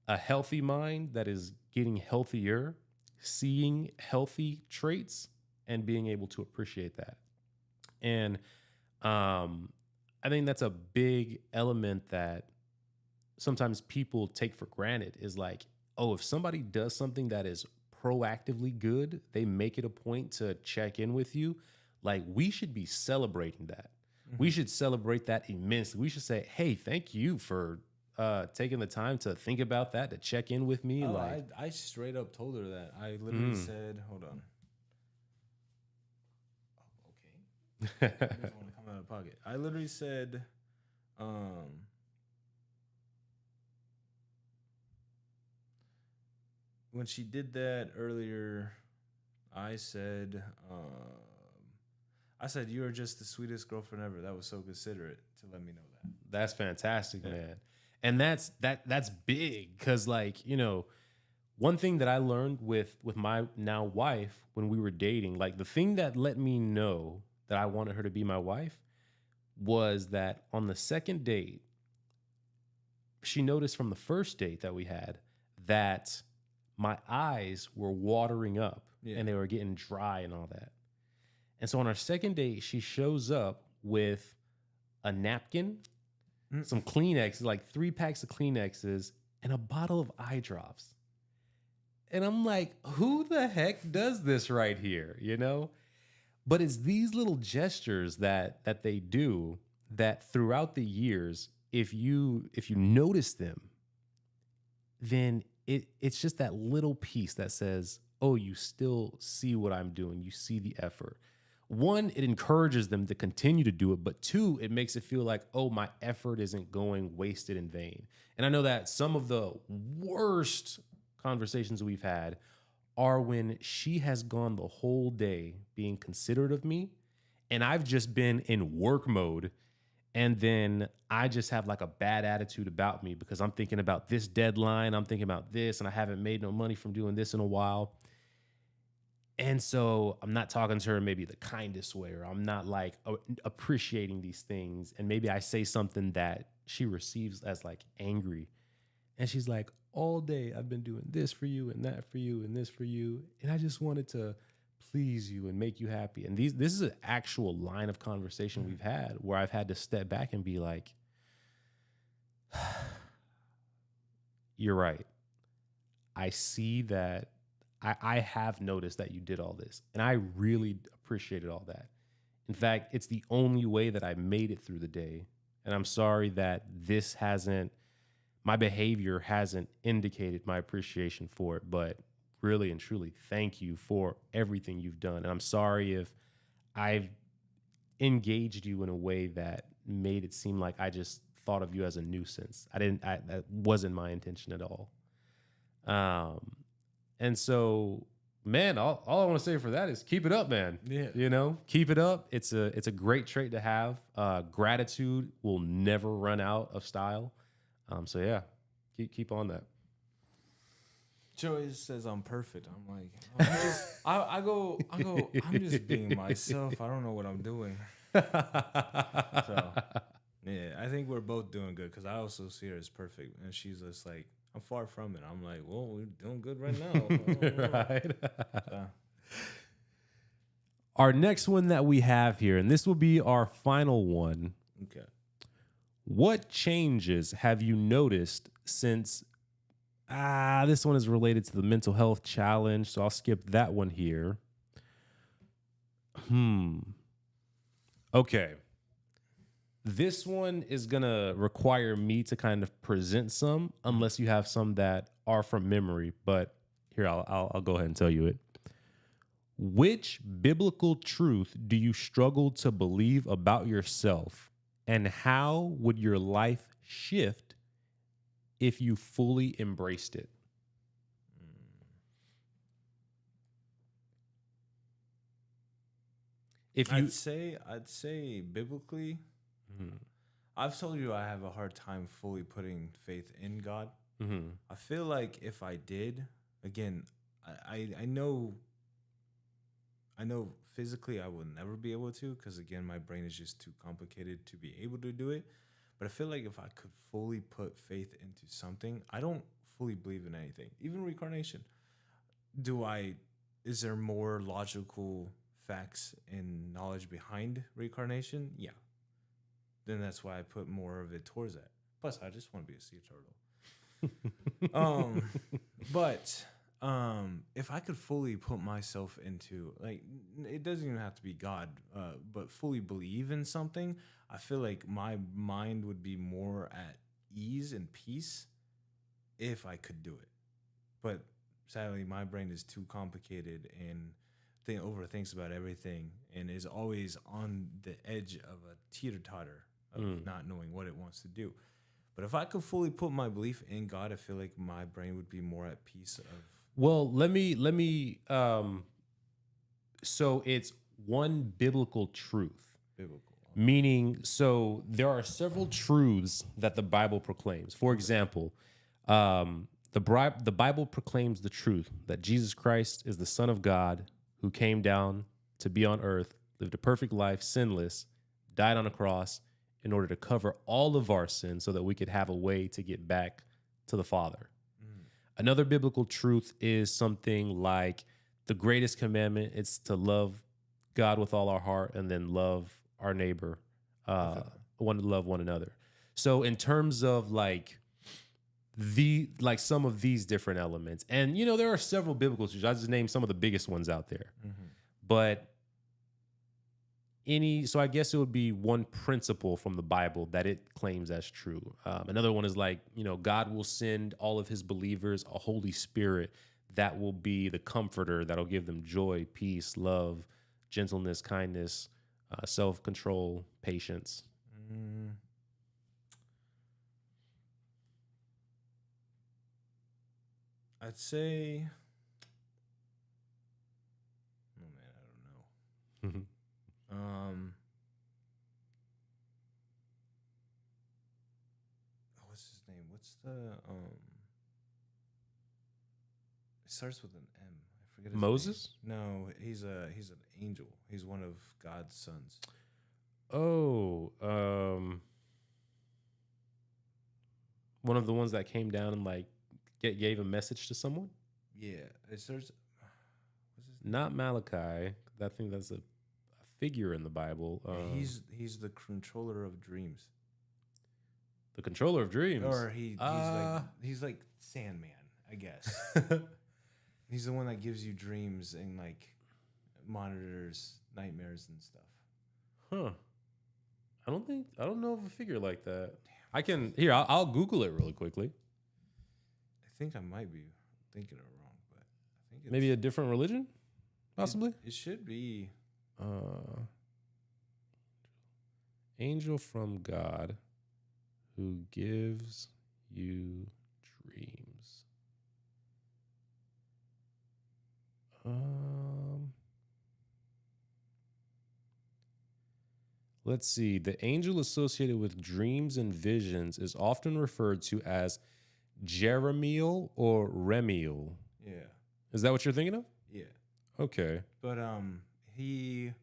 a healthy mind that is getting healthier, seeing healthy traits, and being able to appreciate that. And I think that's a big element that sometimes people take for granted, is like, oh, if somebody does something that is proactively good, they make it a point to check in with you. Like, we should be celebrating that. We should celebrate that immensely. We should say, hey, thank you for taking the time to think about that, to check in with me. Oh, I straight up told her that. I literally said, hold on. Oh, okay. Doesn't want to come out of pocket. I literally said, when she did that earlier, I said, you are just the sweetest girlfriend ever. That was so considerate to let me know that. That's fantastic, man. And that's big, because, like, one thing that I learned with my now wife when we were dating, like, the thing that let me know that I wanted her to be my wife was that on the second date, she noticed from the first date that we had that my eyes were watering up and they were getting dry and all that. And so on our second date, she shows up with a napkin, some Kleenex, like 3 packs of Kleenexes, and a bottle of eye drops. And I'm like, who the heck does this right here, But it's these little gestures that they do that throughout the years, if you notice them, then it's just that little piece that says, oh, you still see what I'm doing. You see the effort. One, it encourages them to continue to do it. But two, it makes it feel like, oh, my effort isn't going wasted in vain. And I know that some of the worst conversations we've had are when she has gone the whole day being considerate of me, and I've just been in work mode. And then I just have like a bad attitude about me because I'm thinking about this deadline. I'm thinking about this, and I haven't made no money from doing this in a while. And so I'm not talking to her maybe the kindest way, or I'm not like appreciating these things. And maybe I say something that she receives as like angry. And she's like, all day I've been doing this for you and that for you and this for you. And I just wanted to please you and make you happy. And this is an actual line of conversation we've had where I've had to step back and be like, you're right. I see that I have noticed that you did all this, and I really appreciated all that. In fact, it's the only way that I made it through the day. And I'm sorry that my behavior hasn't indicated my appreciation for it, but really and truly, thank you for everything you've done. And I'm sorry if I've engaged you in a way that made it seem like I just thought of you as a nuisance. That wasn't my intention at all. And so, man, all I want to say for that is keep it up, man. Yeah. Keep it up. It's a great trait to have. Gratitude will never run out of style. So yeah, keep on that. Joey says I'm perfect. I'm like, I go, I'm just being myself. I don't know what I'm doing. So, yeah, I think we're both doing good because I also see her as perfect. And she's just like, I'm far from it. I'm like, well, we're doing good right now. Right. Our next one that we have here, and this will be our final one. Okay. What changes have you noticed since this one is related to the mental health challenge, so I'll skip that one here. Okay. This one is going to require me to kind of present some, unless you have some that are from memory. But here, I'll go ahead and tell you it. Which biblical truth do you struggle to believe about yourself? And how would your life shift if you fully embraced it? I'd say biblically, I've told you I have a hard time fully putting faith in God. I feel like if I did, again, I know physically I will never be able to because, again, my brain is just too complicated to be able to do it. But I feel like if I could fully put faith into something, I don't fully believe in anything, even reincarnation. Is there more logical facts and knowledge behind reincarnation? Yeah. Then that's why I put more of it towards that. Plus, I just want to be a sea turtle. But if I could fully put myself into, like, it doesn't even have to be God, but fully believe in something, I feel like my mind would be more at ease and peace if I could do it. But sadly, my brain is too complicated and overthinks about everything and is always on the edge of a teeter-totter of not knowing what it wants to do. But if I could fully put my belief in God, I feel like my brain would be more at peace of. Well, let me so it's one biblical truth. Meaning, so there are several truths that the Bible proclaims. For example, the Bible proclaims the truth that Jesus Christ is the Son of God who came down to be on earth, lived a perfect life, sinless, died on a cross in order to cover all of our sins so that we could have a way to get back to the Father. Another biblical truth is something like the greatest commandment is to love God with all our heart and then love our neighbor, love one another. So in terms of like some of these different elements, and there are several biblical truths. I just named some of the biggest ones out there, but so I guess it would be one principle from the Bible that it claims as true. Another one is like, God will send all of his believers a Holy Spirit that will be the comforter that'll give them joy, peace, love, gentleness, kindness, self-control, patience. Mm, I'd say, oh man, I don't know. What's his name? What's the It starts with an M. I forget his Moses? name. No, he's an angel. He's one of God's sons. Oh, one of the ones that came down and like gave a message to someone. Yeah, it starts. What's his name? Not Malachi. I think that's a figure in the Bible. He's the controller of dreams, the controller of dreams. or he's like Sandman, I guess. He's the one that gives you dreams and like monitors nightmares and stuff. Huh. I don't know of a figure like that. I can here. I'll Google it really quickly. I think I might be thinking it wrong, but I think it's, Maybe a different religion, possibly. it should be. Angel from God, who gives you dreams. Let's see. The angel associated with dreams and visions is often referred to as Jeremiel or Remiel. Yeah. Is that what you're thinking of? Yeah. Okay. But he's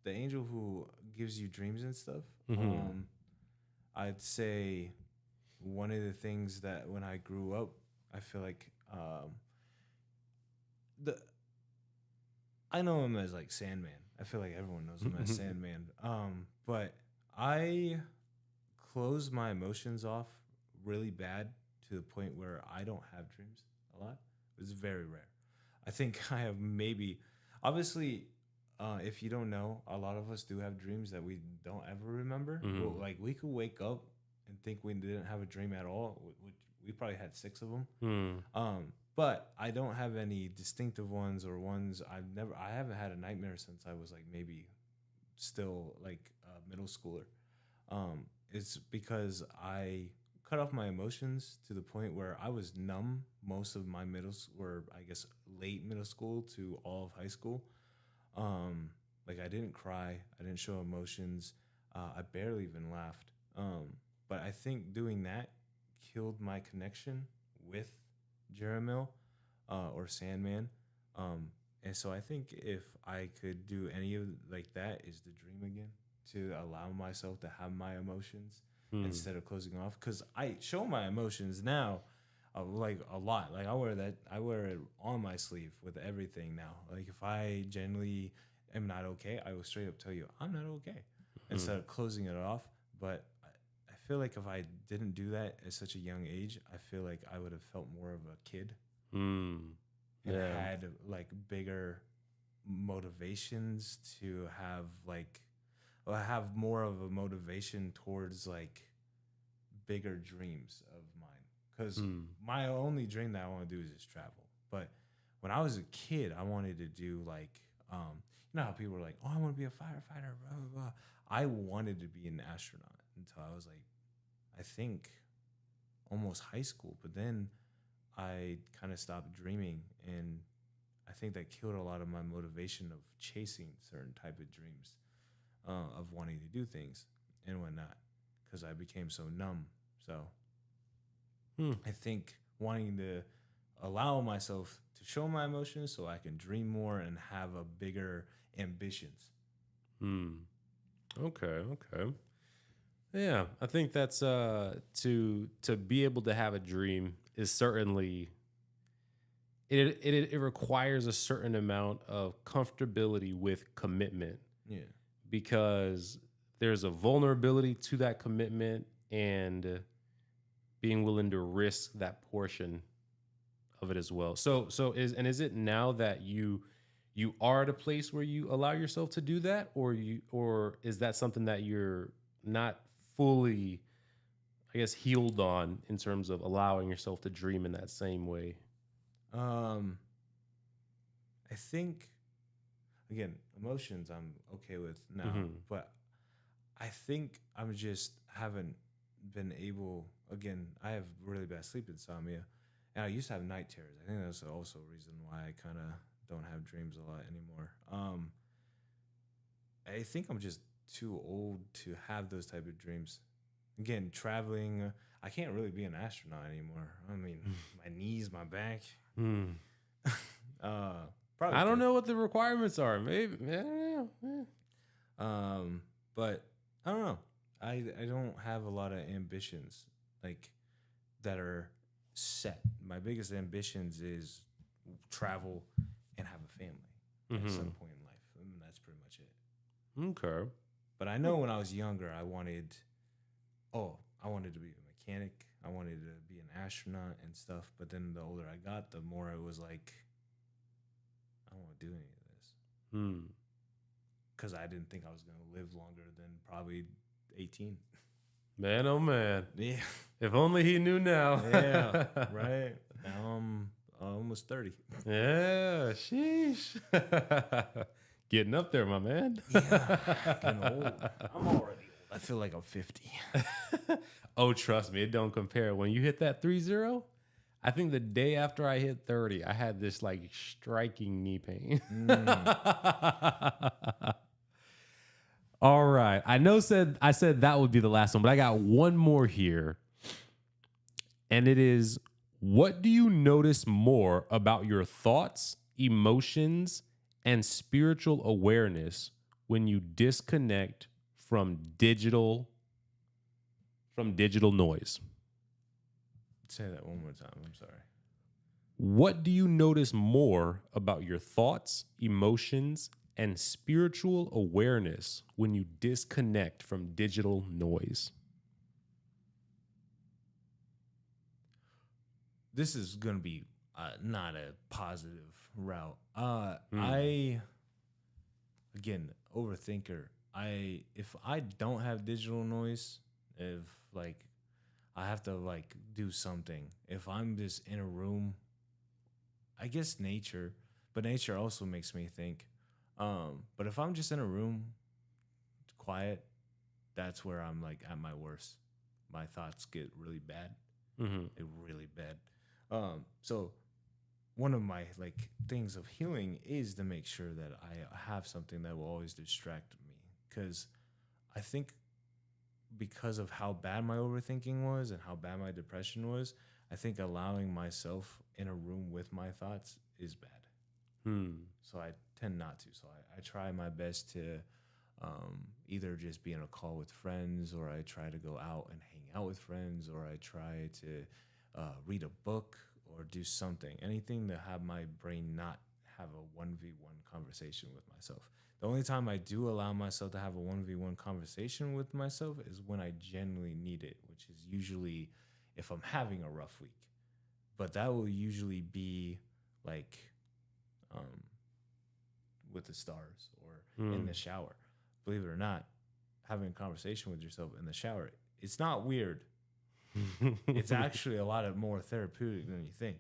the angel who gives you dreams and stuff. Mm-hmm. I'd say one of the things that when I grew up, I feel like I know him as like Sandman. I feel like everyone knows him as Sandman. But I close my emotions off really bad to the point where I don't have dreams a lot. It's very rare. I think I have maybe, obviously, if you don't know, a lot of us do have dreams that we don't ever remember. Well, like we could wake up and think we didn't have a dream at all. We probably had 6 of them. But I don't have any distinctive ones or ones I haven't had a nightmare since I was like maybe still like a middle schooler. It's because I cut off my emotions to the point where I was numb most of my or I guess late middle school to all of high school. Like I didn't cry, I didn't show emotions, I barely even laughed. But I think doing that killed my connection with Jeremiel or Sandman. And so I think if I could do any of like that is the dream again, to allow myself to have my emotions instead of closing off. Because I show my emotions now like a lot. Like I wear it on my sleeve with everything now. Like if I genuinely am not okay, I will straight up tell you I'm not okay instead of closing it off. But I feel like if I didn't do that at such a young age, I feel like I would have felt more of a kid and had like bigger motivations to have more of a motivation towards like bigger dreams of mine. Because my only dream that I want to do is just travel. But when I was a kid, I wanted to do like, you know how people are like, oh, I want to be a firefighter, blah, blah, blah. I wanted to be an astronaut until I was like, I think almost high school. But then I kind of stopped dreaming, and I think that killed a lot of my motivation of chasing certain type of dreams, of wanting to do things and whatnot, because I became so numb. So I think wanting to allow myself to show my emotions so I can dream more and have a bigger ambitions. Okay. Yeah, I think that's to be able to have a dream is certainly it requires a certain amount of comfortability with commitment. Yeah. Because there's a vulnerability to that commitment and being willing to risk that portion of it as well. So is it now that you are at a place where you allow yourself to do that, or is that something that you're not fully, I guess, healed on in terms of allowing yourself to dream in that same way? I think, again, emotions I'm okay with now, but I think I'm just haven't been able. Again, I have really bad sleep insomnia, and I used to have night terrors. I think that's also a reason why I kind of don't have dreams a lot anymore. I think I'm just too old to have those type of dreams. Again, traveling, I can't really be an astronaut anymore. I mean, my knees, my back. Probably I don't could. know what the requirements are. Maybe. I don't know. But I don't know. I don't have a lot of ambitions like that are set. My biggest ambitions is travel and have a family at some point in life. And that's pretty much it. Okay. But I know when I was younger, I wanted to be a mechanic. I wanted to be an astronaut and stuff. But then the older I got, the more it was like, I don't want to do any of this. Because I didn't think I was going to live longer than probably 18. Man, oh man. Yeah. If only he knew now. Yeah, right. Now I'm almost 30. Yeah, sheesh. Getting up there, my man. Yeah, getting old. I'm already old. I feel like I'm 50. Oh, trust me, it don't compare. When you hit that 30, I think the day after I hit 30, I had this like striking knee pain. All right. I said that would be the last one, but I got one more here. And it is, what do you notice more about your thoughts, emotions, and spiritual awareness when you disconnect from digital noise? Say that one more time. I'm sorry. What do you notice more about your thoughts, emotions, and spiritual awareness when you disconnect from digital noise? This is going to be not a positive route. I, again, overthinker. If I don't have digital noise, if like I have to like do something. If I'm just in a room, I guess nature, but nature also makes me think. But if I'm just in a room, quiet, that's where I'm like at my worst. My thoughts get really bad. They're really bad. So one of my like things of healing is to make sure that I have something that will always distract me, because I think because of how bad my overthinking was and how bad my depression was, I think allowing myself in a room with my thoughts is bad. So I tend not to. So I try my best to either just be in a call with friends, or I try to go out and hang out with friends, or I try to read a book or do something. Anything to have my brain not have a 1v1 conversation with myself. The only time I do allow myself to have a 1v1 conversation with myself is when I genuinely need it, which is usually if I'm having a rough week. But that will usually be like with the stars or in the shower. Believe it or not, having a conversation with yourself in the shower, it's not weird. It's actually a lot more therapeutic than you think,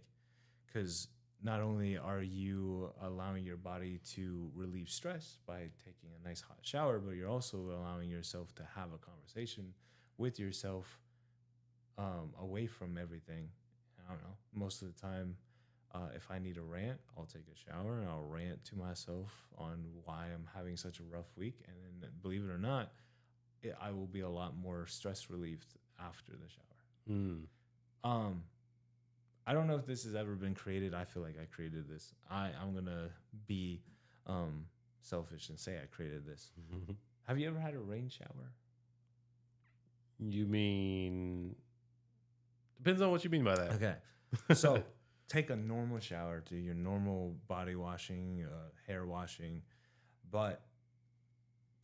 because not only are you allowing your body to relieve stress by taking a nice hot shower, but you're also allowing yourself to have a conversation with yourself away from everything. I don't know. Most of the time, if I need a rant, I'll take a shower and I'll rant to myself on why I'm having such a rough week. And then, believe it or not, I will be a lot more stress relieved after the shower. I don't know if this has ever been created. I feel like I created this. I'm gonna be selfish and say I created this. Have you ever had a rain shower? You mean, depends on what you mean by that. Okay. So take a normal shower, do your normal body washing, hair washing, but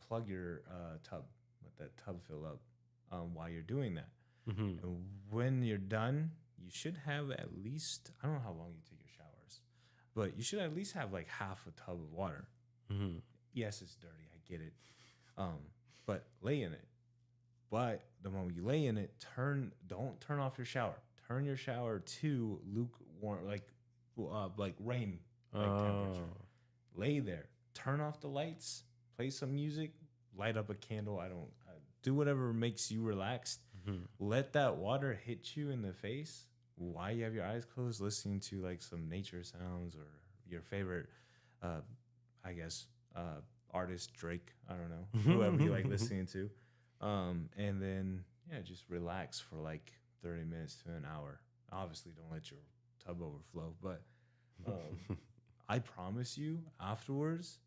plug your tub, let that tub fill up while you're doing that. And when you're done, you should have at least, I don't know how long you take your showers, but you should at least have like half a tub of water. Yes, it's dirty. I get it. But lay in it. But the moment you lay in it, don't turn off your shower. Turn your shower to lukewarm, like rain, like temperature. Lay there. Turn off the lights. Play some music. Light up a candle. Do whatever makes you relaxed. Let that water hit you in the face while you have your eyes closed, listening to like some nature sounds or your favorite, I guess, artist Drake. I don't know, whoever you like listening to, and then just relax for like 30 minutes to an hour. Obviously, don't let your tub overflow, but I promise you, afterwards,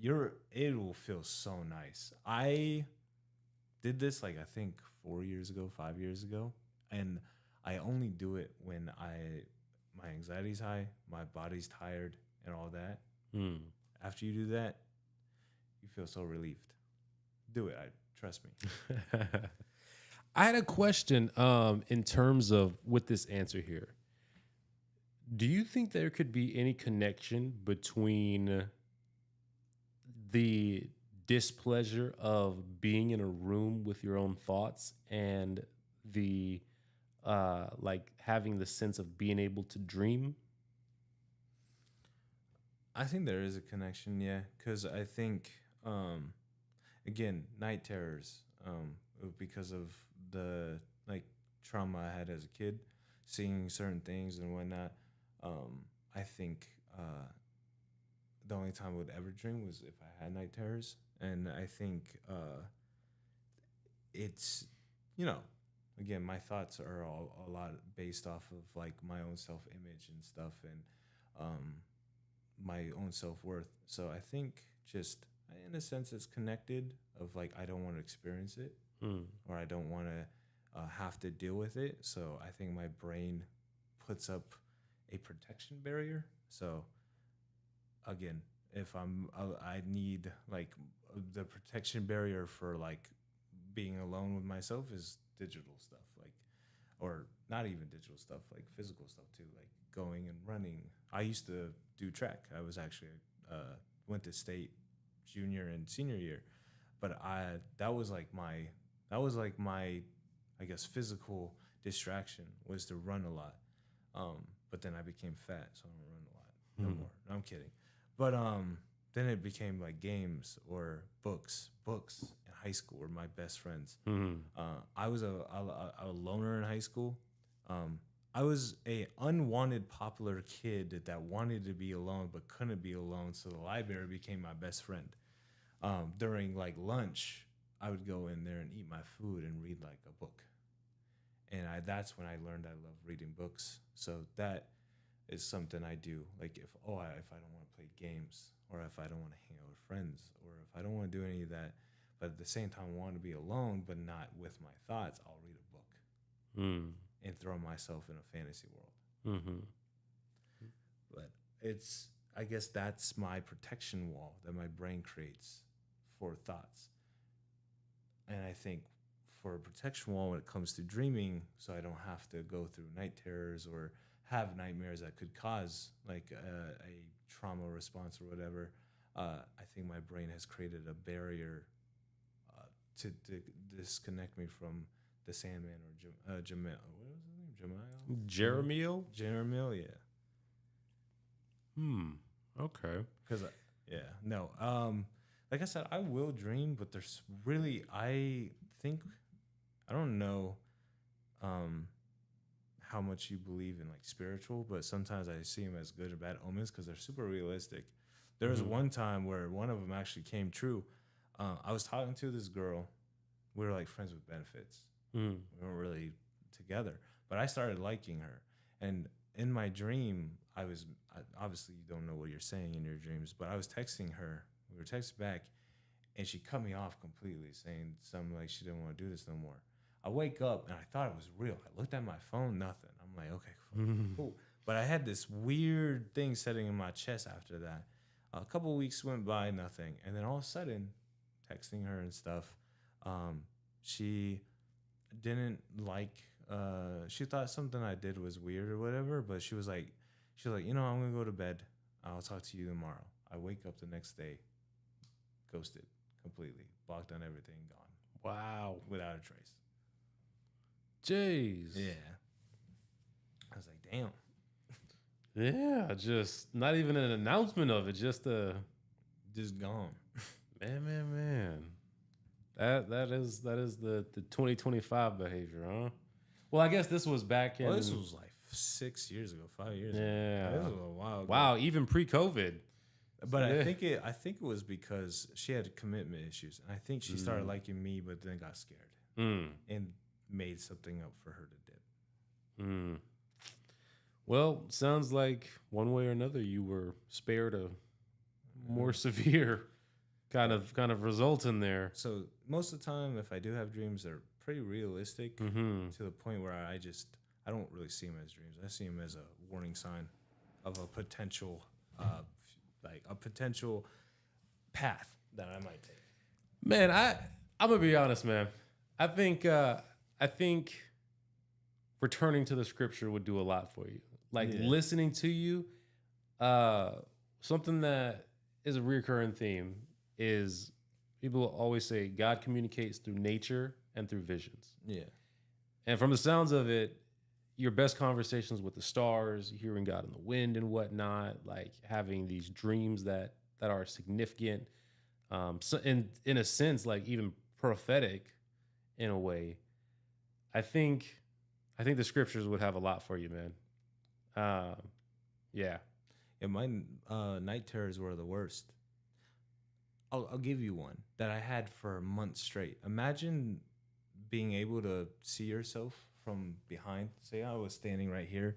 it will feel so nice. I did this like I think 4 years ago, 5 years ago, and I only do it when my anxiety's high, my body's tired, and all that. After you do that, you feel so relieved. Do it. Trust me. I had a question in terms of with this answer here. Do you think there could be any connection between the displeasure of being in a room with your own thoughts and the like having the sense of being able to dream? I think there is a connection, yeah, because I think, again, night terrors, because of the like trauma I had as a kid, seeing certain things and whatnot. I think the only time I would ever dream was if I had night terrors, and I think it's, again, my thoughts are all a lot based off of like my own self image and stuff, and my own self-worth. So I think just in a sense it's connected of like I don't want to experience it or I don't want to have to deal with it. So I think my brain puts up a protection barrier. So again, if I need like the protection barrier for like being alone with myself is digital stuff, like, or not even digital stuff, like physical stuff too, like going and running. I used to do track. I was actually went to state junior and senior year, but that was like my I guess physical distraction was to run a lot. But then I became fat, so I don't run a lot no more. No, I'm kidding. But then it became like games or books. Books in high school were my best friends. I was a loner in high school. I was a unwanted popular kid that wanted to be alone but couldn't be alone, so the library became my best friend. During like lunch, I would go in there and eat my food and read like a book. And that's when I learned I love reading books. So that is something I do. Like if I don't want to play games, or if I don't want to hang out with friends, or if I don't want to do any of that, but at the same time I want to be alone but not with my thoughts, I'll read a book and throw myself in a fantasy world. But I guess that's my protection wall that my brain creates for thoughts. And I think for a protection wall when it comes to dreaming, so I don't have to go through night terrors or have nightmares that could cause like a trauma response or whatever. I think my brain has created a barrier to disconnect me from the Sandman or Jamil. What was his name? Jeremiel? Jeremiel, yeah. Okay. Because no. Like I said, I will dream, but there's really I don't know how much you believe in like spiritual, but sometimes I see them as good or bad omens because they're super realistic. There was one time where one of them actually came true. I was talking to this girl. We were like friends with benefits. We weren't really together, but I started liking her. And in my dream, obviously you don't know what you're saying in your dreams, but I was texting her. We were texting back, and she cut me off completely, saying something like she didn't want to do this no more. I wake up and I thought it was real. I looked at my phone, nothing. I'm like, okay, cool. But I had this weird thing setting in my chest after that. A couple weeks went by, nothing. And then all of a sudden, texting her and stuff, she didn't like, she thought something I did was weird or whatever, but she was like, I'm going to go to bed. I'll talk to you tomorrow. I wake up the next day, ghosted completely, blocked on everything, gone. Wow. without a trace. Jeez. Yeah. I was like, damn. Yeah, just not even an announcement of it, just a Just gone. man. That is the 2025 behavior, huh? Well, I guess this was back in Oh, this was like 6 years ago, 5 years ago. yeah. This was a while ago. Wow, even pre-COVID. But Yeah. I think it was because she had commitment issues. And I think she started liking me, but then got scared and made something up for her to dip. Well, sounds like one way or another you were spared a more severe kind of result in there. So most of the time, if I do have dreams, they're pretty realistic to the point where I don't really see them as dreams. I see them as a warning sign of a potential, path that I might take. Man, I'm gonna be honest, man. I think returning to the scripture would do a lot for you. Like listening to you, something that is a recurring theme is people always say God communicates through nature and through visions. Yeah. And from the sounds of it, your best conversations with the stars, hearing God in the wind and whatnot, like having these dreams that are significant, so in a sense, like even prophetic in a way. I think the scriptures would have a lot for you, man. Yeah. Yeah, my night terrors were the worst. I'll give you one that I had for months straight. Imagine being able to see yourself from behind. Say I was standing right here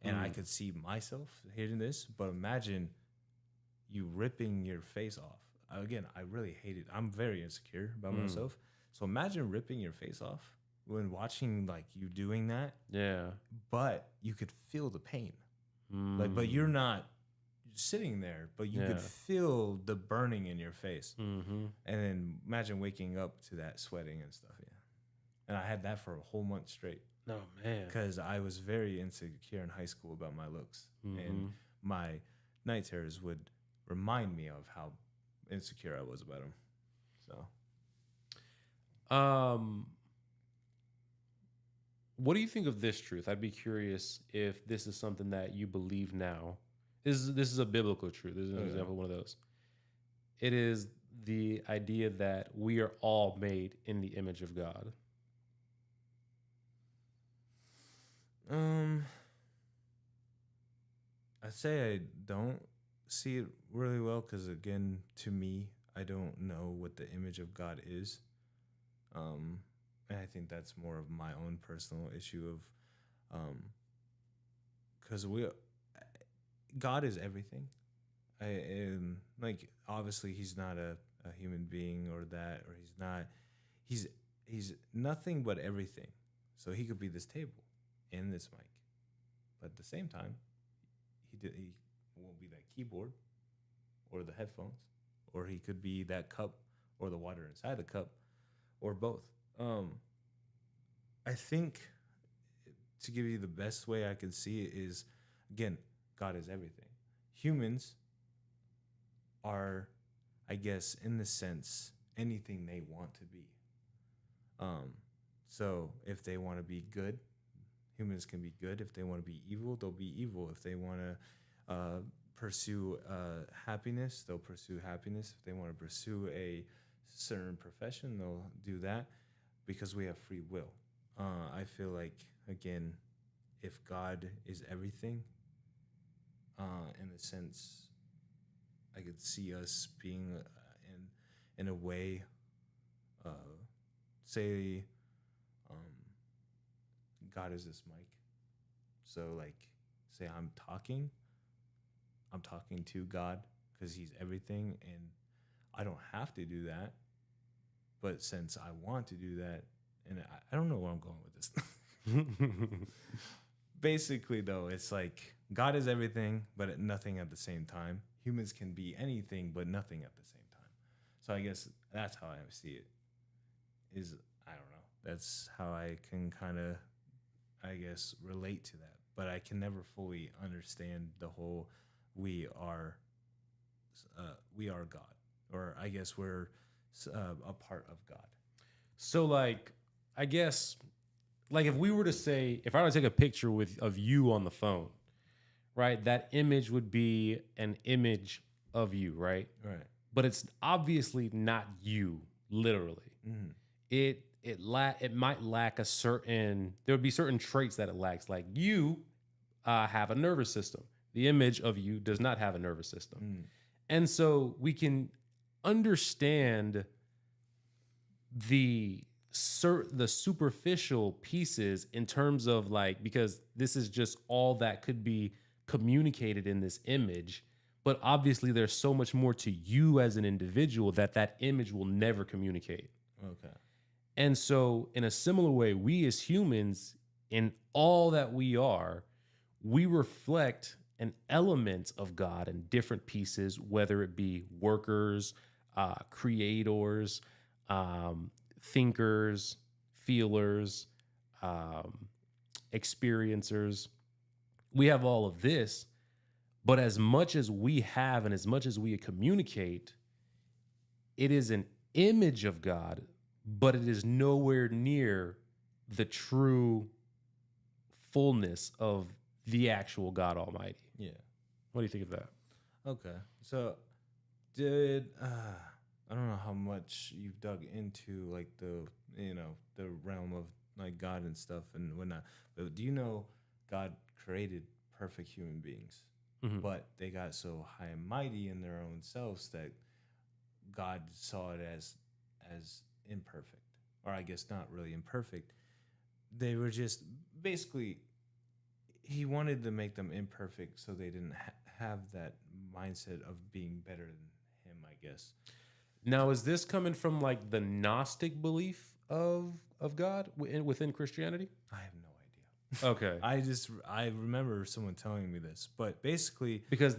and I could see myself hitting this, but imagine you ripping your face off. Again, I really hate it. I'm very insecure about myself. So imagine ripping your face off when watching like you doing that. Yeah. But you could feel the pain. Like, but you're not sitting there, but you could feel the burning in your face. And then imagine waking up to that sweating and stuff. Yeah. And I had that for a whole month straight. No, man. Because I was very insecure in high school about my looks. And my night terrors would remind me of how insecure I was about them. So, what do you think of this truth? I'd be curious if this is something that you believe now. This is a biblical truth. This is an example of one of those. It is the idea that we are all made in the image of God. I'd say I don't see it really well because, again, to me, I don't know what the image of God is. And I think that's more of my own personal issue of, because God is everything. Like, obviously he's not a human being or that, or he's nothing but everything. So he could be this table and this mic, but at the same time, he won't be that keyboard or the headphones, or he could be that cup or the water inside the cup, or both. I think, to give you the best way I can see it is, again, God is everything. Humans are, I guess, in the sense, anything they want to be. So if they want to be good, humans can be good. If they want to be evil, they'll be evil. If they want to pursue happiness, they'll pursue happiness. If they want to pursue a certain profession, they'll do that, because we have free will. I feel like, again, if God is everything, in a sense, I could see us being in a way, say, God is this mic. So, like, say I'm talking to God because he's everything, and I don't have to do that. But since I want to do that, and I don't know where I'm going with this. Basically, though, it's like God is everything, but nothing at the same time. Humans can be anything, but nothing at the same time. So I guess that's how I see it. I don't know. That's how I can kind of, I guess, relate to that. But I can never fully understand the whole we are God, or I guess we're a part of God. So like, I guess, like if we were to say, if I were to take a picture of you on the phone, right? That image would be an image of you, right? Right. But it's obviously not you, literally. Mm-hmm. It might lack a certain. There would be certain traits that it lacks. Like you have a nervous system. The image of you does not have a nervous system, and so we can understand the the superficial pieces in terms of like, because this is just all that could be communicated in this image, but obviously there's so much more to you as an individual that image will never communicate. Okay. And so in a similar way, we as humans, in all that we are, we reflect an element of God in different pieces, whether it be workers, creators, thinkers, feelers, experiencers. We have all of this, but as much as we have and as much as we communicate, it is an image of God, but it is nowhere near the true fullness of the actual God Almighty. Yeah. What do you think of that? Okay. So, did I don't know how much you've dug into like the realm of like God and stuff and whatnot, but do you know God created perfect human beings, but they got so high and mighty in their own selves that God saw it as imperfect, or I guess not really imperfect. They were just basically he wanted to make them imperfect so they didn't have that mindset of being better than him, I guess. Now, is this coming from like the Gnostic belief of God within Christianity? I have no idea. Okay. I remember someone telling me this, but basically Because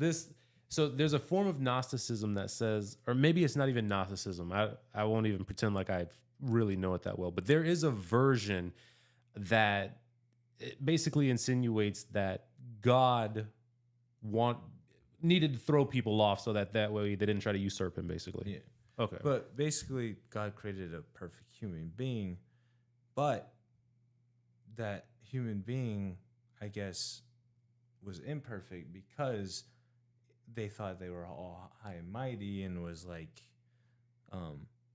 so there's a form of Gnosticism that says, or maybe it's not even Gnosticism. I won't even pretend like I really know it that well, but there is a version that it basically insinuates that God needed to throw people off so that way they didn't try to usurp him, basically. yeah. Okay. But basically, God created a perfect human being, but that human being, I guess, was imperfect because they thought they were all high and mighty and was like,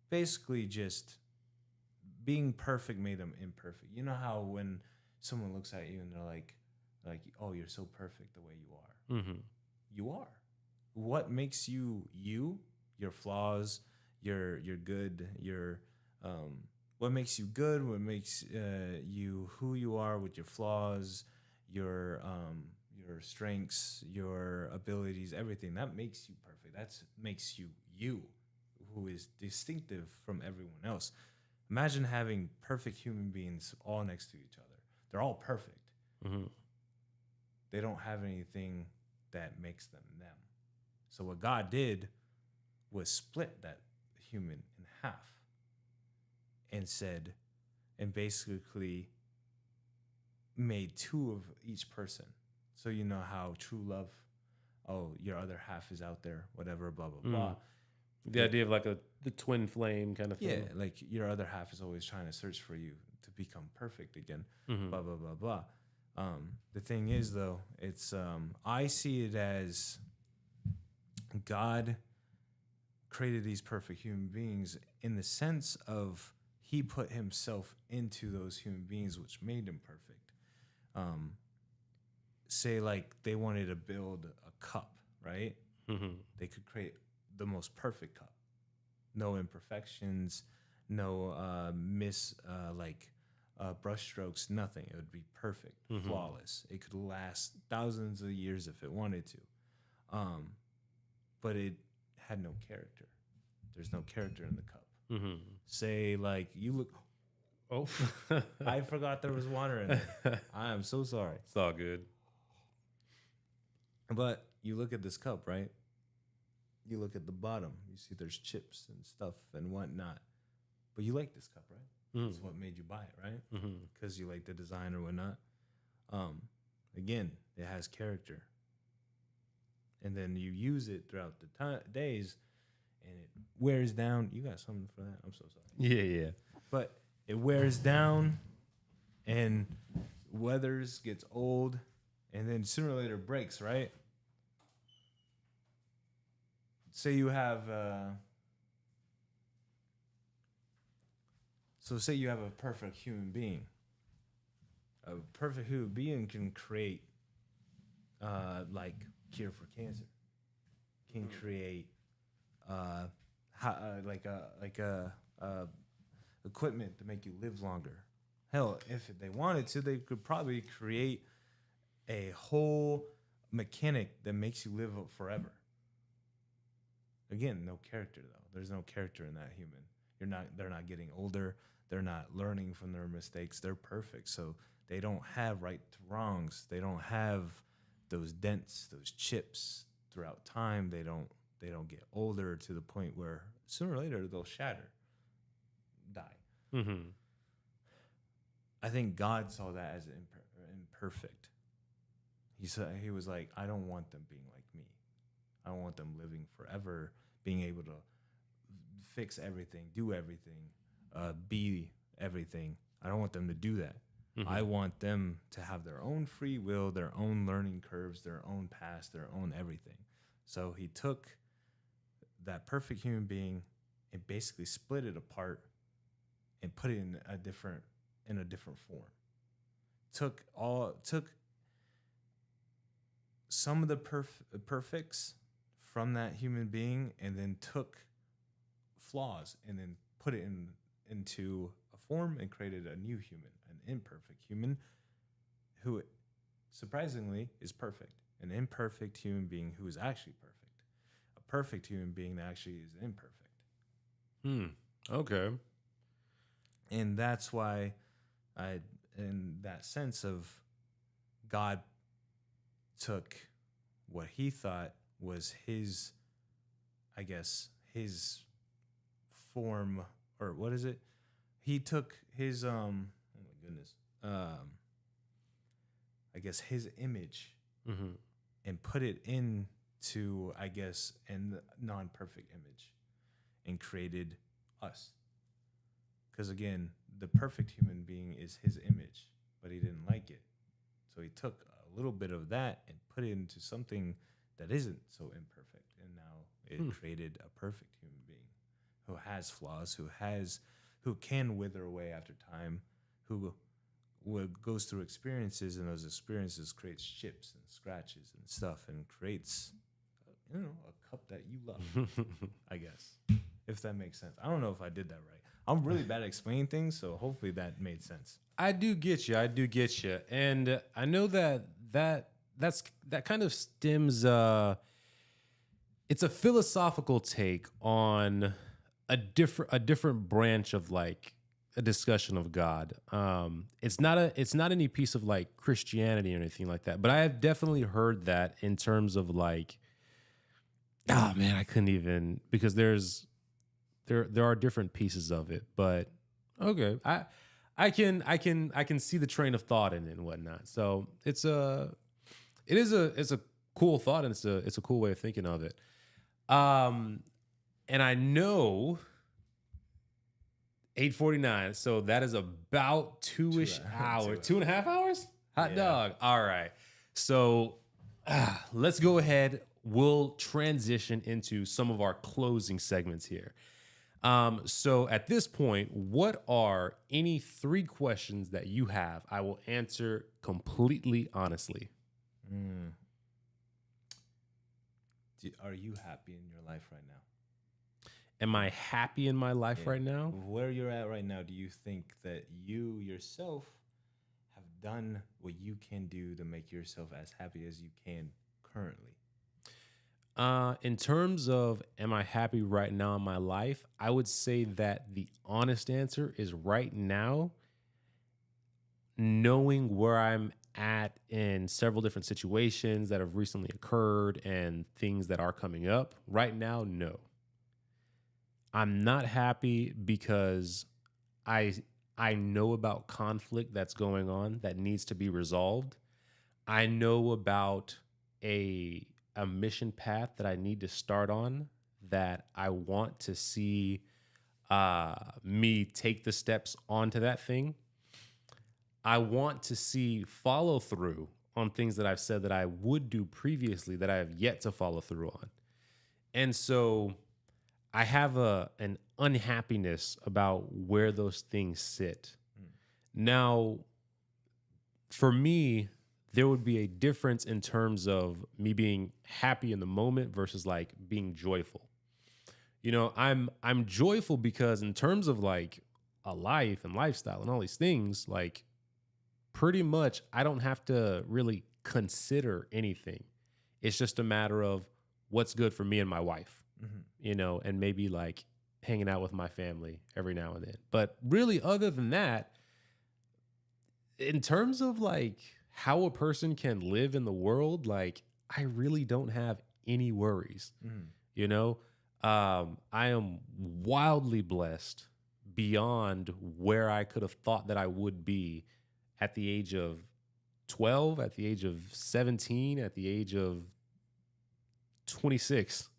basically just being perfect made them imperfect. You know how when someone looks at you and they're like, oh, you're so perfect the way you are. Mm-hmm. You are. What makes you you? Your flaws, your good, your what makes you good, what makes you who you are with your flaws, your strengths, your abilities, everything that makes you perfect. That makes you you, who is distinctive from everyone else. Imagine having perfect human beings all next to each other. They're all perfect. Mm-hmm. They don't have anything that makes them them. So what God did was split that human in half and basically made two of each person. So you know how true love, oh, your other half is out there, whatever, blah, blah, blah. The idea of like the twin flame kind of thing. Yeah, like your other half is always trying to search for you to become perfect again, blah, blah, blah, blah. The thing is, though, it's I see it as God created these perfect human beings in the sense of he put himself into those human beings, which made them perfect. Say like they wanted to build a cup, right? They could create the most perfect cup, no imperfections, no brush strokes, nothing. It would be perfect, flawless. It could last thousands of years if it wanted to. But it had no character. There's no character in the cup. Say like you look. Oh, I forgot there was water in there. I am so sorry. It's all good. But you look at this cup, right? You look at the bottom. You see there's chips and stuff and whatnot. But you like this cup, right? That's what made you buy it, right? Because you like the design or whatnot. Again, it has character. And then you use it throughout the days, and it wears down. You got something for that? I'm so sorry. Yeah. but it wears down and weathers, gets old, and then sooner or later breaks, right? Say you have say you have a perfect human being. A perfect human being can create like cure for cancer, can create equipment to make you live longer. Hell, if they wanted to, they could probably create a whole mechanic that makes you live forever. Again, no character though. There's no character in that human. They're not getting older. They're not learning from their mistakes. They're perfect. So they don't have right to wrongs. They don't have those dents, those chips throughout time. They don't get older to the point where sooner or later they'll shatter, die. Mm-hmm. I think God saw that as imperfect. He was like, I don't want them being like me. I don't want them living forever, being able to fix everything, do everything, be everything. I don't want them to do that. Mm-hmm. I want them to have their own free will, their own learning curves, their own past, their own everything. So he took that perfect human being and basically split it apart and put it in a different form. Took some of the perfects from that human being and then took flaws and then put it into a form and created a new human, an imperfect human who surprisingly is perfect. An imperfect human being who is actually perfect. A perfect human being that actually is imperfect. Okay. And that's why in that sense of God took what he thought was his form, or what is it? He took his oh my goodness. His image Mm-hmm. and put it into an non-perfect image and created us. Because again, the perfect human being is his image, but he didn't like it. So he took a little bit of that and put it into something that isn't so imperfect. And now it created a perfect human being who has flaws, who can wither away after time, who goes through experiences, and those experiences creates chips and scratches and stuff and creates, a cup that you love, I guess, if that makes sense. I don't know if I did that right. I'm really bad at explaining things, so hopefully that made sense. I do get you. And I know that kind of stems, it's a philosophical take on a different branch of like a discussion of God. It's not any piece of like Christianity or anything like that, but I have definitely heard that in terms of like, I couldn't even, because there are different pieces of it, but okay. I can see the train of thought in it and whatnot. So it's a cool thought, and it's a cool way of thinking of it. And I know 8:49, so that is about 2-ish hours, 2.5 hours. Hot dog. All right. So let's go ahead. We'll transition into some of our closing segments here. So at this point, what are any 3 questions that you have? I will answer completely honestly. Are you happy in your life right now? Am I happy in my life right now? Where you're at right now, do you think that you yourself have done what you can do to make yourself as happy as you can currently? In terms of am I happy right now in my life, I would say that the honest answer is right now, knowing where I'm at in several different situations that have recently occurred and things that are coming up, right now, no. I'm not happy because I know about conflict that's going on that needs to be resolved. I know about a mission path that I need to start on that I want to see me take the steps onto that thing. I want to see follow through on things that I've said that I would do previously that I have yet to follow through on. And so I have an unhappiness about where those things sit. Now, for me, there would be a difference in terms of me being happy in the moment versus like being joyful. You know, I'm joyful because in terms of like a life and lifestyle and all these things, like pretty much I don't have to really consider anything. It's just a matter of what's good for me and my wife, you know, and maybe like hanging out with my family every now and then. But really, other than that, in terms of like how a person can live in the world, like I really don't have any worries. You know, I am wildly blessed beyond where I could have thought that I would be at the age of 12, at the age of 17, at the age of 26.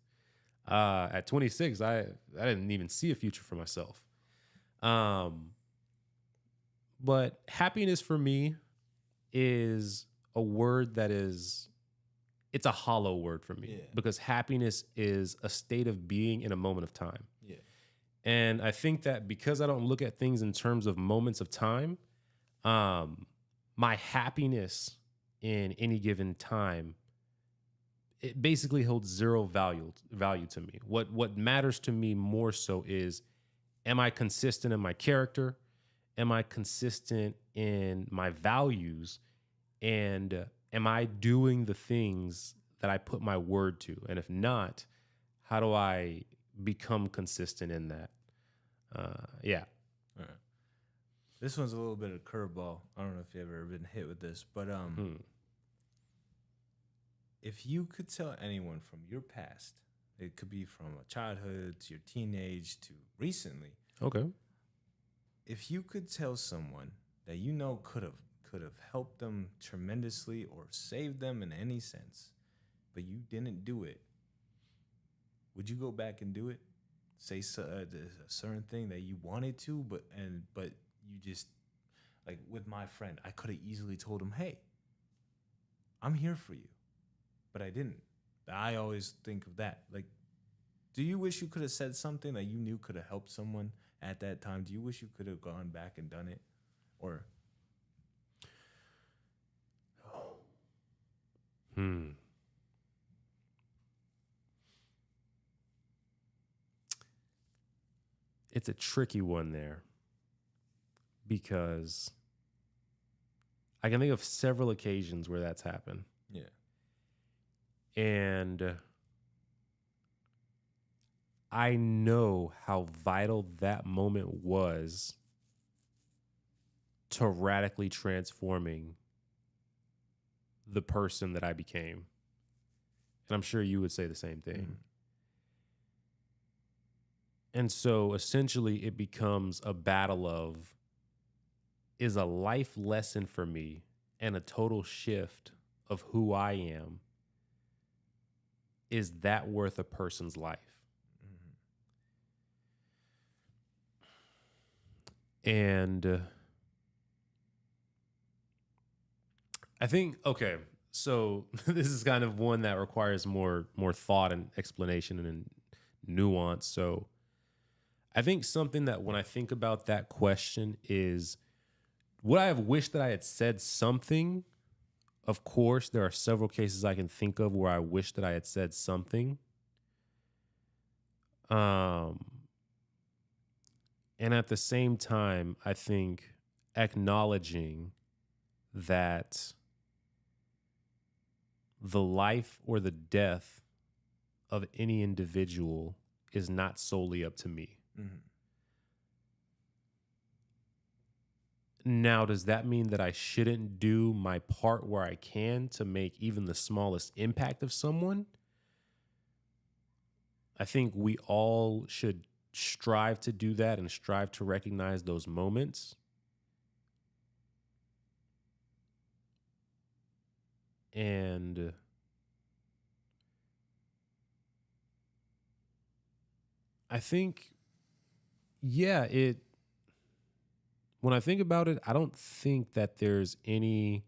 At 26, I didn't even see a future for myself. But happiness for me is a word that it's a hollow word for me because happiness is a state of being in a moment of time. Yeah. And I think that because I don't look at things in terms of moments of time, my happiness in any given time, it basically holds zero value to me. What matters to me more so is, am I consistent in my character? Am I consistent in my values? And am I doing the things that I put my word to? And if not, how do I become consistent in that? Yeah. All right. This one's a little bit of curveball. I don't know if you've ever been hit with this, but if you could tell anyone from your past, it could be from a childhood to your teenage to recently. Okay. If you could tell someone that you know could have helped them tremendously or saved them in any sense, but you didn't do it, would you go back and do it? Say a certain thing that you wanted to, but you just, like with my friend, I could have easily told him, "Hey, I'm here for you," but I didn't. I always think of that. Like, do you wish you could have said something that you knew could have helped someone at that time? Do you wish you could have gone back and done it, or? It's a tricky one there because I can think of several occasions where that's happened. Yeah. And I know how vital that moment was to radically transforming the person that I became. And I'm sure you would say the same thing. And so essentially it becomes a battle of, is a life lesson for me and a total shift of who I am, is that worth a person's life? And I think, okay, so this is kind of one that requires more thought and explanation and nuance. So I think something that when I think about that question is, would I have wished that I had said something? Of course, there are several cases I can think of where I wish that I had said something. And at the same time, I think acknowledging that the life or the death of any individual is not solely up to me. Now, does that mean that I shouldn't do my part where I can to make even the smallest impact of someone? I think we all should strive to do that and strive to recognize those moments. And I think Yeah, when I think about it, I don't think that there's any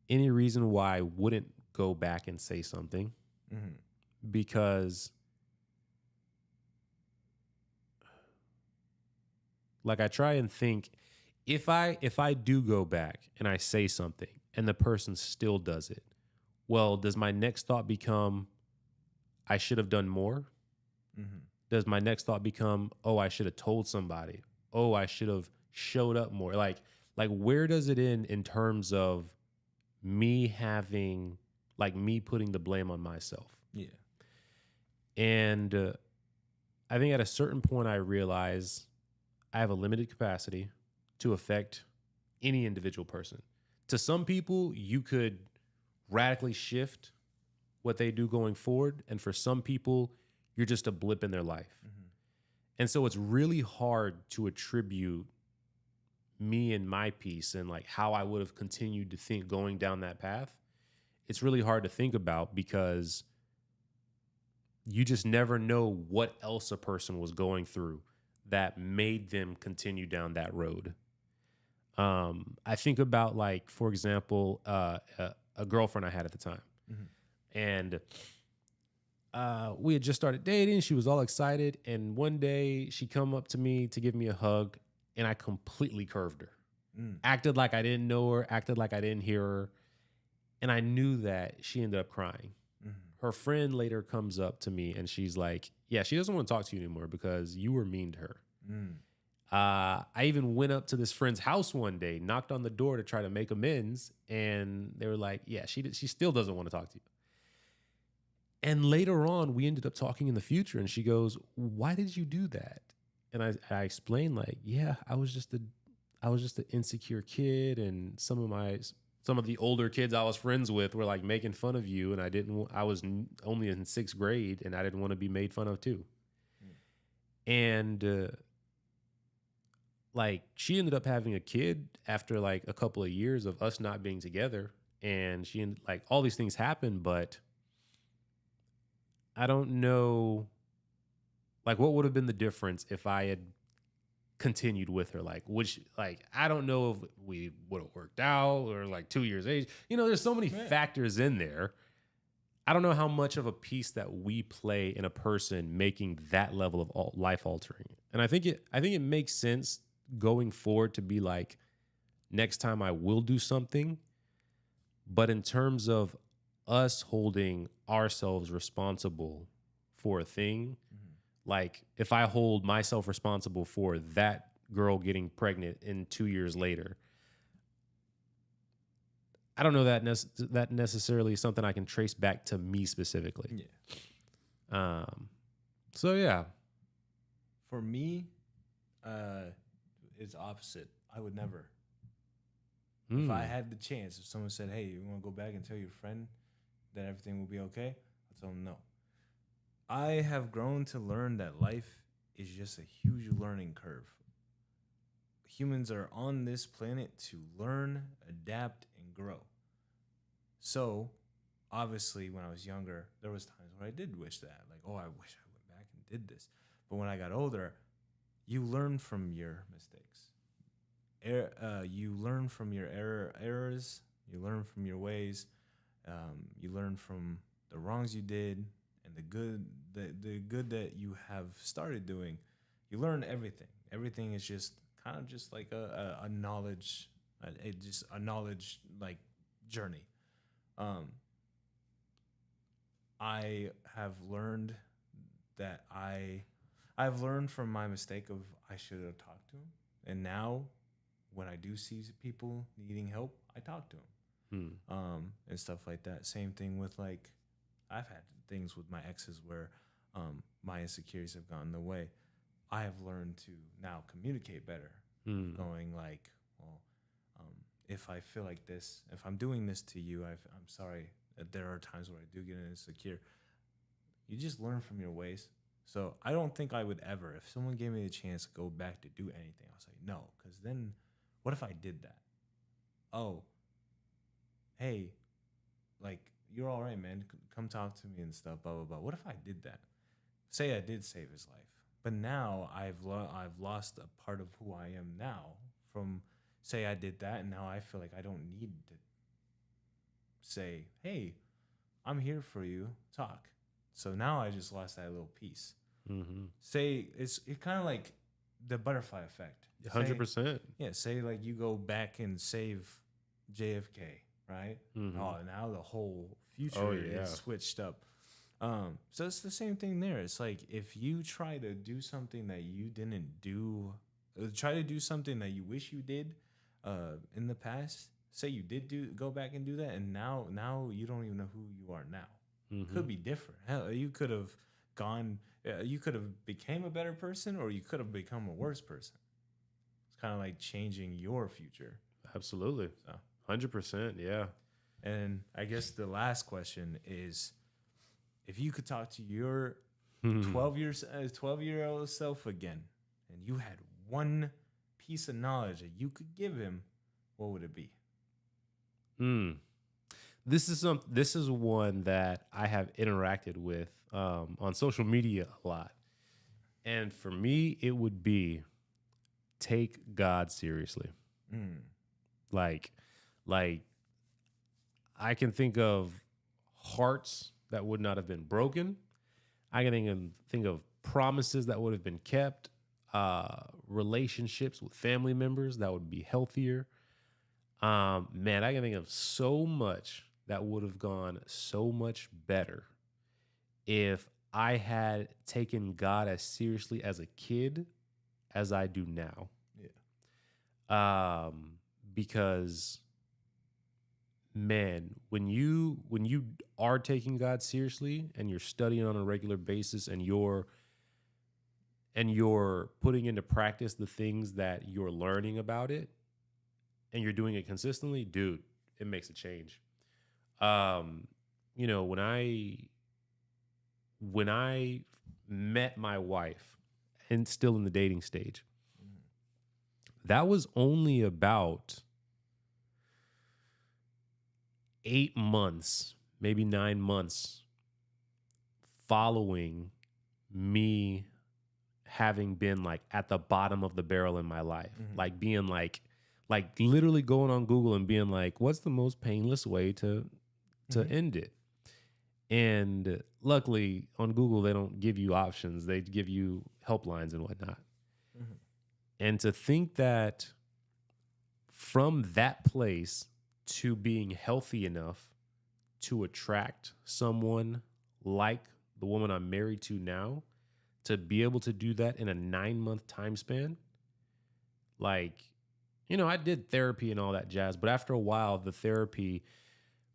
reason why I wouldn't go back and say something, Mm-hmm. because like I try and think, if I do go back and I say something and the person still does it, well, does my next thought become I should have done more? Mm-hmm. Does my next thought become, oh, I should have told somebody? Oh, I should have showed up more? Like where does it end in terms of me having, like, me putting the blame on myself? Yeah. And I think at a certain point I realize I have a limited capacity to affect any individual person. To some people, you could radically shift what they do going forward. And for some people, you're just a blip in their life. Mm-hmm. And so it's really hard to attribute me and my piece and like how I would have continued to think going down that path. It's really hard to think about because you just never know what else a person was going through that made them continue down that road. I think about, like, for example, a girlfriend I had at the time, Mm-hmm. and we had just started dating. She was all excited, and one day she come up to me to give me a hug, and I completely curved her. Mm. Acted like I didn't know her, acted like I didn't hear her, and I knew that she ended up crying. Mm-hmm. Her friend later comes up to me and she's like, yeah, she doesn't want to talk to you anymore because you were mean to her. Mm. I even went up to this friend's house one day, knocked on the door to try to make amends, and they were like, yeah, she still doesn't want to talk to you. And later on, we ended up talking in the future, and she goes, why did you do that? And I explained, like, yeah, I was just an insecure kid, and some of the older kids I was friends with were like making fun of you, and I was only in 6th grade, and I didn't want to be made fun of too. And like, she ended up having a kid after like a couple of years of us not being together, and like, all these things happened, but I don't know, like, what would have been the difference if I had continued with her. Like, which, like, I don't know if we would have worked out, or like 2 years age. There's so many factors in there. I don't know how much of a piece that we play in a person making that level of life altering. And I think it makes sense going forward to be like, next time I will do something, but in terms of us holding ourselves responsible for a thing, like, if I hold myself responsible for that girl getting pregnant in 2 years later, I don't know that necessarily is something I can trace back to me specifically. Yeah. So yeah. For me, it's opposite. I would never. If I had the chance, if someone said, hey, you want to go back and tell your friend that everything will be okay, I'll tell them no. I have grown to learn that life is just a huge learning curve. Humans are on this planet to learn, adapt, and grow. So, obviously, when I was younger, there was times where I did wish that, like, oh, I wish I went back and did this. But when I got older, you learn from your mistakes. You learn from your errors. You learn from your ways. You learn from the wrongs you did and the good that you have started doing. You learn everything. Everything is just kind of just like a knowledge, just a knowledge like journey. I have learned that I've learned from my mistake of I should have talked to him, and now when I do see people needing help, I talk to them, and stuff like that. Same thing with, like, I've had things with my exes where my insecurities have gotten in the way. I have learned to now communicate better, going like, well, if I feel like this, if I'm doing this to you, I'm sorry. There are times where I do get insecure. You just learn from your ways. So I don't think I would ever, if someone gave me the chance to go back to do anything, I'll say no. Because then, what if I did that? Oh, hey, like, you're all right, man. Come talk to me and stuff, blah, blah, blah. What if I did that? say I did save his life, but now I've lost a part of who I am now from say I did that, and now I feel like I don't need to say, hey, I'm here for you, talk. So now I just lost that little piece. Mm-hmm. Say it kind of like the butterfly effect. 100%. Yeah, say like you go back and save JFK, right? Mm-hmm. Oh, now the whole future Oh, yeah. is switched up. So it's the same thing there. It's like if you try to do something that you didn't do, try to do something that you wish you did in the past. Say you did go back and do that, and now you don't even know who you are now. Mm-hmm. Could be different. Hell, you could have gone. You could have became a better person, or you could have become a worse person. It's kind of like changing your future. Absolutely. So 100%. Yeah. And I guess the last question is, if you could talk to your 12-year-old self again, and you had one piece of knowledge that you could give him, what would it be? This is one that I have interacted with on social media a lot. And for me, it would be take God seriously. Like I can think of hearts that would not have been broken. I can think of promises that would have been kept, relationships with family members that would be healthier. Man, I can think of so much that would have gone so much better if I had taken God as seriously as a kid as I do now. Yeah. Because man, when you are taking God seriously and you're studying on a regular basis and you're putting into practice the things that you're learning about it and you're doing it consistently, dude, it makes a change. You know, when I met my wife and still in the dating stage, that was only about 8 months, maybe 9 months following me having been like at the bottom of the barrel in my life, like being like literally going on Google and being like, what's the most painless way to end it? And luckily on Google, they don't give you options. They give you helplines and whatnot. And to think that from that place to being healthy enough to attract someone like the woman I'm married to now, to be able to do that in a 9-month time span, like, you know, I did therapy and all that jazz, but after a while, the therapy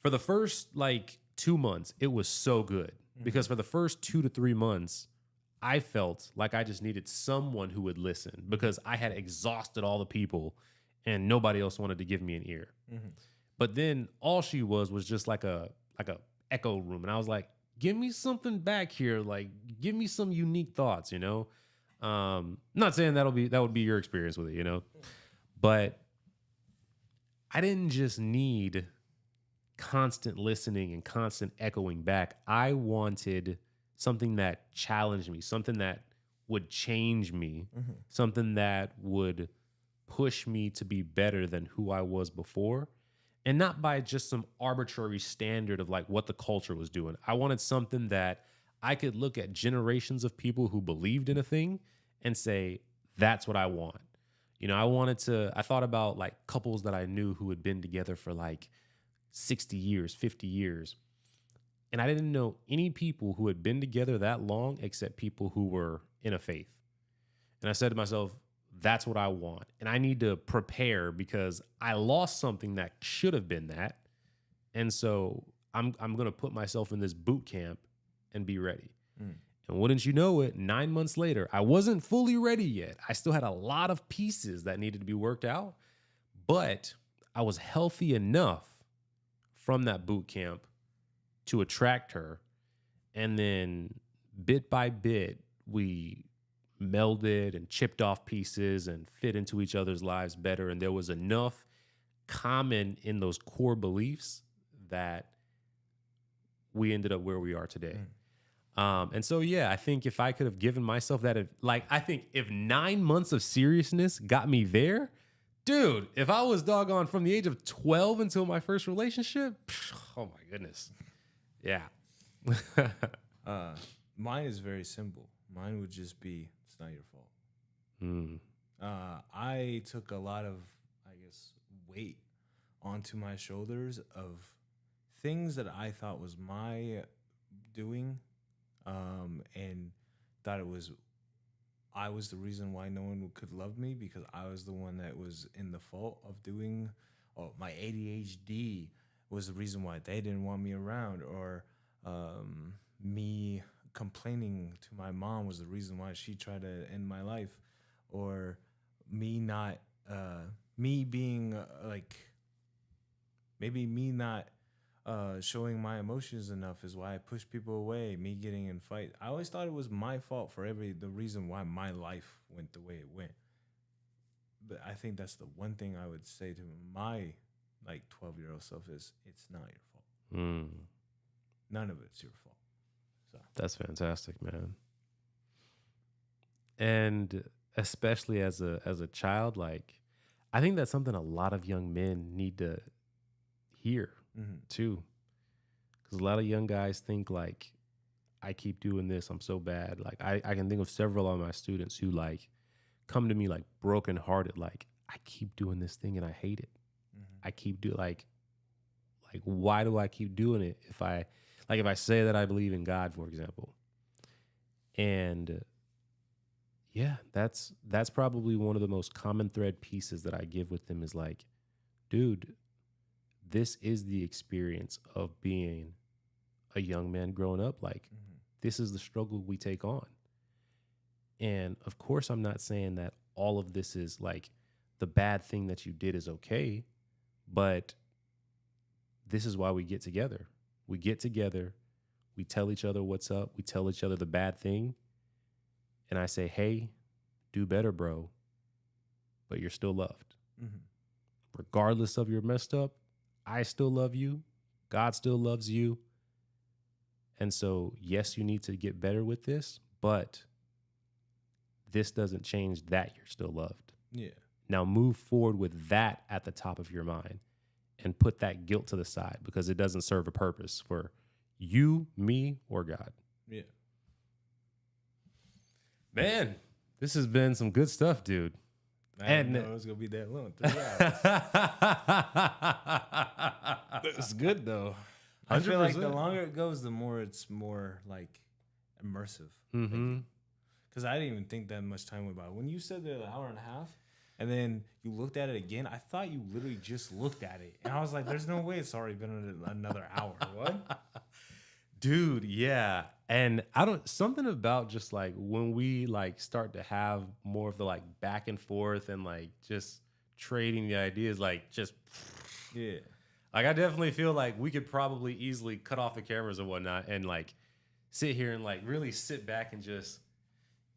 for the first like 2 months, it was so good because for the first 2 to 3 months, I felt like I just needed someone who would listen because I had exhausted all the people and nobody else wanted to give me an ear. But then all she was just like a echo room. And I was like, give me something back here. Like, give me some unique thoughts, you know? Not saying that would be your experience with it, you know? But I didn't just need constant listening and constant echoing back. I wanted something that challenged me, something that would change me, something that would push me to be better than who I was before. And not by just some arbitrary standard of like what the culture was doing. I wanted something that I could look at generations of people who believed in a thing and say, that's what I want. You know, I thought about like couples that I knew who had been together for like 60 years, 50 years. And I didn't know any people who had been together that long except people who were in a faith. And I said to myself, that's what I want. And I need to prepare because I lost something that should have been that. And so I'm going to put myself in this boot camp and be ready. And wouldn't you know it, 9 months later, I wasn't fully ready yet. I still had a lot of pieces that needed to be worked out, but I was healthy enough from that boot camp to attract her. And then bit by bit, we melded and chipped off pieces and fit into each other's lives better. And there was enough common in those core beliefs that we ended up where we are today. And so, yeah, I think if I could have given myself that, like, I think if 9 months of seriousness got me there, dude, if I was doggone from the age of 12 until my first relationship, oh my goodness. Yeah. Mine is very simple. Mine would just be, it's not your fault. Mm. I took a lot of, I guess, weight onto my shoulders of things that I thought was my doing, and thought I was the reason why no one could love me because I was the one that was in the fault of doing. Oh, my ADHD was the reason why they didn't want me around, or me complaining to my mom was the reason why she tried to end my life, or me not, me being like, maybe me not showing my emotions enough is why I push people away. Me getting in fight. I always thought it was my fault for the reason why my life went the way it went. But I think that's the one thing I would say to my like 12-year-old self is it's not your fault. Mm. None of it's your fault. So That's fantastic, man. And especially as a child, like I think that's something a lot of young men need to hear too. Because a lot of young guys think like, I keep doing this, I'm so bad. Like I can think of several of my students who like come to me like brokenhearted, like I keep doing this thing and I hate it. I keep like why do I keep doing it if I say that I believe in God, for example. And yeah, that's probably one of the most common thread pieces that I give with them is like, dude, this is the experience of being a young man growing up. Like, this is the struggle we take on. And of course, I'm not saying that all of this is like the bad thing that you did is okay, but this is why we get together. We get together, we tell each other what's up, we tell each other the bad thing. And I say, hey, do better, bro. But you're still loved. Regardless of your messed up, I still love you. God still loves you. And so, yes, you need to get better with this, but this doesn't change that you're still loved. yeah, Now move forward with that at the top of your mind and put that guilt to the side because it doesn't serve a purpose for you, me, or God. yeah. Man, this has been some good stuff, dude. I didn't know it was gonna be that long. 3 hours. It's good though. I feel like the longer it goes, the more it's more like immersive. Because I didn't even think that much time went by. When you said the hour and a half, and then you looked at it again, I thought you literally just looked at it, and I was like, "There's no way it's already been another hour." What? Dude, yeah. And something about just like when we like start to have more of the like back and forth and like just trading the ideas, like just, Yeah. Like I definitely feel like we could probably easily cut off the cameras and whatnot and like sit here and like really sit back and just,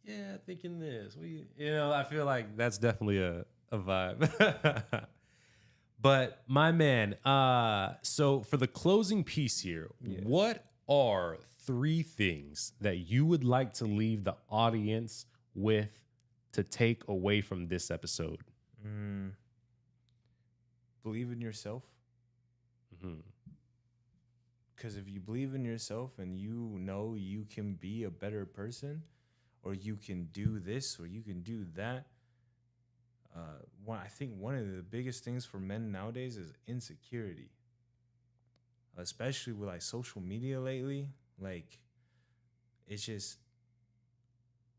yeah, thinking this. I feel like that's definitely a vibe. But my man, so for the closing piece here, what are 3 things that you would like to leave the audience with to take away from this episode? Believe in yourself. Because if you believe in yourself and you know you can be a better person, or you can do this, or you can do that, I think one of the biggest things for men nowadays is insecurity. Especially with like social media lately. Like, it's just,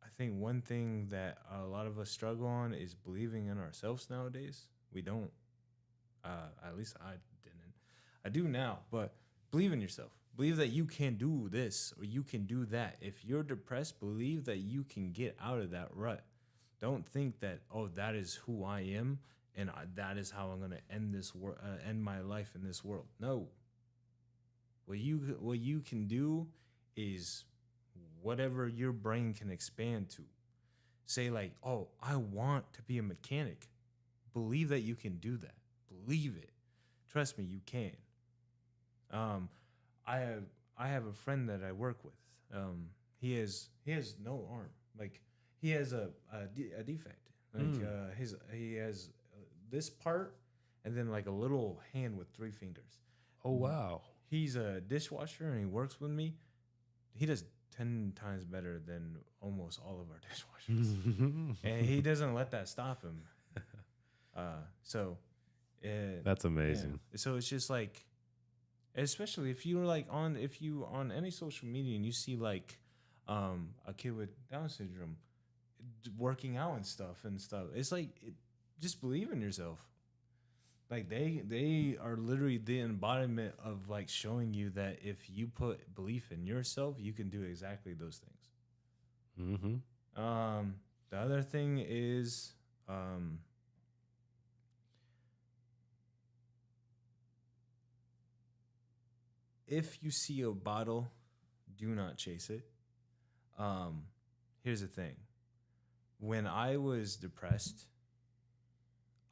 I think one thing that a lot of us struggle on is believing in ourselves nowadays. We don't. At least I didn't. I do now, but believe in yourself. Believe that you can do this or you can do that. If you're depressed, believe that you can get out of that rut. Don't think that, oh, that is who I am and that is how I'm going to end my life in this world. No. What you can do is whatever your brain can expand to. Say like, oh, I want to be a mechanic. Believe that you can do that. Believe it. Trust me, you can. I have a friend that I work with. He has no arm. Like he has a defect. Like he has this part and then like a little hand with 3 fingers. Oh wow. He's a dishwasher and he works with me. He does 10 times better than almost all of our dishwashers. And he doesn't let that stop him. So That's amazing. yeah. So it's just like, especially if you're like if you on any social media and you see like a kid with Down syndrome working out and stuff, it's like just believe in yourself. Like they are literally the embodiment of like showing you that if you put belief in yourself, you can do exactly those things. The other thing is if you see a bottle, do not chase it. Here's the thing. When I was depressed,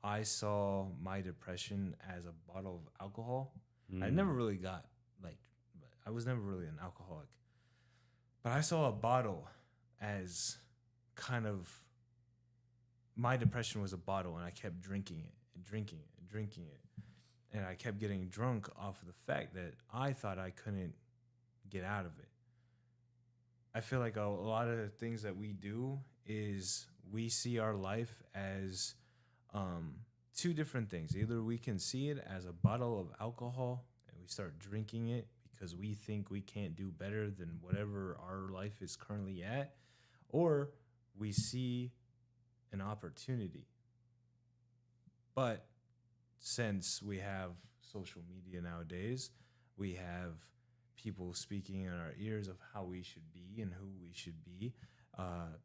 I saw my depression as a bottle of alcohol. I never really got like, I was never really an alcoholic, but I saw a bottle as kind of my depression was a bottle, and I kept drinking it and drinking it and drinking it. And I kept getting drunk off of the fact that I thought I couldn't get out of it. I feel like a lot of the things that we do is we see our life as two different things. Either we can see it as a bottle of alcohol and we start drinking it because we think we can't do better than whatever our life is currently at, or we see an opportunity. But since we have social media nowadays, we have people speaking in our ears of how we should be and who we should be,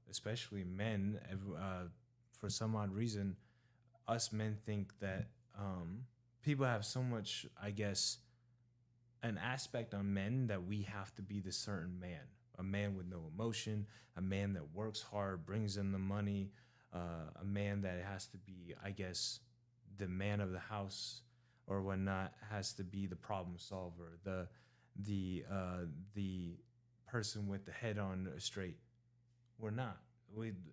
especially men. For some odd reason, us men think that people have so much, I guess, an aspect on men that we have to be the certain man, a man with no emotion, a man that works hard, brings in the money, a man that has to be, I guess, the man of the house or whatnot, has to be the problem solver, the person with the head on straight. We're not.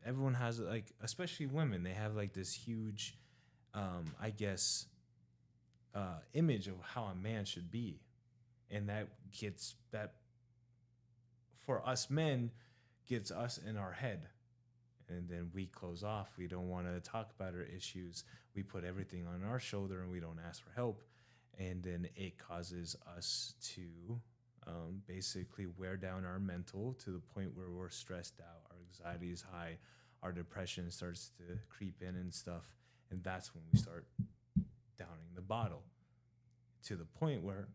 Everyone has, like, especially women, they have like this huge, I guess, image of how a man should be, and that for us men gets us in our head. And then we close off. We don't want to talk about our issues. We put everything on our shoulder and we don't ask for help. And then it causes us to basically wear down our mental to the point where we're stressed out. Our anxiety is high. Our depression starts to creep in and stuff. And that's when we start downing the bottle to the point where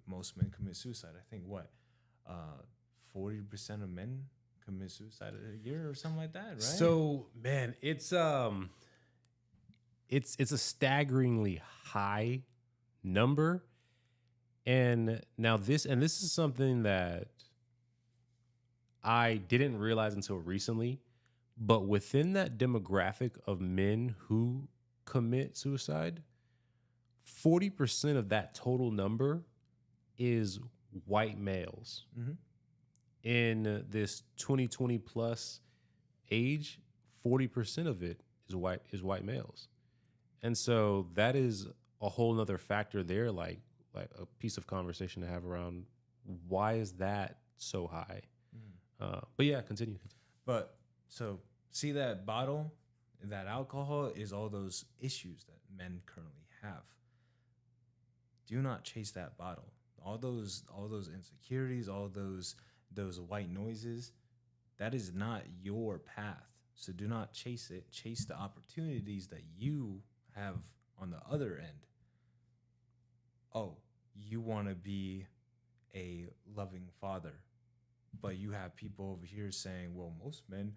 most men commit suicide. I think 40% of men commit suicide a year or something like that, right? So, man, it's a staggeringly high number. And now this is something that I didn't realize until recently, but within that demographic of men who commit suicide, 40% of that total number is white males. Mm-hmm. In this 2020 plus age, 40% of it is white males. And so that is a whole nother factor there, like a piece of conversation to have around why is that so high? But yeah, continue. But so see that bottle, that alcohol is all those issues that men currently have. Do not chase that bottle. All those insecurities, all those white noises, that is not your path. So do not chase it. Chase the opportunities that you have on the other end. Oh, you want to be a loving father, but you have people over here saying, well, most men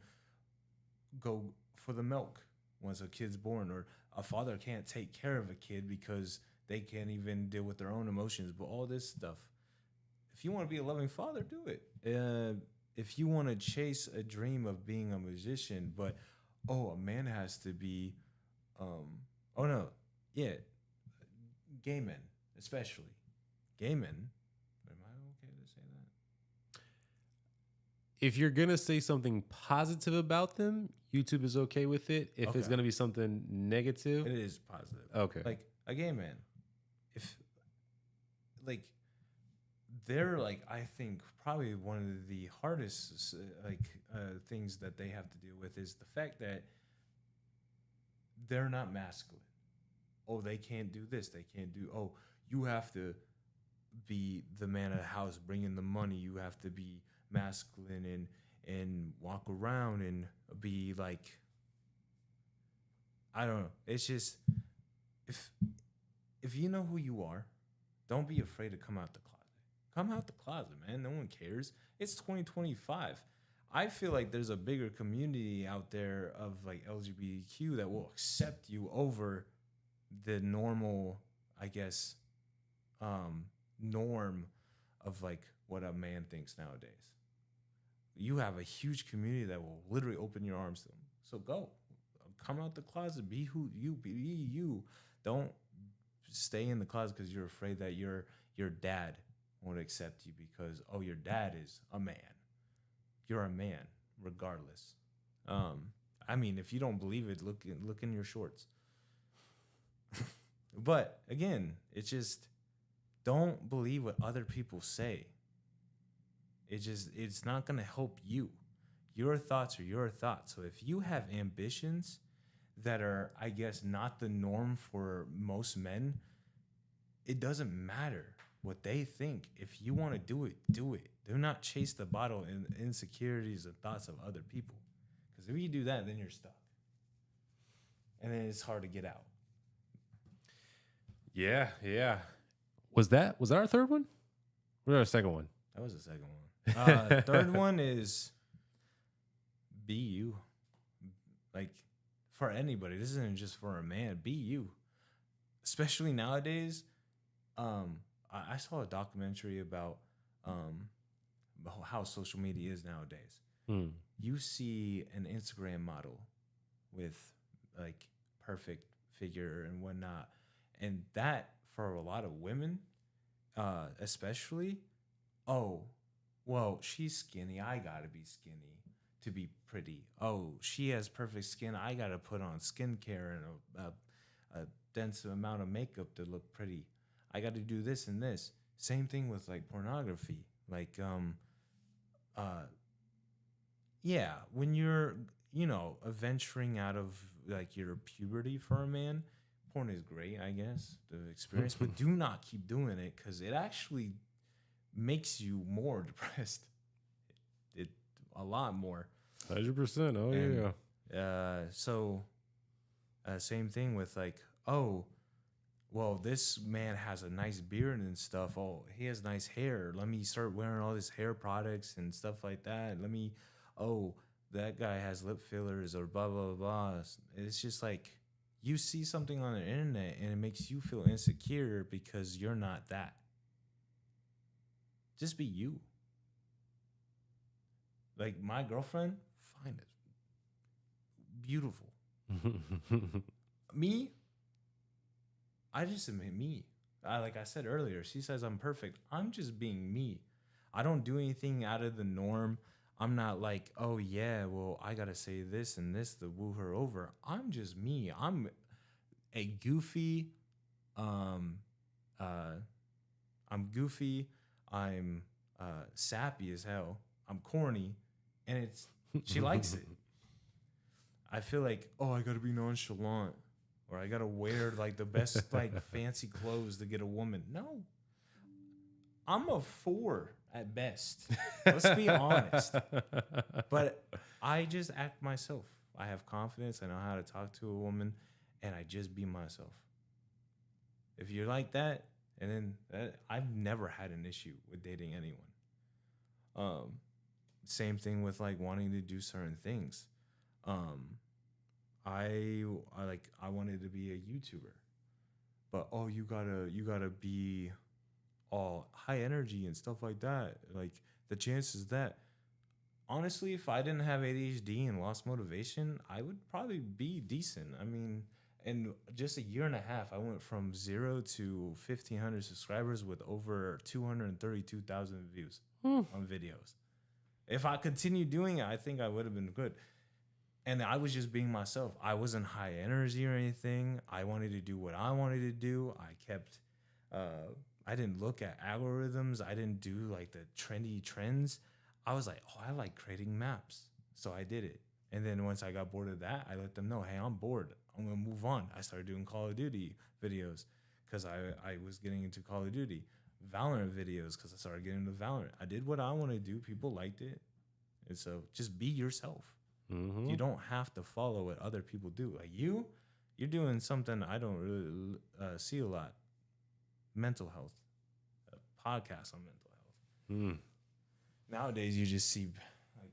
go for the milk once a kid's born, or a father can't take care of a kid because they can't even deal with their own emotions, but all this stuff. If you want to be a loving father, do it. If you want to chase a dream of being a musician, but, a man has to be, gay men, especially. Gay men, am I okay to say if you're gonna say something positive about them, YouTube is okay with it. If it's Okay. gonna be something negative, It is positive. okay. Like again, man, if like they're like I think probably one of the hardest things that they have to deal with is the fact that they're not masculine. Oh, they can't do this. They can't do. Oh, you have to be the man of the house, bringing the money. You have to be masculine and walk around and be like. I don't know. It's just if if you know who you are, don't be afraid to come out the closet. Come out the closet, man. No one cares. It's 2025. I feel like there's a bigger community out there of like LGBTQ that will accept you over the normal, I guess, norm of like what a man thinks nowadays. You have a huge community that will literally open your arms to them. So go, come out the closet, be who you be. You don't stay in the closet because you're afraid that your dad won't accept you because your dad is a man. You're a man regardless. I mean, if you don't believe it, look in your shorts. But again, it's just don't believe what other people say. It's not gonna help you. Your thoughts are your thoughts. So if you have ambitions that are, I guess, not the norm for most men, it doesn't matter what they think. If you want to do it, do it. Do not chase the bottle in insecurities and thoughts of other people. Because if you do that, then you're stuck. And then it's hard to get out. Yeah, yeah. Was that our third one? Or our second one? That was the second one. Third one is be you. Like for anybody. This isn't just for a man. Be you. Especially nowadays. I saw a documentary about how social media is nowadays. You see an Instagram model with like perfect figure and whatnot, and that for a lot of women, especially, oh, well, she's skinny. I gotta be skinny to be pretty. Oh, she has perfect skin. I gotta put on skincare and a dense amount of makeup to look pretty. I got to do this and this. Same thing with like pornography. Like, yeah, when you're, venturing out of like your puberty for a man, porn is great, I guess, the experience, but do not keep doing it because it actually makes you more depressed. It a lot more. 100%. Oh, and, yeah. Same thing with like, oh, well, this man has a nice beard and stuff. Oh, he has nice hair. Let me start wearing all his hair products and stuff like that. That guy has lip fillers or blah, blah, blah. It's just like you see something on the internet and it makes you feel insecure because you're not that. Just be you. Like my girlfriend, fine as beautiful. Me, I just admit me. Like I said earlier, she says I'm perfect. I'm just being me. I don't do anything out of the norm. I'm not like, oh yeah, well, I gotta say this and this to woo her over. I'm just me. I'm a goofy. I'm goofy. I'm sappy as hell. I'm corny, and she likes it. I feel like, I gotta be nonchalant. Or I gotta wear like the best like fancy clothes to get a woman. No, I'm a 4 at best. Let's be honest. But I just act myself. I have confidence. I know how to talk to a woman, and I just be myself. If you're like that, and then I've never had an issue with dating anyone. Same thing with like wanting to do certain things. I wanted to be a YouTuber, but you gotta be all high energy and stuff like that. Like the chances that honestly, if I didn't have ADHD and lost motivation, I would probably be decent. I mean, in just a year and a half, I went from 0 to 1,500 subscribers with over 232,000 views on videos. If I continued doing it, I think I would have been good. And I was just being myself. I wasn't high energy or anything. I wanted to do what I wanted to do. I didn't look at algorithms. I didn't do like the trendy trends. I was like, oh, I like creating maps. So I did it. And then once I got bored of that, I let them know, hey, I'm bored. I'm going to move on. I started doing Call of Duty videos because I was getting into Call of Duty. Valorant videos because I started getting into Valorant. I did what I want to do. People liked it. And so just be yourself. Mm-hmm. You don't have to follow what other people do. Like you're doing something I don't really see a lot. Mental health. A podcast on mental health. Mm. Nowadays, you just see, like,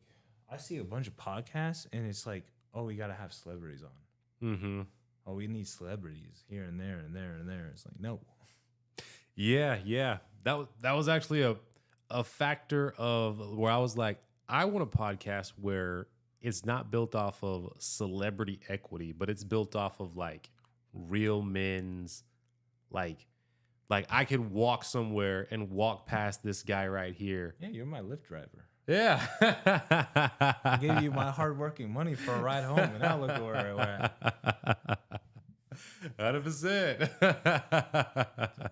I see a bunch of podcasts, and it's like, oh, we got to have celebrities on. Mm-hmm. Oh, we need celebrities here and there and there and there. It's like, no. Yeah. That was actually a factor of where I was like, I want a podcast where it's not built off of celebrity equity, but it's built off of like real men's like I could walk somewhere and walk past this guy right here. Yeah, you're my Lyft driver. Yeah. I gave you my hardworking money for a ride home, and now look where we're at. 100%.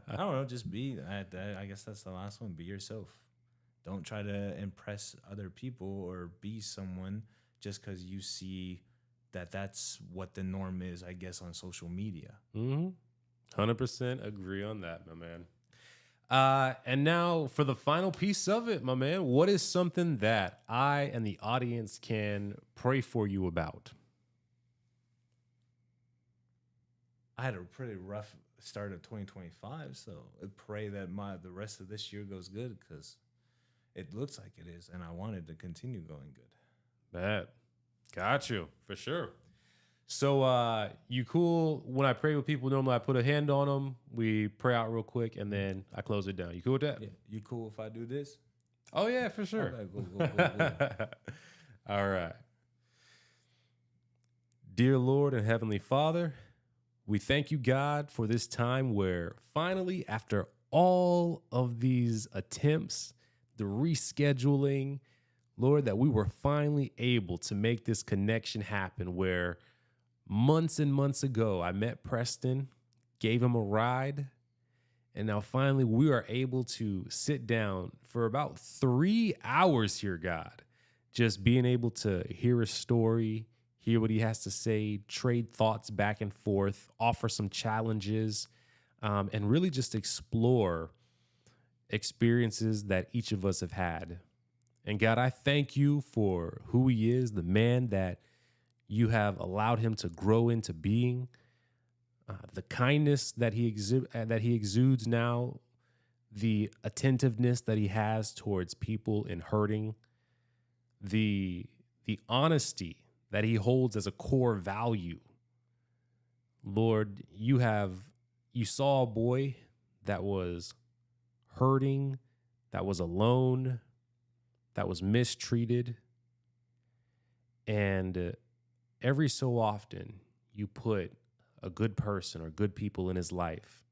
I don't know, just be. I guess that's the last one. Be yourself. Don't try to impress other people or be someone just because you see that that's what the norm is, I guess, on social media. Mm-hmm. 100% agree on that, my man. And now for the final piece of it, my man, what is something that I and the audience can pray for you about? I had a pretty rough start of 2025, so I pray that the rest of this year goes good because it looks like it is, and I wanted to continue going good. Bet. Got you, for sure. So you cool when I pray with people? Normally I put a hand on them, we pray out real quick, and then I close it down. You cool with that? Yeah. You cool if I do this? Oh, yeah, for sure. Go. All right. Dear Lord and Heavenly Father, we thank you, God, for this time where finally, after all of these attempts, the rescheduling, Lord, that we were finally able to make this connection happen where months and months ago, I met Preston, gave him a ride, and now finally we are able to sit down for about 3 hours here, God, just being able to hear his story, hear what he has to say, trade thoughts back and forth, offer some challenges, and really just explore experiences that each of us have had. And God, I thank you for who he is, the man that you have allowed him to grow into being, the kindness that he exudes now, the attentiveness that he has towards people in hurting, the honesty that he holds as a core value. Lord, you saw a boy that was hurting, that was alone, that was mistreated, and every so often you put a good person or good people in his life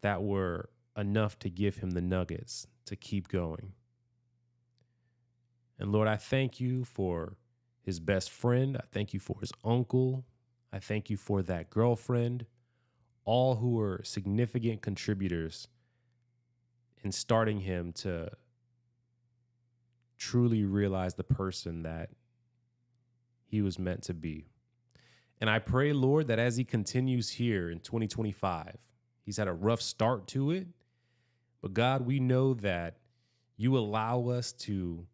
that were enough to give him the nuggets to keep going. And Lord, I thank you for his best friend. I thank you for his uncle. I thank you for that girlfriend, all who were significant contributors in starting him to truly realize the person that he was meant to be. And I pray, Lord, that as he continues here in 2025, he's had a rough start to it, but God, we know that you allow us to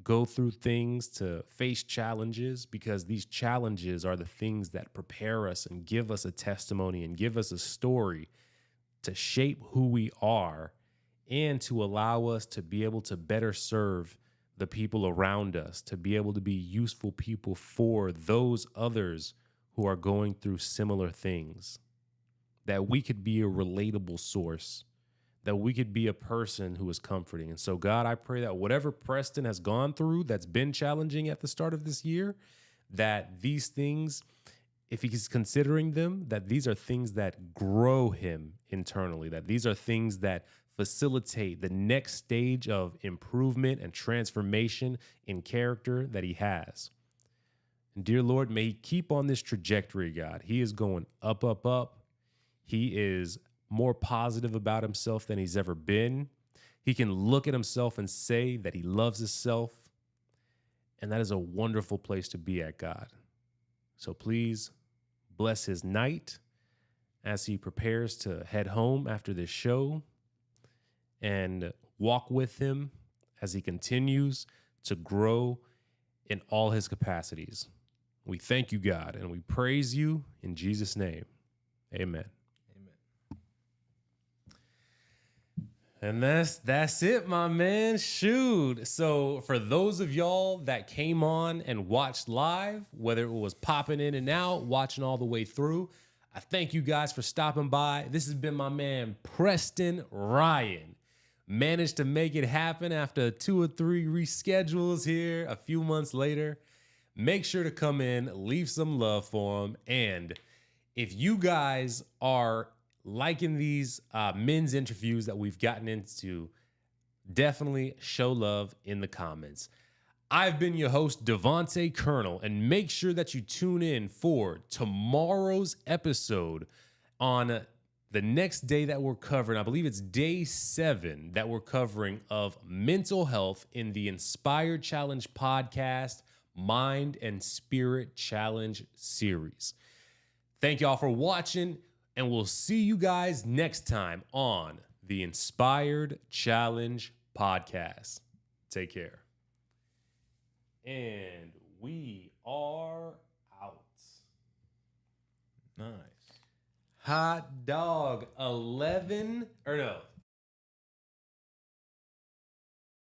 go through things, to face challenges, because these challenges are the things that prepare us and give us a testimony and give us a story to shape who we are and to allow us to be able to better serve the people around us, to be able to be useful people for those others who are going through similar things, that we could be a relatable source, that we could be a person who is comforting. And so, God, I pray that whatever Preston has gone through that's been challenging at the start of this year, that these things if he's considering them, that these are things that grow him internally, that these are things that facilitate the next stage of improvement and transformation in character that he has. And dear Lord, may he keep on this trajectory, God. He is going up, up, up. He is more positive about himself than he's ever been. He can look at himself and say that he loves himself. And that is a wonderful place to be at, God. So please bless his night as he prepares to head home after this show, and walk with him as he continues to grow in all his capacities. We thank you, God, and we praise you in Jesus' name. Amen. And that's it, my man. Shoot. So for those of y'all that came on and watched live, whether it was popping in and out, watching all the way through, I thank you guys for stopping by. This has been my man, Preston Ryan. Managed to make it happen after 2 or 3 reschedules here a few months later. Make sure to come in, leave some love for him. And if you guys are liking these men's interviews that we've gotten into, definitely show love in the comments. I've been your host, Devontae Colonel, and make sure that you tune in for tomorrow's episode on the next day that we're covering. I believe it's day 7 that we're covering of mental health in the Inspired Challenge podcast, Mind and Spirit Challenge series. Thank y'all for watching, and we'll see you guys next time on the Inspired Challenge podcast. Take care. And we are out. Nice. Hot dog, 11, or no,